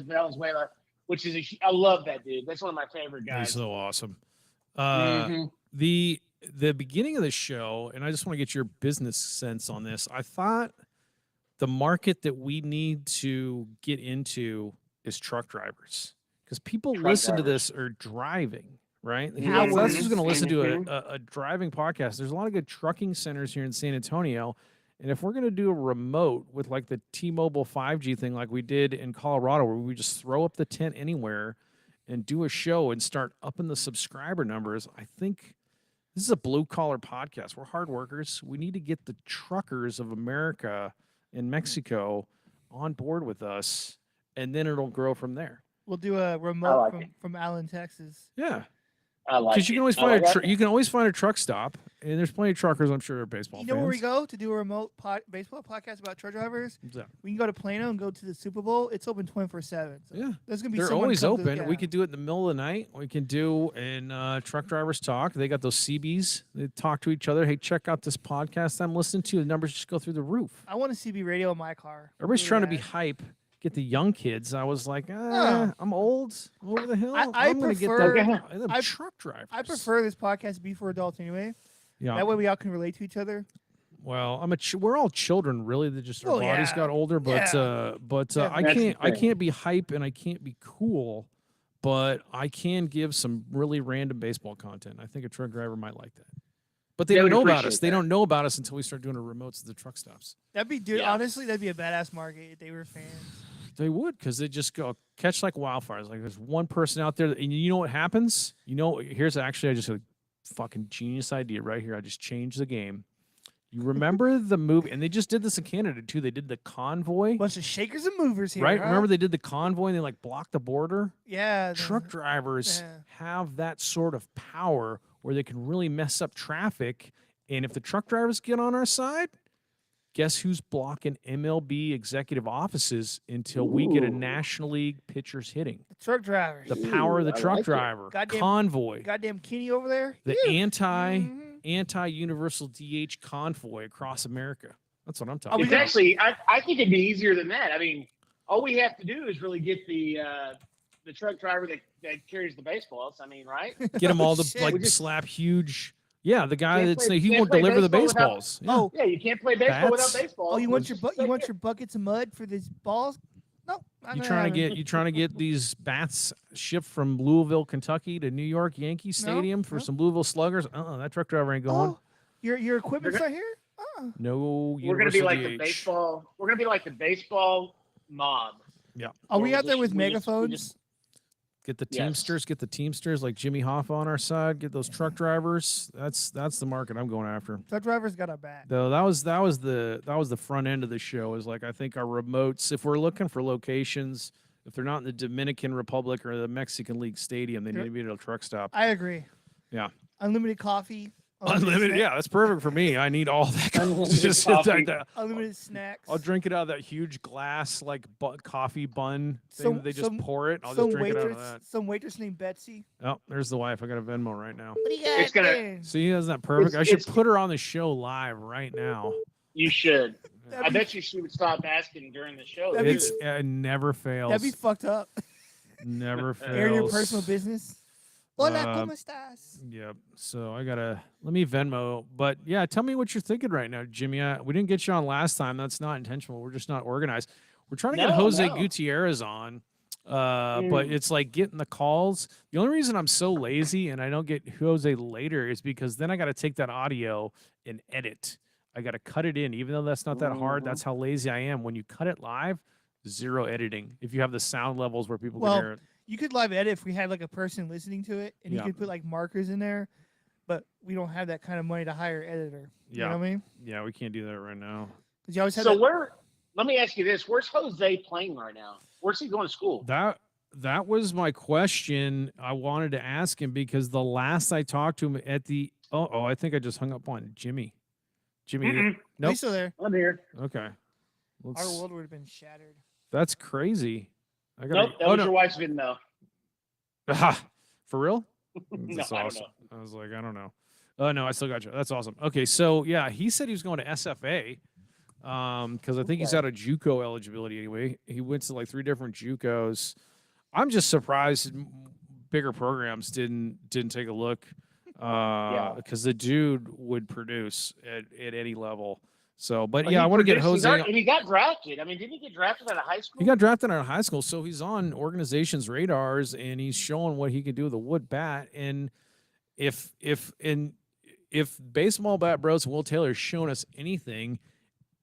Valenzuela, which is I love that dude. That's one of my favorite guys. He's so awesome. The beginning of the show, and I just want to get your business sense on this. I thought the market that we need to get into is truck drivers, because people listen to this are driving, right? That's who's going to listen to a driving podcast. There's a lot of good trucking centers here in San Antonio. And if we're going to do a remote with like the T-Mobile 5G thing like we did in Colorado, where we just throw up the tent anywhere and do a show and start upping the subscriber numbers, I think this is a blue-collar podcast. We're hard workers. We need to get the truckers of America and Mexico on board with us, and then it'll grow from there. We'll do a remote from Allen, Texas. Yeah. Because you can always find a truck stop, and there's plenty of truckers, I'm sure, are baseball fans. You know where we go to do a remote baseball podcast about truck drivers? What's that? We can go to Plano and go to the Super Bowl. It's open 24/7. So yeah, there's gonna be. They're always open. We could do it in the middle of the night. We can do in truck drivers talk. They got those CBs. They talk to each other. Hey, check out this podcast I'm listening to. The numbers just go through the roof. I want a CB radio in my car. Everybody's trying to be hype. Get the young kids. I was like, I'm old. I'm over the hill. I'm going to get the truck drivers. I prefer this podcast to be for adults anyway. Yeah. That way we all can relate to each other. Well, we're all children, really. That just our bodies got older, but I can't be hype and I can't be cool, but I can give some really random baseball content. I think a truck driver might like that. But they They don't would know about appreciate us. They that. don't know about us until we start doing our remotes at the truck stops. That'd be, dude. Yeah. Honestly, that'd be a badass market if they were fans. They would, because they just go catch like wildfires. Like there's one person out there, and you know what happens? You know, here's actually I just a fucking genius idea right here. I just changed the game. You remember the movie, and they just did this in Canada too. They did the convoy, Bunch of shakers and movers here, right? huh? Remember they did the convoy and they like blocked the border. Yeah. Truck drivers yeah. have that sort of power where they can really mess up traffic. And if the truck drivers get on our side, guess who's blocking MLB executive offices until we get a Ooh. National League pitchers hitting? The truck drivers. The power of the I truck like it. driver, Goddamn- convoy, Goddamn Kenny over there. the Yeah. anti-universal DH convoy across America. That's what I'm Oh, talking It's about. actually, I think it'd be easier than that. I mean, all we have to do is really get the truck driver that carries the baseballs. I mean, right? Get them all to Shit. like We just- slap huge. Yeah, the guy Can't that's play- he can't won't play deliver the baseball without- baseballs. Yeah. Oh, Yeah, you can't play baseball Bats. without baseball. oh, you want your Just you like want it. your buckets of mud for these balls? No, You trying to get these bats shipped from Louisville, Kentucky to New York Yankee Stadium for no. some Louisville Sluggers? That truck driver ain't going. Oh, your equipment's They're not here. Oh. No, We're gonna be universal like the DH. baseball. We're gonna be like the baseball mob. Are Or we we out there just- with we just- we megaphones? just- Get the Yes. Teamsters like Jimmy Hoffa on our side. Get those truck drivers. That's the market I'm going after. Truck drivers got our back. Though that was the front end of the show. Is like I think our remotes. If we're looking for locations, if they're not in the Dominican Republic or the Mexican League Stadium, they need to be at a truck stop. I agree. Yeah. Unlimited coffee. Unlimited, snack- yeah, that's perfect for me. I need all that. Unlimited Just coffee. like that. Unlimited snacks. I'll drink it out of that huge glass like coffee bun thing. Some- that they just some- pour it. I'll some just drink it out waitress, of that. some waitress named Betsy. Oh, there's the wife. I got a Venmo right now. What do you got It's gonna- there? See, isn't that perfect? It's- I should it's- put her on the show live right now. You should. That'd I be- bet you she would stop asking during the show. That'd be- It's it never fails. That'd be fucked up. Never fails. Air your personal business. Hola, Uh, ¿cómo estás? Yep. So I gotta let me Venmo. But yeah, tell me what you're thinking right now, Jimmy. We didn't get you on last time. That's not intentional. We're just not organized. We're trying to get No, Jose no. Gutierrez on. But it's like getting the calls. The only reason I'm so lazy and I don't get Jose later is because then I got to take that audio and edit. I got to cut it in, even though that's not that hard. That's how lazy I am. When you cut it live, zero editing. If you have the sound levels where people Well, can hear it. You could live edit if we had like a person listening to it, and Yeah. you could put like markers in there. But we don't have that kind of money to hire an editor. You know what I mean? Yeah, we can't do that right now. Because you always have So that. let me ask you this: where's Jose playing right now? Where's he going to school? That was my question. I wanted to ask him because the last I talked to him at the I think I just hung up on Jimmy. Jimmy, Mm-mm. nope. He's still there. I'm here. Okay. Our world would have been shattered. That's crazy. I got Nope, that was your wife's video. No. For real? No, That's I don't awesome. I was like, I don't know. Oh no, I still got you. That's awesome. Okay, so yeah, he said he was going to SFA. Because I think he's Okay. out of JUCO eligibility anyway. He went to like 3 different JUCOs. I'm just surprised bigger programs didn't take a look. Because the dude would produce at any level. So, but Well, yeah, he I want to get produced- Jose. And he got drafted. I mean, didn't he get drafted out of high school? He got drafted out of high school, so he's on organizations' radars, and he's showing what he can do with a wood bat. And if baseball bat bros and Will Taylor's shown us anything,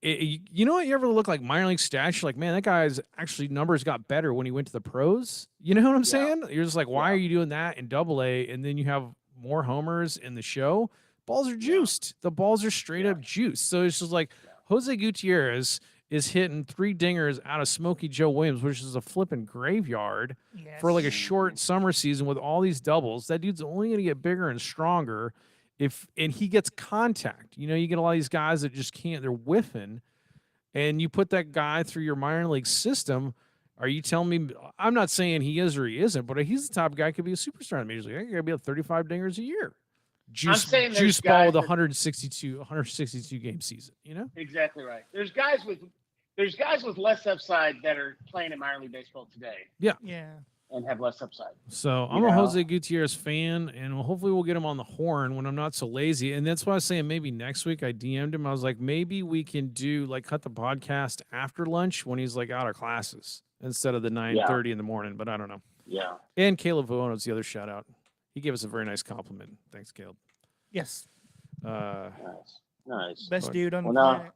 you know what? You ever look like minor league stats? You're like, man, that guy's actually numbers got better when he went to the pros. You know what I'm saying? You're just like, why are you doing that in Double-A? And then you have more homers in the show. Balls are juiced. The balls are straight up juiced. So it's just like Jose Gutierrez is hitting 3 dingers out of Smokey Joe Williams, which is a flipping graveyard for like a short summer season with all these doubles. That dude's only going to get bigger and stronger and he gets contact. You know, you get a lot of these guys that just can't, they're whiffing, and you put that guy through your minor league system. Are you telling me, I'm not saying he is or he isn't, but he's the top guy, could be a superstar in the major league. He could be at 35 dingers a year. saying there's Juice ball guys with that- 162 game season, you know? Exactly right. There's guys with less upside that are playing in minor league baseball today Yeah. and have less upside. So I'm a Jose Gutierrez fan, and hopefully we'll get him on the horn when I'm not so lazy. And that's why I was saying maybe next week. I DM'd him. I was like, maybe we can do like cut the podcast after lunch when he's like out of classes instead of the 9:30 in the morning. But I don't know. Yeah. And Caleb Vuono is the other shout out. He gave us a very nice compliment. Thanks, Caleb. Yes. Nice. Best But- dude on the Well, no. planet.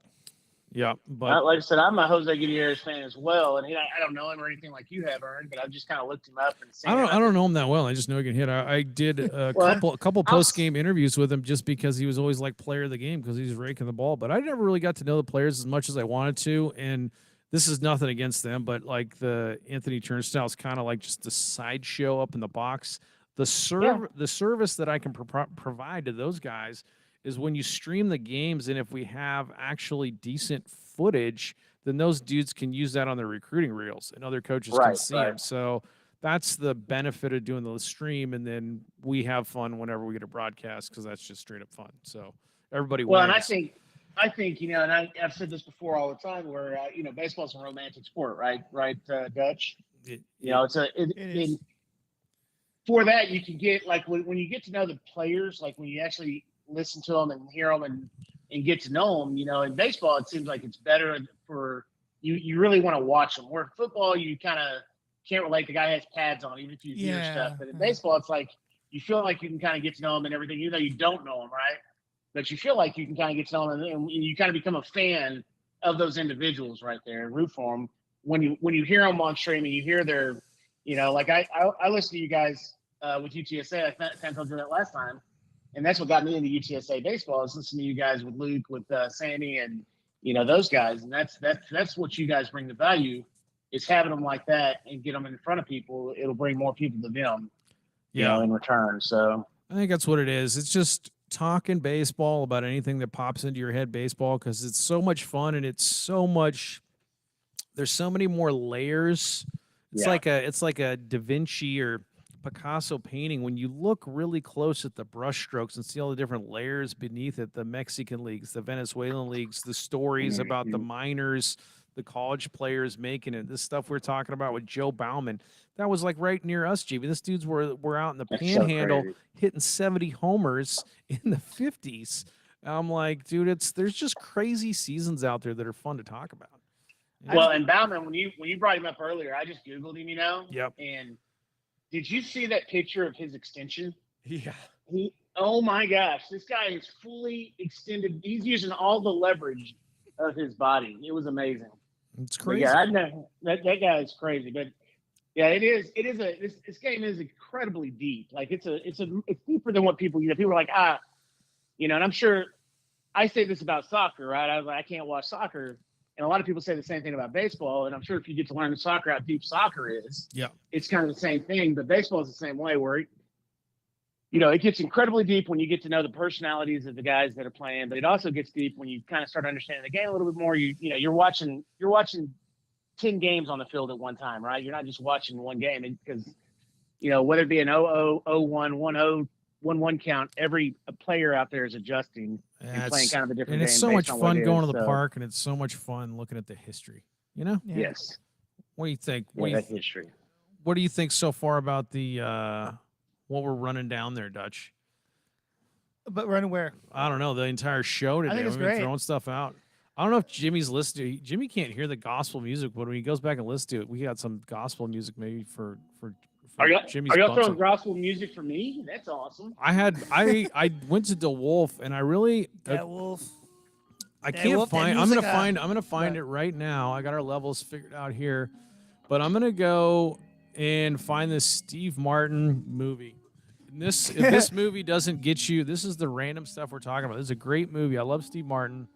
Yeah, but Like I said, I'm a Jose Gutierrez fan as well, and I don't know him or anything like you have, Ern, but I've just kind of looked him up and seen. I don't know him that well. I just know he can hit. I did a Well, couple I'll- post game interviews with him just because he was always like player of the game because he's raking the ball. But I never really got to know the players as much as I wanted to. And this is nothing against them, but like the Anthony Turnstile is kind of like just a sideshow up in the box. The service that I can provide to those guys is when you stream the games, and if we have actually decent footage, then those dudes can use that on their recruiting reels, and other coaches can see them. So that's the benefit of doing the stream, and then we have fun whenever we get a broadcast because that's just straight up fun. So everybody wins. Well, and I think and I've said this before all the time, where baseball's a romantic sport, right? Right, Dutch. For that you can get like when you get to know the players, like when you actually listen to them and hear them and get to know them. In baseball, it seems like it's better for you. You really want to watch them. Where football, you kind of can't relate. The guy has pads on, even if you hear stuff. But in baseball, it's like you feel like you can kind of get to know them and everything, even though you don't know them, right? But you feel like you can kind of get to know them, and you kind of become a fan of those individuals right there and root for them. When you hear them on streaming, you hear their, like I listen to you guys with UTSA. I kind of told you that last time. And that's what got me into UTSA baseball, is listening to you guys with Luke, with Sammy, and those guys. And that's what you guys bring the value, is having them like that and get them in front of people. It'll bring more people to them, in return. So I think that's what it is. It's just talking baseball about anything that pops into your head, baseball, because it's so much fun and it's so much. There's so many more layers. It's like a Da Vinci or Picasso painting. When you look really close at the brush strokes and see all the different layers beneath it, the Mexican leagues, the Venezuelan leagues, the stories about the minors, the college players making it, this stuff we're talking about with Joe Bauman, that was like right near us, GB. This dudes were out in the Panhandle hitting 70 homers in the 50s. I'm like, dude, there's just crazy seasons out there that are fun to talk about. Well, and Bauman, when you brought him up earlier, I just Googled him, Yep. And did you see that picture of his extension? Yeah. Oh my gosh, this guy is fully extended. He's using all the leverage of his body. It was amazing. It's crazy. But yeah, I know that guy is crazy. But yeah, it is. This game is incredibly deep. Like it's deeper than what people. People are like, and I'm sure I say this about soccer, right? I was like, I can't watch soccer. And a lot of people say the same thing about baseball. And I'm sure if you get to learn soccer, how deep soccer is, it's kind of the same thing. But baseball is the same way, where it gets incredibly deep when you get to know the personalities of the guys that are playing. But it also gets deep when you kind of start understanding the game a little bit more. You're watching 10 games on the field at one time, right? You're not just watching one game, because whether it be an 0-0, 0-1, 1-0, 1-1 count, every player out there is adjusting and playing kind of a different game. And it's so much fun going to the park, and it's so much fun looking at the history. Yes. What do you think? History. What do you think so far about the what we're running down there, Dutch? But running where? I don't know. The entire show today. I think it's We've been great. throwing stuff out. I don't know if Jimmy's listening to it. Jimmy can't hear the gospel music, but when he goes back and listens to it, we got some gospel music maybe for Jimmy's. Are y'all throwing gospel music for me? That's awesome. I went to DeWolf, and I really DeWolf. I can't find. I'm gonna find it right now. I got our levels figured out here, but I'm gonna go and find this Steve Martin movie. And if this movie doesn't get you, this is the random stuff we're talking about. This is a great movie. I love Steve Martin.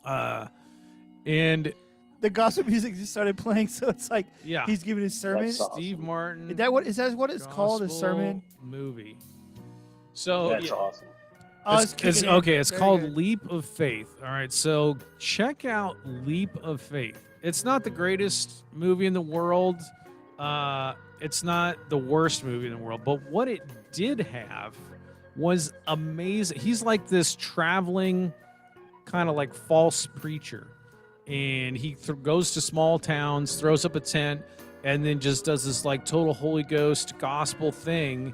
And the gospel music just started playing, so it's like he's giving his sermon. That's awesome. Steve Martin. Is that what it's called? A sermon movie. So that's awesome. It's called Leap of Faith. All right, so check out Leap of Faith. It's not the greatest movie in the world. It's not the worst movie in the world, but what it did have was amazing. He's like this traveling kind of like false preacher, and he goes to small towns, throws up a tent, and then just does this like total Holy Ghost gospel thing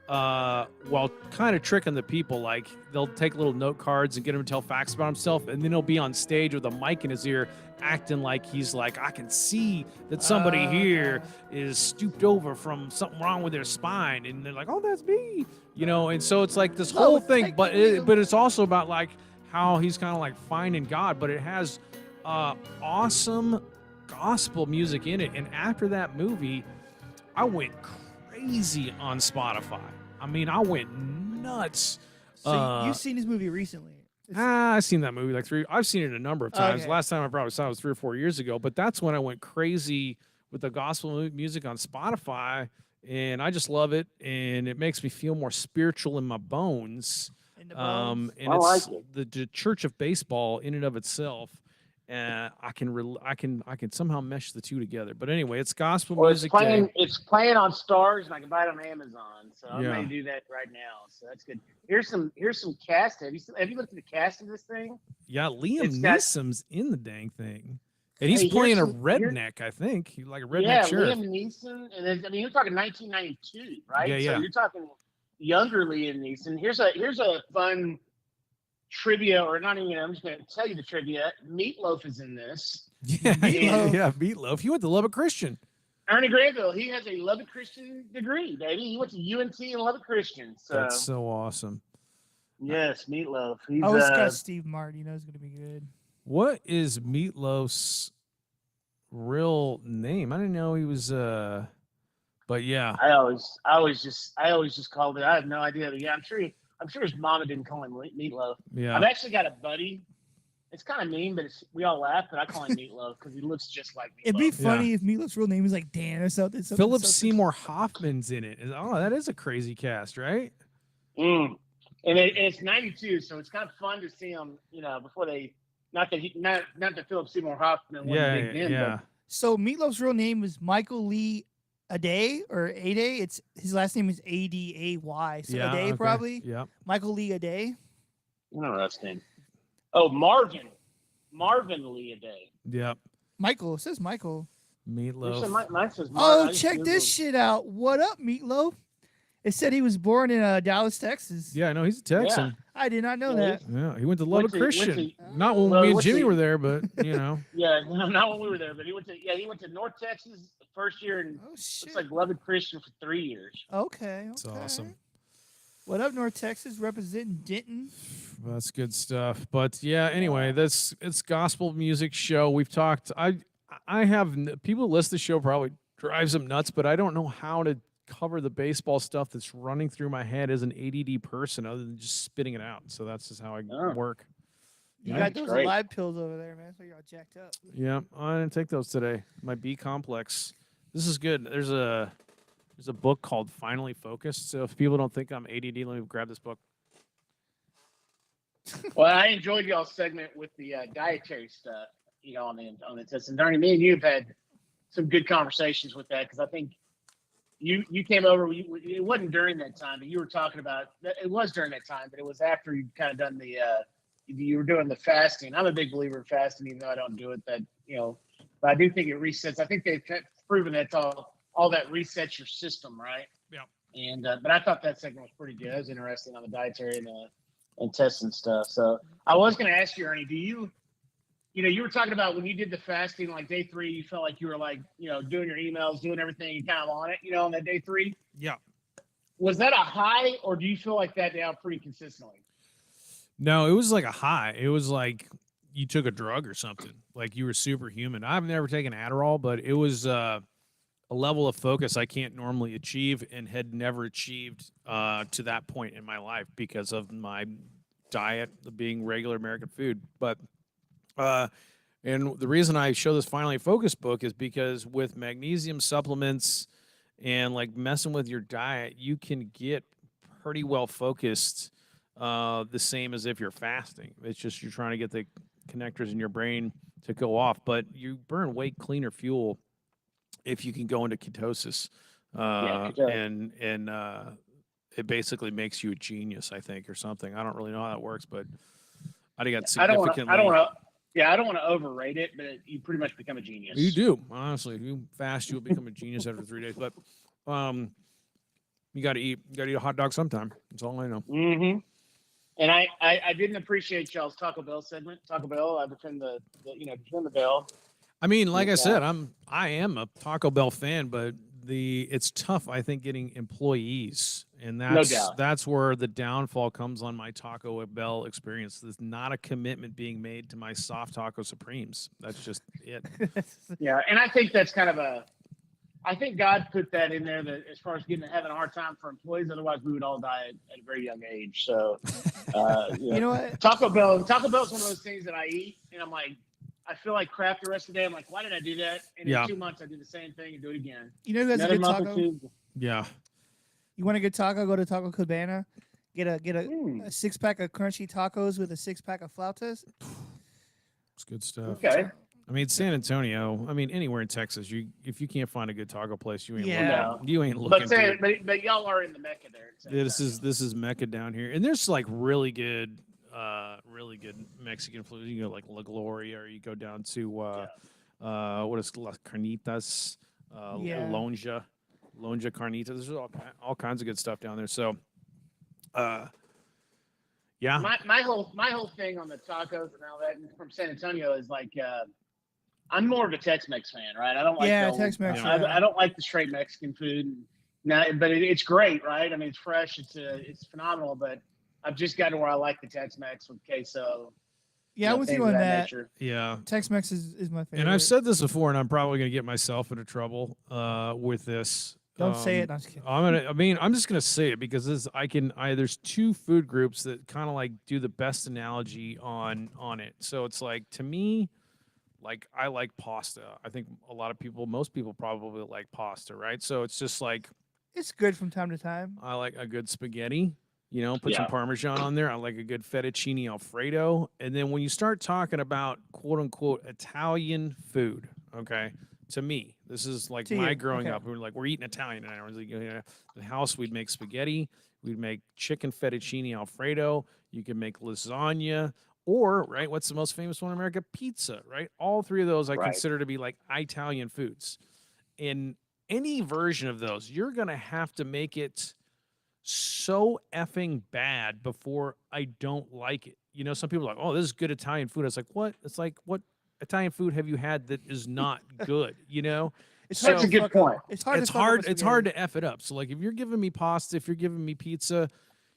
while kind of tricking the people. Like they'll take little note cards and get him to tell facts about himself, and then he'll be on stage with a mic in his ear, acting like he's like, I can see that somebody here is stooped over from something wrong with their spine, and they're like, oh, that's me, you know. And so it's like this whole thing, but it's also about like how he's kind of like finding God, but it has awesome gospel music in it. And after that movie, I went crazy on Spotify. I mean, I went nuts. So you've seen this movie recently? I've seen that movie I've seen it a number of times. Okay. Last time I probably saw it was 3 or 4 years ago, but that's when I went crazy with the gospel music on Spotify, and I just love it, and it makes me feel more spiritual in my bones. In the bones. And it's the Church of Baseball in and of itself. I can somehow mesh the two together. But anyway, it's gospel music. It's playing on Stars, and I can buy it on Amazon. So I'm going to do that right now. So that's good. Here's some cast. Have you looked at the cast of this thing? Yeah, Liam Neeson's in the dang thing, and he's playing a redneck. I think like a redneck sheriff. Liam Neeson, and then, I mean, you're talking 1992, right? Yeah, So you're talking younger Liam Neeson. Here's a fun trivia, or not even, I'm just going to tell you the trivia. Meatloaf is in this. Yeah, Meatloaf. He went to Lubbock Christian. Ernie Granville, he has a Lubbock Christian degree, baby. He went to UNT and Lubbock Christian. So that's so awesome. Yes, Meatloaf. He's got Steve Martin. You know it's going to be good. What is Meatloaf's real name? I didn't know he was. But yeah, I always just called it. I have no idea. But yeah, I'm sure his mama didn't call him Meatloaf. Yeah. I've actually got a buddy. It's kind of mean, but we all laugh, but I call him Meatloaf because he looks just like Meatloaf. It'd be funny if Meatloaf's real name was like Dan or something. Philip Seymour Hoffman's in it. Oh, that is a crazy cast, right? And it's 92, so it's kind of fun to see him, before they, not that Philip Seymour Hoffman was big then. Yeah. So Meatloaf's real name is Michael Lee Aday or Aday. It's his last name is Aday. So Aday probably. Yeah. Michael Lee Aday. Interesting. Oh, Marvin Lee Aday. Yep. Michael. It says Michael. Meatloaf. Mine says check this shit out. What up, Meatloaf? It said he was born in Dallas, Texas. Yeah, I know. He's a Texan. Yeah. I did not know that. Yeah, he went to Lubbock Christian. Not when me and Jimmy were there, but Yeah, not when we were there, but he went to North Texas first year, and looks like Lubbock Christian for 3 years. Okay. That's awesome. What up, North Texas, representing Denton? That's good stuff. But yeah, anyway, it's gospel music show. We've talked. I have people who listen to the show probably drives them nuts, but I don't know how to cover the baseball stuff that's running through my head as an ADD person, other than just spitting it out. So that's just how I work. You got those live pills over there, man. So you're all jacked up. Yeah, I didn't take those today. My B complex. This is good. There's a book called Finally Focused. So if people don't think I'm ADD, let me grab this book. Well, I enjoyed y'all's segment with the dietary stuff, on the test. And Darnie, me and you have had some good conversations with that, because I think you came over. It wasn't during that time, but you were talking about. It was during that time, but it was after you kind of done the. You were doing the fasting. I'm a big believer in fasting, even though I don't do it. But I do think it resets. I think they've proven that all that resets your system, right? Yeah. And but I thought that segment was pretty good. It was interesting on the dietary and tests and stuff. So I was going to ask you, Ernie, do you were talking about when you did the fasting, like day 3, you felt like you were like, doing your emails, doing everything, kind of on it, on that day 3. Yeah. Was that a high, or do you feel like that down pretty consistently? No, it was like a high. It was like you took a drug or something. Like you were superhuman. I've never taken Adderall, but it was a level of focus I can't normally achieve, and had never achieved to that point in my life because of my diet being regular American food. But and the reason I show this Finally Focused book is because with magnesium supplements and like messing with your diet, you can get pretty well focused the same as if you're fasting. It's just you're trying to get the connectors in your brain to go off, but you burn way cleaner fuel if you can go into ketosis. And it basically makes you a genius, I think, or something. I don't really know how that works, but I got significantly. I don't want to overrate it, but you pretty much become a genius. You do, honestly. If you fast, you'll become a genius after 3 days. But You got to eat a hot dog sometime. That's all I know. Mm-hmm. And I didn't appreciate y'all's Taco Bell segment. Taco Bell, I defend defend the bell. I mean, like I said, Yeah. I am a Taco Bell fan, but it's tough, I think, getting employees, and No doubt. that's where the downfall comes on my Taco Bell experience. There's not a commitment being made to my soft taco supremes. That's just it. Yeah, and I think that's kind of I think God put that in there that as far as having a hard time for employees, otherwise we would all die at a very young age. So, You know what? Taco Bell is one of those things that I eat, and I'm like, I feel like crap the rest of the day. I'm like, why did I do that? And Yeah. in 2 months, I do the same thing and do it again. You know who has a Another good month or taco? two. Yeah. You want a good taco? Go to Taco Cabana. Get a Mm, 6-pack of crunchy tacos with a 6-pack of flautas. It's good stuff. okay. I mean, San Antonio. I mean, anywhere in Texas, if you can't find a good taco place, you ain't Yeah. looking. You ain't looking. But y'all are in the Mecca there. This is Mecca down here, and there's like really good Mexican food. You go like La Gloria, or you go down to what is Las Carnitas, Yeah. Lonja Carnitas. There's all kinds of good stuff down there. So, yeah. My whole thing on the tacos and all that from San Antonio is like I'm more of a Tex-Mex fan, right? I don't like Tex-Mex. I don't like the straight Mexican food. Now, but it's great, right? I mean, it's fresh. It's phenomenal. But I've just got to where I like the Tex-Mex with queso. Yeah, I'm with you on that. Yeah. Tex-Mex is my favorite. And I've said this before, and I'm probably going to get myself into trouble with this. Don't say it. No, I'm just kidding. I'm just gonna say it because there's two food groups that kind of like do the best analogy on it. So it's like, to me, like, I like pasta. I think most people probably like pasta, right? So it's just like, It's good from time to time. I like a good spaghetti, put some Yeah. Parmesan on there. I like a good fettuccine Alfredo. And then when you start talking about quote unquote Italian food, okay, to me, this is like To my you, growing okay. up. We're eating Italian. And I was like, the house, we'd make spaghetti, we'd make chicken fettuccine Alfredo. You can make lasagna, or, right, what's the most famous one in America? Pizza, right? All three of those I Right. consider to be like Italian foods. In any version of those, you're gonna have to make it so effing bad before I don't like it. Some people are like, oh, this is good Italian food. It's like, what? It's like, what Italian food have you had that is not good? It's So- hard That's a to good fuck point. up. It's hard. It's to fuck up hard. a It's hard spaghetti. to F it up. So like, if you're giving me pasta, if you're giving me pizza,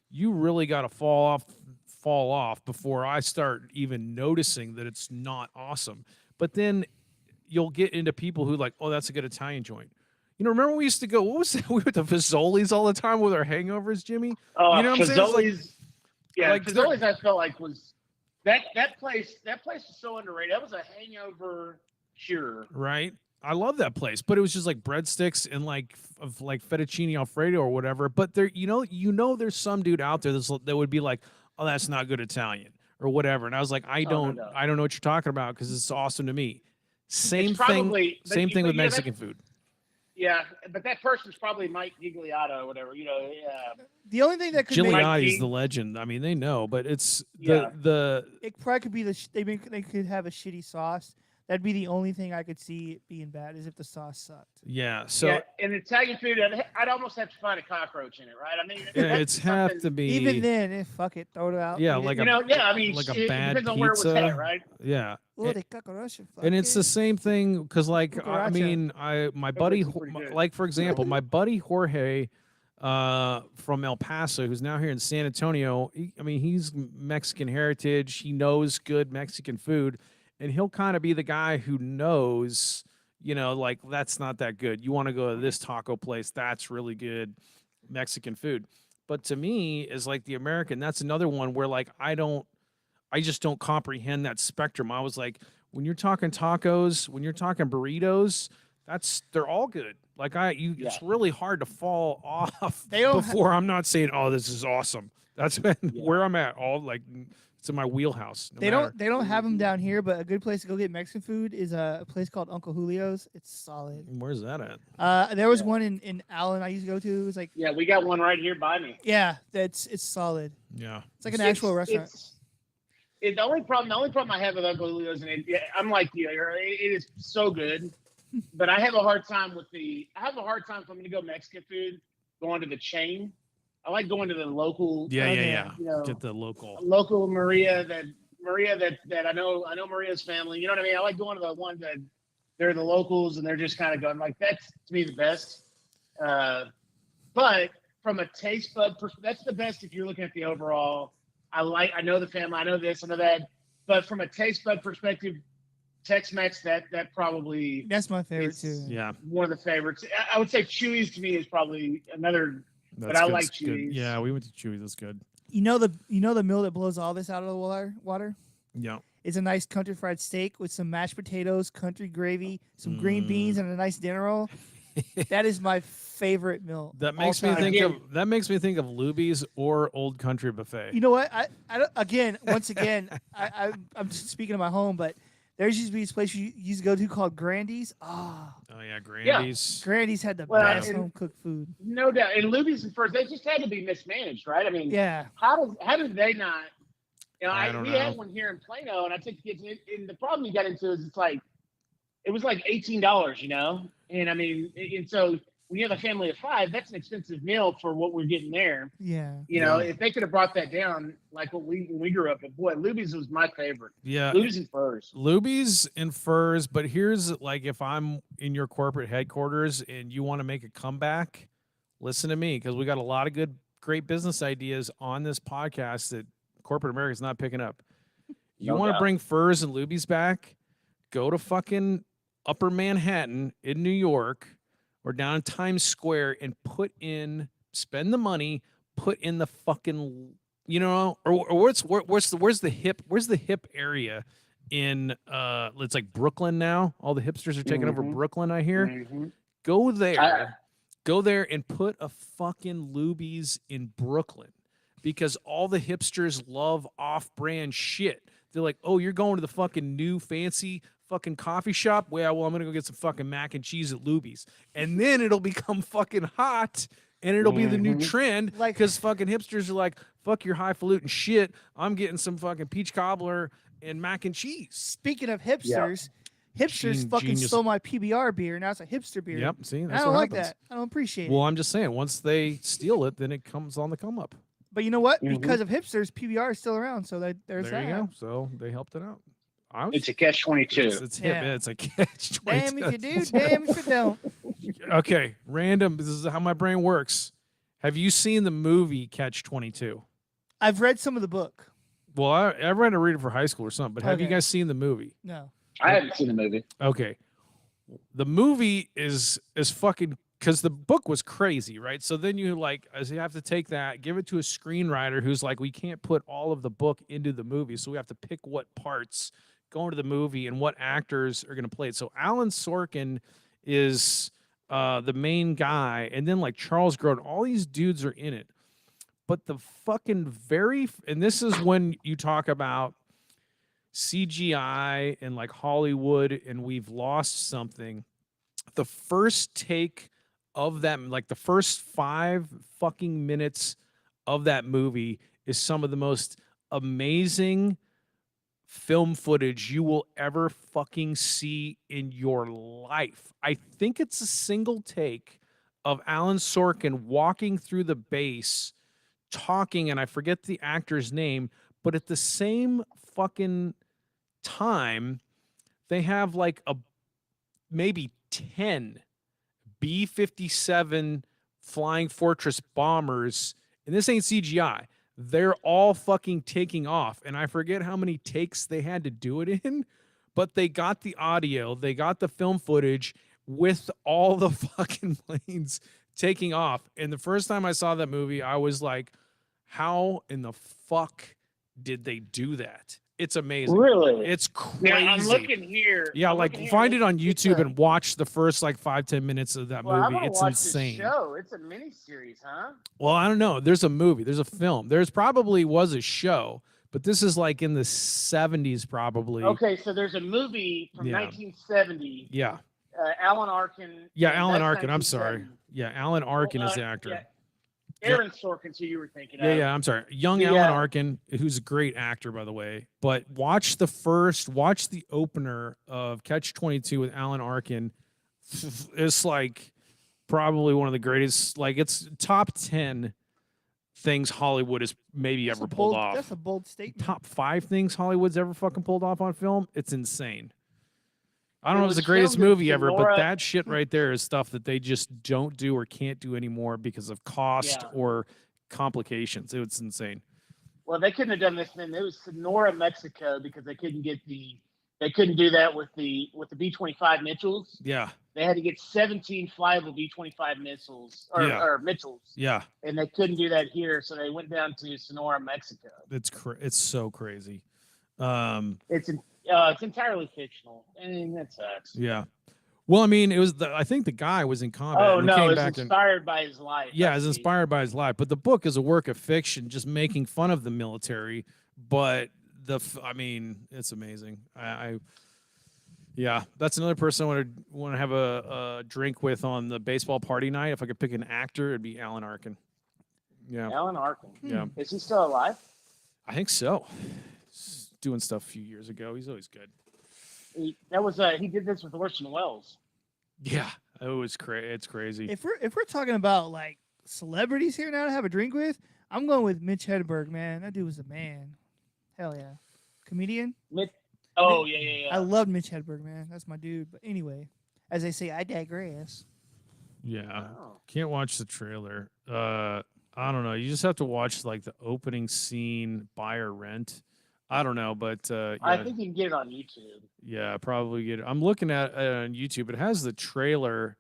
you really got to fall off before I start even noticing that it's not awesome. But then you'll get into people who like, oh, that's a good Italian joint. Remember we used to go, what was that? We went to Fazoli's all the time with our hangovers, Jimmy. You know what I'm saying? It's like- Fazoli's I felt like was that place was so underrated. That was a hangover cure. Right. I love that place, but it was just like breadsticks and like fettuccine Alfredo or whatever. But there, there's some dude out there that would be like, oh, that's not good Italian or whatever. And I was like, I don't know what you're talking about because it's awesome to me. Same thing with Mexican food. Yeah, but that person's probably Mike Gigliotti or whatever. The only thing that could make Gigliotti's the legend. I mean, they know, but it's Yeah. it probably could be they could have a shitty sauce. That'd be the only thing I could see it being bad, is if the sauce sucked. yeah. So in Italian food, I'd almost have to find a cockroach in it, right? I mean, it's have to be Even then, fuck it, throw it out. Yeah, eat it. like I mean, like it a bad depends on where it was pizza. at, right? Yeah. Oh, the cockroach. And it's the same thing because, like, I Cucaracha. mean, my buddy, That's pretty good. like, for example, my buddy Jorge from El Paso, who's now here in San Antonio. He's Mexican heritage. He knows good Mexican food, and he'll kind of be the guy who knows, like, that's not that good. You want to go to this taco place, that's really good Mexican food. But to me, as like the American, that's another one where, like, I just don't comprehend that spectrum. I was like, when you're talking tacos, when you're talking burritos, they're all good. Like it's really hard to fall off before I'm not saying, oh, this is awesome. That's been where I'm at. All like, it's in my wheelhouse. They don't have them down here, but a good place to go get Mexican food is a place called Uncle Julio's. It's solid. Where's that at? There was one in Allen I used to go to. It was like, Yeah, we got one right here by me. yeah, it's solid. Yeah. It's like an actual restaurant. The only problem I have with Uncle Julio's, and I'm like you, it is so good, but I have a hard time for me to go Mexican food going to the chain. I like going to the local. Yeah. You know, Get the local. local Maria that I know Maria's family. You know what I mean? I like going to the ones that they're the locals and they're just kind of going like that's to me the best. But from a taste bud perspective, that's the best if you're looking at the overall. I know the family, I know this, I know that. But from a taste bud perspective, Tex-Mex, that probably That's my favorite is too. Yeah. one of the favorites. I would say Chewy's to me is probably another. That's I good. like It's good. Chewy's. Yeah, we went to Chewy's. That's good. You know the meal that blows all this out of the water? Yeah. It's a nice country fried steak with some mashed potatoes, country gravy, some green beans, and a nice dinner roll. That is my favorite meal. That makes me all time. think of Luby's or Old Country Buffet. You know what? I don't, once again, I'm just speaking of my home, but there's used to be this place you used to go to called Grandy's. Oh yeah, Grandy's. Grandy's had the Well, best and- home cooked food. No doubt. And Luby's and first, they just had to be mismanaged, right? I mean, Yeah. how did they not? You know, I don't we know. had one here in Plano, and I took the kids. And the problem you got into is it was like $18, you know. And I mean, and so when you have a family of 5, that's an expensive meal for what we're getting there. Yeah. You know, if they could have brought that down, like when we grew up, but boy, Luby's was my favorite. Yeah. Luby's and Furs. Luby's and Furs, but here's like if I'm in your corporate headquarters and you want to make a comeback, listen to me because we got a lot of great business ideas on this podcast that corporate America's not picking up. You No want to doubt. bring Furs and Luby's back? Go to fucking Upper Manhattan in New York or down in Times Square and spend the money, put in the fucking, you know, or where's the hip area in it's like Brooklyn now. All the hipsters are taking over Brooklyn, I hear. Mhm. Go there and put a fucking Luby's in Brooklyn because all the hipsters love off-brand shit. They're like, oh, you're going to the fucking new fancy fucking coffee shop? Well, I'm going to go get some fucking mac and cheese at Luby's. And then it'll become fucking hot and it'll be the new trend because fucking hipsters are like, fuck your highfalutin shit. I'm getting some fucking peach cobbler and mac and cheese. Speaking of hipsters, hipsters fucking Genius. stole my PBR beer. Now it's a hipster beer. Yep, see? I That's don't what like happens. that. I don't appreciate Well, it. I'm just saying, once they steal it, then it comes on the come up. But you know what? Because of hipsters, PBR is still around. So there's There that. you go. So they helped it out. It's a catch-22. It's hip. Yeah. It's a catch. Damn if you do, damn if you don't. Okay, random. This is how my brain works. Have you seen the movie Catch 22? I've read some of the book. Well, I read to read it for high school or something. But have you Okay. guys seen the movie? No. I haven't seen the movie. Okay, the movie is fucking because the book was crazy, right? So then you have to take that, give it to a screenwriter who's like, we can't put all of the book into the movie, so we have to pick what parts go into the movie and what actors are going to play it. So Alan Sorkin is the main guy, and then like Charles Grodin, all these dudes are in it. But the fucking and this is when you talk about CGI and like Hollywood, and we've lost something. The first take of that, like the first 5 fucking minutes of that movie, is some of the most amazing film footage you will ever fucking see in your life. I think it's a single take of Alan Sorkin walking through the base talking, and I forget the actor's name, but at the same fucking time, they have like maybe 10 B-57 Flying Fortress bombers, and this ain't CGI. They're all fucking taking off, and I forget how many takes they had to do it in, but they got the audio, they got the film footage with all the fucking planes taking off. And the first time I saw that movie, I was like, how in the fuck did they do that? It's amazing. Really? It's crazy. Yeah, I'm looking here. Yeah, I'm like looking here. find it on It's YouTube a- and watch the first like 5-10 minutes of that Well, I'm movie. gonna It's watch insane. This show. It's a miniseries, huh? Well, I don't know. There's a movie. There's a film. There's probably was a show, but this is like in the 70s probably. Okay, so there's a movie from Yeah. 1970. Yeah. Alan Arkin. Yeah, and Alan that's Arkin. I'm 1970. sorry. Yeah, Alan Arkin is the Well, actor. yeah. Aaron Sorkin's who you were thinking Yeah, of. yeah, I'm sorry. Young Yeah. Alan Arkin, who's a great actor, by the way. But watch the opener of Catch 22 with Alan Arkin. It's like probably one of the greatest. Like, it's top 10 things Hollywood has maybe That's ever a pulled bold, off. That's a bold statement. Top 5 things Hollywood's ever fucking pulled off on film. It's insane. I don't know if it's was the greatest filmed in movie ever, but Sonora. that shit right there is stuff that they just don't do or can't do anymore because of cost Yeah. or complications. It's insane. Well, they couldn't have done this then. It was Sonora, Mexico, because they couldn't do that with the B-25 Mitchells. Yeah. They had to get 17 flyable B-25 missiles or Mitchells. Yeah. And they couldn't do that here, so they went down to Sonora, Mexico. It's so crazy. It's entirely fictional. I mean, that sucks. Yeah. Well, I mean, I think the guy was in combat. Oh and no, came it's back inspired by his life. Yeah, it's inspired by his life. But the book is a work of fiction, just making fun of the military. But I mean, it's amazing. Yeah, that's another person I want to have a drink with on the baseball party night. If I could pick an actor, it'd be Alan Arkin. Yeah, Alan Arkin. Yeah, is he still alive? I think so. He's doing stuff a few years ago. He's always good. He did this with Orson Welles. Yeah, it's crazy. If we're talking about like celebrities here now to have a drink with, I'm going with Mitch Hedberg, man. That dude was a man. Hell yeah. Comedian? Oh, yeah. I love Mitch Hedberg, man. That's my dude. But anyway, as they say, I digress. Yeah. Oh. Can't watch the trailer. I don't know. You just have to watch like the opening scene, buy or rent. I don't know, but yeah. I think you can get it on YouTube. Yeah, probably get it. I'm looking at it on YouTube. It has the trailer,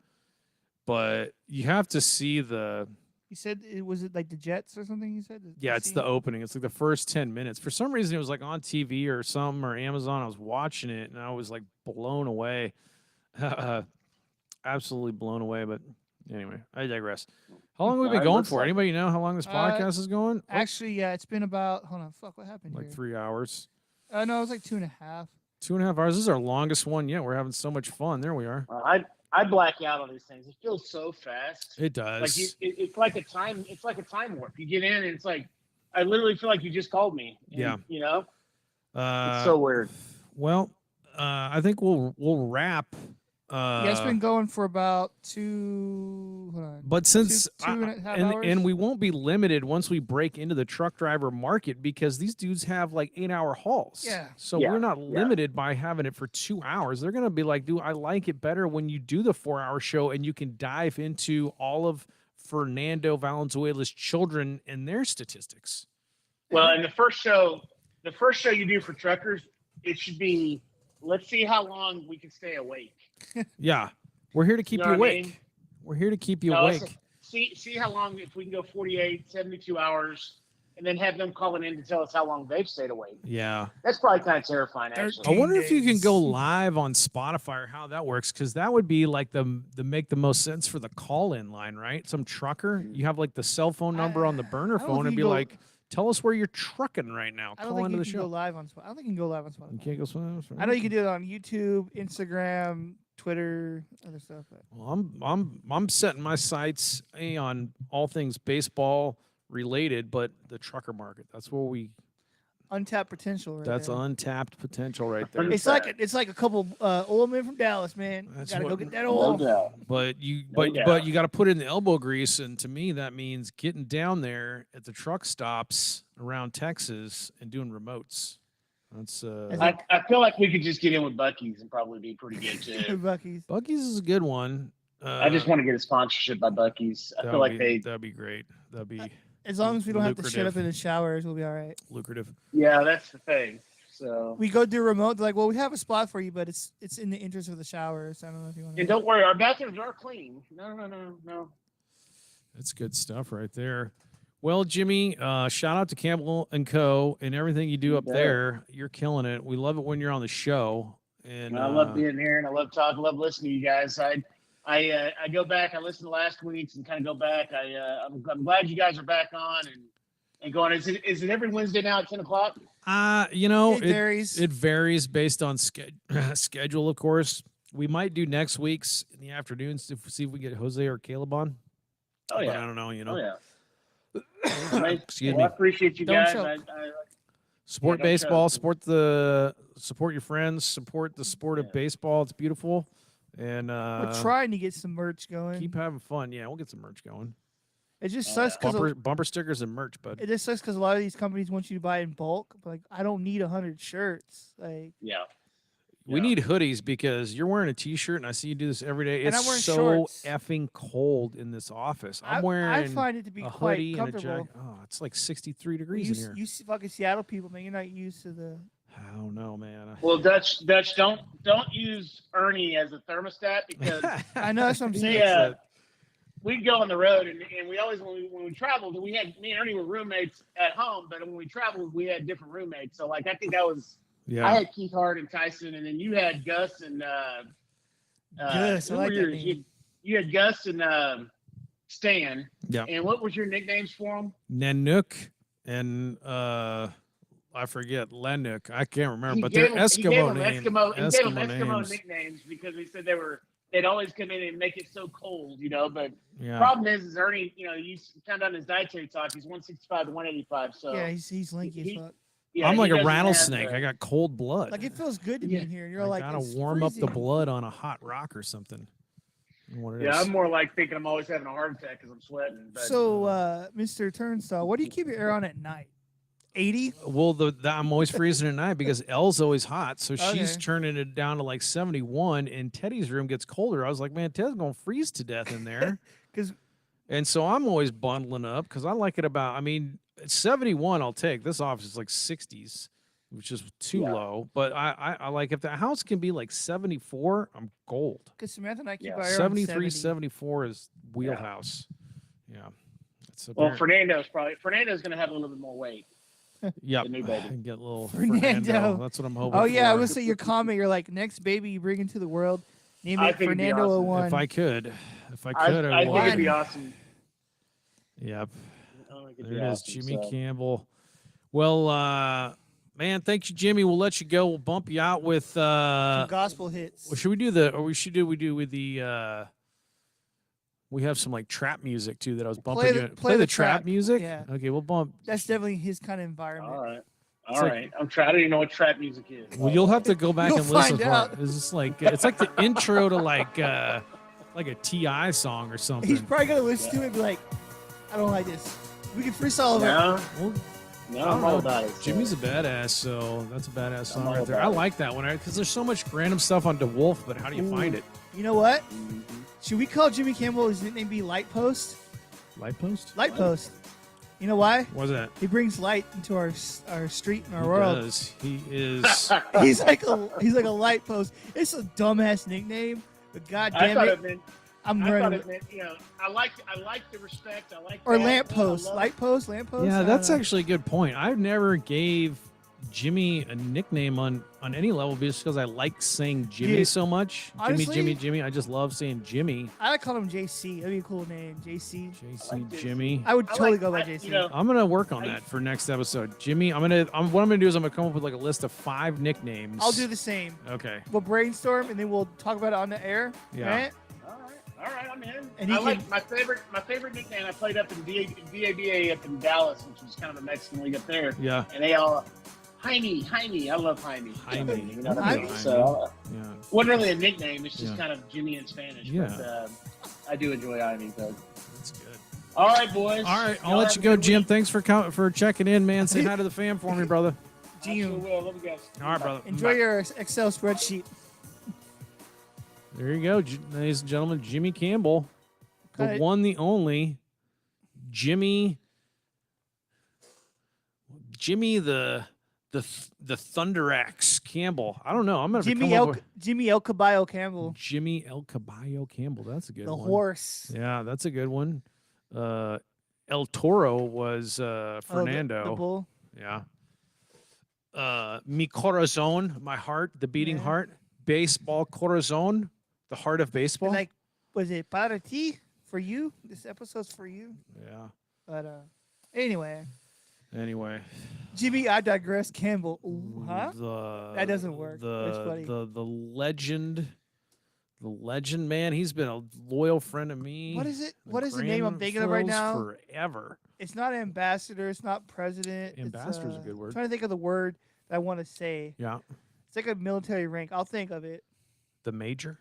but you have to see the. You said was it like the Jets or something? You said. Yeah, it's the opening. It's like the first 10 minutes. For some reason, it was like on TV or something or Amazon. I was watching it and I was like blown away, absolutely blown away. But anyway, I digress. How long have we been going for? Anybody know how long this podcast is going? Actually, yeah, it's been about. Hold on, fuck, what happened? Like here? 3 hours. No, it was like 2.5. 2.5 hours. This is our longest one yet. We're having so much fun. There we are. I black out on these things. It feels so fast. It does. Like it's like a time. It's like a time warp. You get in, and it's like I literally feel like you just called me. And, yeah. You know. It's so weird. Well, I think we'll wrap. Yeah, it's been going for about 2. Hold on. But since 2.5 hours, and we won't be limited once we break into the truck driver market because these dudes have like 8-hour hauls. Yeah. So we're not limited by having it for 2 hours. They're gonna be like, dude, I like it better when you do the 4-hour show and you can dive into all of Fernando Valenzuela's children and their statistics. Well, and the first show you do for truckers, it should be. Let's see how long we can stay awake. Yeah, we're here to keep you awake. I mean? We're here to keep you awake. See how long, if we can go 48, 72 hours, and then have them calling in to tell us how long they've stayed awake. Yeah. That's probably kind of terrifying, actually. I wonder if you can go live on Spotify or how that works, because that would be like the make the most sense for the call-in line, right? Some trucker, you have like the cell phone number on the burner phone and be like, tell us where you're trucking right now. Call into the show. Go live on Spotify. I don't think you can go live on Spotify. You can't go Spotify. I know you can do it on YouTube, Instagram, Twitter, other stuff. But. Well, I'm setting my sights on all things baseball related, but the trucker market. That's where we untapped potential. Right That's there. untapped potential right there. It's like a couple old men from Dallas, man. Gotta go get that oil. No doubt. But you got to put in the elbow grease, and to me that means getting down there at the truck stops around Texas and doing remotes. That's I feel like we could just get in with Buc-ee's and probably be pretty good too. Buc-ee's is a good one. I just want to get a sponsorship by Buc-ee's. I feel like that'd be great. That'd be as long as we don't have to shut up in the showers, we'll be all right. Lucrative. Yeah, that's the thing. So we go do remote. They're like, well, we have a spot for you, but it's in the interest of the showers. I don't know if you want. And don't worry, our bathrooms are clean. No. That's good stuff right there. Well, Jimmy, shout out to Campbell & Co. and everything you do up there. You're killing it. We love it when you're on the show. And I love being here, and I love talking. I love listening to you guys. I go back. I listened to last week's and kind of go back. I'm glad you guys are back on and going. Is it every Wednesday now at 10 o'clock? It varies. It varies based on schedule, of course. We might do next week's in the afternoons to see if we get Jose or Caleb on. Oh yeah, but I don't know. Oh yeah. Excuse me. I appreciate you guys. Support baseball. Support your friends. Support the sport of baseball. It's beautiful. And We're trying to get some merch going. keep having fun. Yeah, we'll get some merch going. It just sucks because Bumper stickers and merch, bud. it just sucks because a lot of these companies want you to buy in bulk. But like, I don't need 100 shirts. Like, Yeah. We need hoodies because you're wearing a T-shirt, and I see you do this every day. And It's I'm wearing so shorts. effing cold in this office. I'm I wearing find it to be a quite hoodie and a comfortable. jacket. Oh, it's like 63 degrees in here. You fucking Seattle people, man. You're not used to the. I don't know, man. Well, Dutch, don't use Ernie as a thermostat because I know that's what I'm saying. yeah, we'd go on the road and we always when we traveled, me and Ernie were roommates at home, but when we traveled, we had different roommates. So like I think that was I had Keith Hart and Tyson, and then you had Gus and Gus. I like that name. You had Gus and Stan. Yeah. And what was your nicknames for them? Nanook and I forget Lennook. I can't remember, but gave they're them- Eskimo names. He gave them Eskimo names. nicknames because he said they'd always come in and make it so cold, But Yeah. problem is Ernie, you count down his dietary talk. He's 165 to 185. So Yeah, he's lanky as fuck. Yeah, I'm he like a doesn't have rattlesnake. I got cold blood. Like it feels good to be in here. And you're I like, gotta it's warm up the freezing. blood on a hot rock or something. What it Yeah, is. I'm more like thinking I'm always having a heart attack because I'm sweating. But So, Mr. Turnstile, what do you keep your air on at night? 80? Well, I'm always freezing at night because Elle's always hot, so she's Okay. turning it down to like 71. And Teddy's room gets colder. I was like, man, Ted's gonna freeze to death in there. 'Cause- And so I'm always bundling up because I like it about. I mean, 71 I'll take. This office is like 60s, which is too low. But I like if the house can be like 74, I'm gold. Because Samantha and I keep our air 73, on 74 is wheelhouse. Yeah. It's Fernando's going to have a little bit more weight. Yep. The new baby. Get a little Fernando. That's what I'm hoping. Oh, yeah. I for. was saying your comment. You're like, next baby you bring into the world, name I it think it'd be Fernando awesome. 01. If I could, I I think would. it'd be awesome. Yep. I think it'd There be it is, awesome, Jimmy so. Campbell. Well, man, thank you, Jimmy. We'll let you go. We'll bump you out with Some gospel hits. Well, should we do with the we have some like trap music too that I was bumping. Play the trap music. Yeah. Okay, we'll bump. That's definitely his kind of environment. All right. It's All like- right. I'm trying. I don't even know what trap music is. Well, you'll have to go back You'll and listen find for out. it. It's just like it's like the intro to like a T.I. song or He's something. probably going to listen to it and be like, I don't like this. We can freestyle over it. No, Well, no, I don't I'm all know. about it. so. Jimmy's a badass, so that's a badass song all right there. I about it. like that one because there's so much random stuff on DeWolf, but how do you find it? You know what? Mhm. Should we call Jimmy Campbell his nickname be Light Post? Light post? Light Post. You know why? What's that? He brings light into our street and our He world. does. He is. He's like a light post. It's a dumbass nickname, but god I damn thought it, it meant. I'm I thought running. it meant. I like the respect. I like. Or that. lamp I post, love- light post, lamp post. Yeah, I that's don't know. actually a good point. I've never gave Jimmy a nickname on any level just because I like saying Jimmy Dude, so much. honestly- Jimmy. I just love saying Jimmy. I like calling him JC. That'd be a cool name, JC. JC like JC. Jimmy. I would I totally like- go by I- JC. you know, I'm gonna work on that for next episode. Jimmy, what I'm gonna do is I'm gonna come up with like a list of 5 nicknames. I'll do the same. Okay. We'll brainstorm and then we'll talk about it on the air. Yeah. Right? All right, I'm in. And he I like can- my favorite nickname. I played up in DABA up in Dallas, which was kind of a Mexican league up there, Yeah. and they all Jaime. I love Jaime. Jaime. You know what I mean? Jaime. So Yeah. wasn't really a nickname. It's just Yeah. kind of Jimmy in Spanish. Yeah. But I do enjoy Jaime though. That's good. All right, boys. All right, I'll Y'all let have you a go, good Jim. week. Thanks for checking in, man. Say hi to the fam for me, brother. I sure Jim, will. Love you guys. All right, brother. enjoy Bye. your Excel spreadsheet. There you go, ladies and gentlemen. Jimmy Campbell, the Kinda- one, the only, Jimmy the Thunder Axe Campbell. I don't know. I'm gonna Jimmy come up with Jimmy El Caballo Campbell, Jimmy El Caballo Campbell. That's a good the one. horse. Yeah, that's a good one. El Toro was Oh, Fernando. the bull. Yeah. Mi corazón, my heart, the beating Yeah. heart. Baseball corazón, the heart of baseball. And like, was it para ti for you? This episode's for you. Yeah. But anyway, Anyway, Jimmy, I digress. Campbell, ooh, huh? That doesn't work. That's funny. The legend, man. He's been a loyal friend of me. What is it? the What is the name I'm thinking of right now? Forever. It's not ambassador. It's not president. Ambassador's a it's, good word. I'm trying to think of the word that I want to say. Yeah. It's like a military rank. I'll think of it. The major.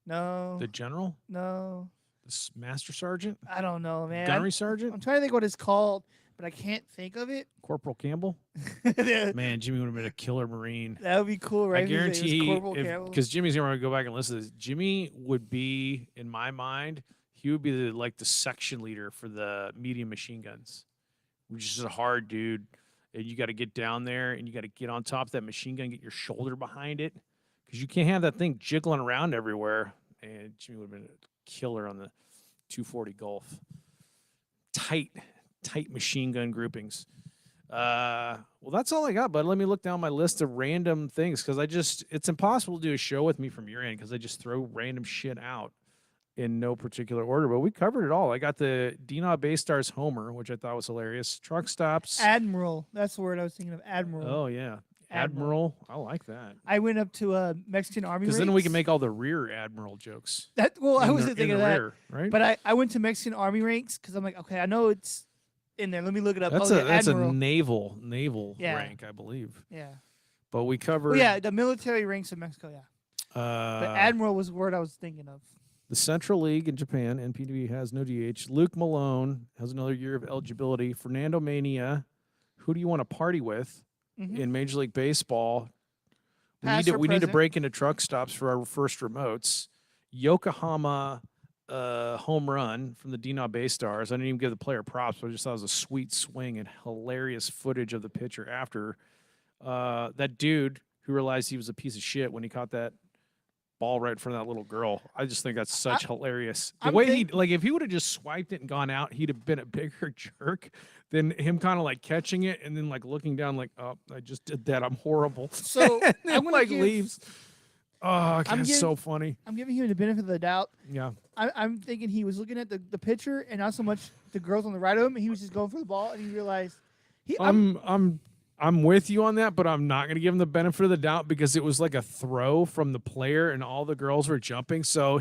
No. The general? No. The master sergeant? I don't know, man. Gunnery sergeant? I'm trying to think what it's called, but I can't think of it. Corporal Campbell? That Man, Jimmy would have been a killer Marine. would be cool, right? I If it was guarantee, Corporal Campbell. because Jimmy's going to go back and listen to this. Jimmy would be, in my mind, he would be the section leader for the medium machine guns, which is a hard dude. And you got to get down there and you got to get on top of that machine gun, get your shoulder behind it, because you can't have that thing jiggling around everywhere. And Jimmy would have been a killer on the 240 Gulf. Tight machine gun groupings. Well, that's all I got, bud. Let me look down my list of random things, because it's impossible to do a show with me from your end, because I just throw random shit out in no particular order. But we covered it all. I got the Dina Baystar's Homer, which I thought was hilarious. Truck stops. Admiral. That's the word I was thinking of. Admiral. Oh, yeah. Admiral. I like that. I went up to a Mexican Army Because ranks. then we can make all the rear admiral jokes. I wasn't thinking of that. Rear, right? But I went to Mexican Army ranks because I'm like, okay, I know it's in there. Let me look it up. That's a Admiral. naval Yeah. rank, I believe. Yeah. But we covered. Well, yeah, the military ranks of Mexico, yeah. But Admiral was the word I was thinking of. The Central League in Japan, NPW, has no DH. Luke Malone has another year of eligibility. Fernandomania, who do you want to party with in Major League Baseball? We need to break into truck stops for our first remotes. Yokohama home run from the Dina Baystars. I didn't even give the player props, but I just thought it was a sweet swing and hilarious footage of the pitcher after. That dude who realized he was a piece of shit when he caught that ball right in front of that little girl. I just think that's such hilarious. The way if he would have just swiped it and gone out, he'd have been a bigger jerk than him kind of like catching it and then like looking down like, oh, I just did that. I'm horrible. So and then, I'm leaves. Oh, God, it's so funny. I'm giving him the benefit of the doubt. Yeah. I'm thinking he was looking at the pitcher and not so much the girls on the right of him. He was just going for the ball and he realized I'm with you on that, but I'm not going to give him the benefit of the doubt because it was like a throw from the player and all the girls were jumping. So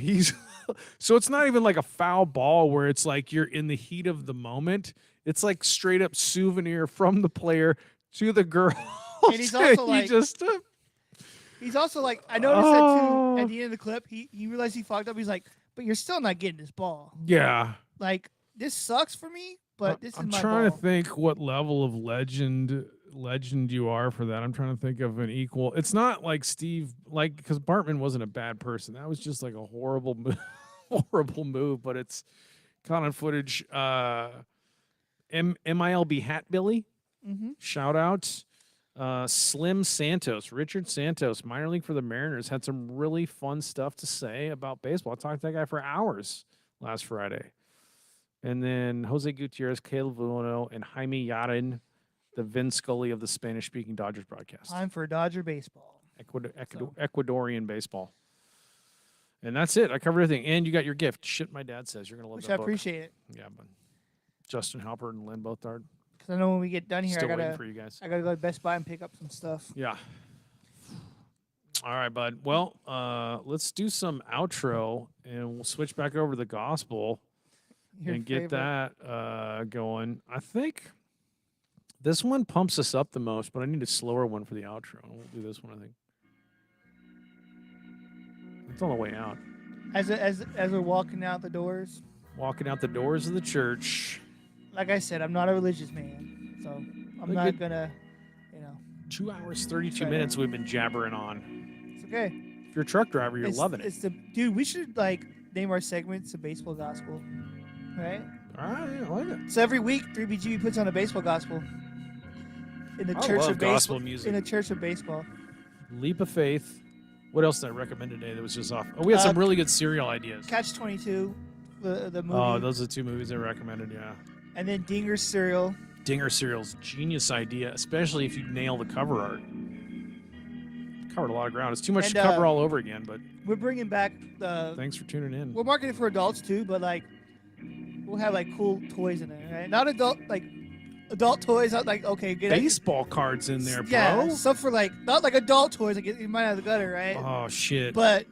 so it's not even like a foul ball where it's like you're in the heat of the moment. It's like straight up souvenir from the player to the girl. And he's also like, he's also like, I noticed that too at the end of the clip. He realized he fucked up. He's like, but you're still not getting this ball. Yeah. Like, this sucks for me, but this is my ball. I'm trying to think what level of legend you are for that. I'm trying to think of an equal. It's not like Steve, like, because Bartman wasn't a bad person. That was just like a horrible move, but it's caught on footage. MILB Hat Billy, shout out. Slim Santos, Richard Santos, minor league for the Mariners, had some really fun stuff to say about baseball. I talked to that guy for hours last Friday. And then Jose Gutierrez, Caleb Vuono, and Jaime Yarin, the Vin Scully of the Spanish-speaking Dodgers broadcast. Time for Dodger baseball. Ecuadorian baseball. And that's it. I covered everything. And you got your gift. Shit, my dad says. You're going to love Which that I book. appreciate it. Yeah, but Justin Halpert and Lynn Bothard. Because I know when we get done here, Still waiting for you guys. I got to go to Best Buy and pick up some stuff. Yeah. All right, bud. Well, let's do some outro, and we'll switch back over to the gospel and get that going. I think this one pumps us up the most, but I need a slower one for the outro. We'll do this one, I think. It's on the way out. As we're walking out the doors. Walking out the doors of the church. Like I said, I'm not a religious man, so I'm not gonna, 2 hours, 32 minutes we've been jabbering on. It's okay. If you're a truck driver, you're loving it. Dude, we should name our segments the baseball gospel, right? All right, I like it. So every week, 3BGB puts on a baseball gospel in the church of gospel music. In the church of baseball. Leap of Faith. What else did I recommend today that was just off? Oh, we had some really good serial ideas. Catch 22, the movie. Oh, those are the two movies I recommended, yeah. And then Dinger's Cereal. Dinger Cereal's genius idea, especially if you nail the cover art. Covered a lot of ground. It's too much to cover all over again, but we're bringing back thanks for tuning in. We're marketing for adults too, but we'll have cool toys in there, right? Not adult toys. Not okay, get baseball cards in there, bro. Yeah, stuff for not adult toys. You might have the gutter, right? Oh shit! But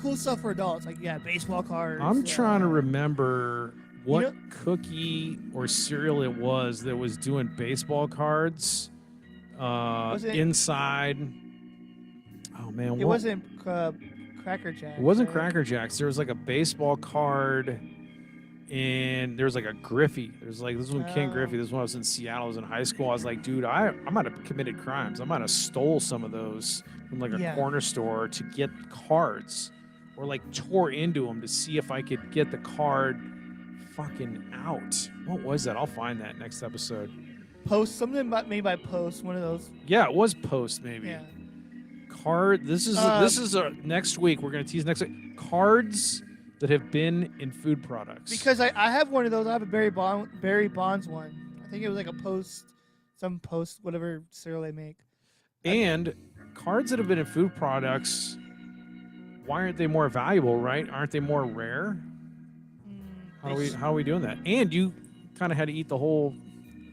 cool stuff for adults, baseball cards. I'm trying to remember what cookie or cereal it was that was doing baseball cards inside. Oh man, it wasn't Cracker Jack. It wasn't right? Cracker Jacks. There was like a baseball card, and there was like a Griffey. There's like this one, Ken Griffey. This one I was in Seattle. I was in high school. I was like, dude, I might have committed crimes. I might have stole some of those from like a Yeah. corner store to get cards, or like tore into them to see if I could get the card fucking out. What was that? I'll find that next episode. Post, something made by Post, one of those. Yeah, it was Post maybe. Yeah. Card. This is next week. We're gonna tease next week. Cards that have been in food products. Because I have one of those. I have a Barry Bonds one. I think it was like a Post, some Post, whatever cereal they make. And cards that have been in food products, why aren't they more valuable, right? Aren't they more rare? How are we doing that? And you kind of had to eat the whole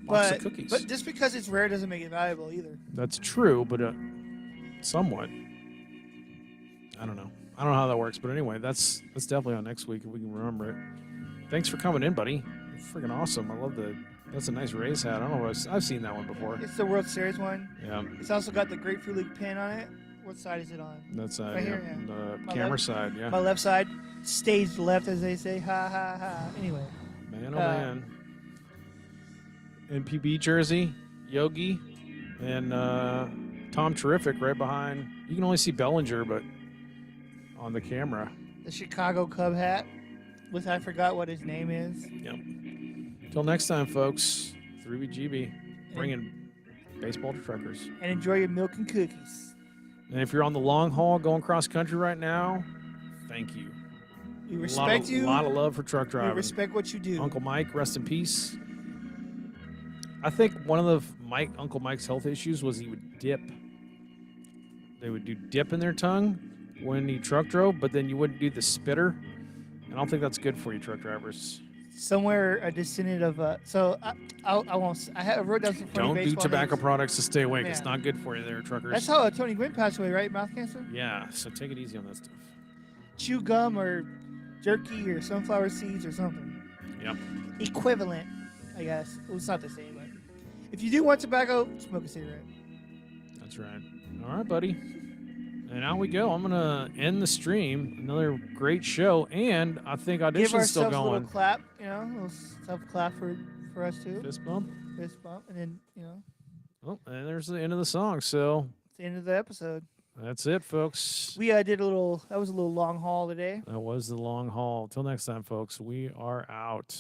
box of cookies. But just because it's rare doesn't make it valuable either. That's true, but somewhat. I don't know. I don't know how that works, but anyway, that's definitely on next week if we can remember it. Thanks for coming in, buddy. Freaking awesome. I love that's a nice Rays hat. I don't know. I've seen that one before. It's the World Series one. Yeah. It's also got the Grapefruit League pin on it. What side is it on? That's Right yeah, here, yeah. the My camera left- side, yeah. My left side, stage left, as they say. Ha ha ha. Anyway. Man, oh man. NPB jersey, Yogi, and Tom Terrific right behind. You can only see Bellinger, but on the camera. The Chicago Cub hat, which I forgot what his name is. Yep. Till next time, folks. 3BGB, bringing baseball to truckers. And enjoy your milk and cookies. And if you're on the long haul going cross country right now, thank you. We respect you. A lot of love for truck driving. We respect what you do. Uncle Mike, rest in peace. I think one of the Uncle Mike's health issues was he would dip. They would do dip in their tongue when he truck drove, but then you wouldn't do the spitter. And I don't think that's good for you, truck drivers. Somewhere a descendant of I won't. I wrote down some funny Don't do baseball tobacco names. products to stay awake. Yeah. It's not good for you there, truckers. That's how Tony Gwynn passed away, right? Mouth cancer. Yeah, so take it easy on that stuff. Chew gum or jerky or sunflower seeds or something. Yep. Equivalent, I guess. Well, it's not the same, but if you do want tobacco, smoke a cigarette. That's right. All right, buddy. And out we go. I'm going to end the stream. Another great show. And I think Give audition's still ourselves a little going. clap, a little self-clap for us too. Fist bump. Fist bump, and then, Oh, and there's the end of the song. So it's the end of the episode. that's it, folks. We did that was a little long haul today. That was the long haul. Till next time, folks. We are out.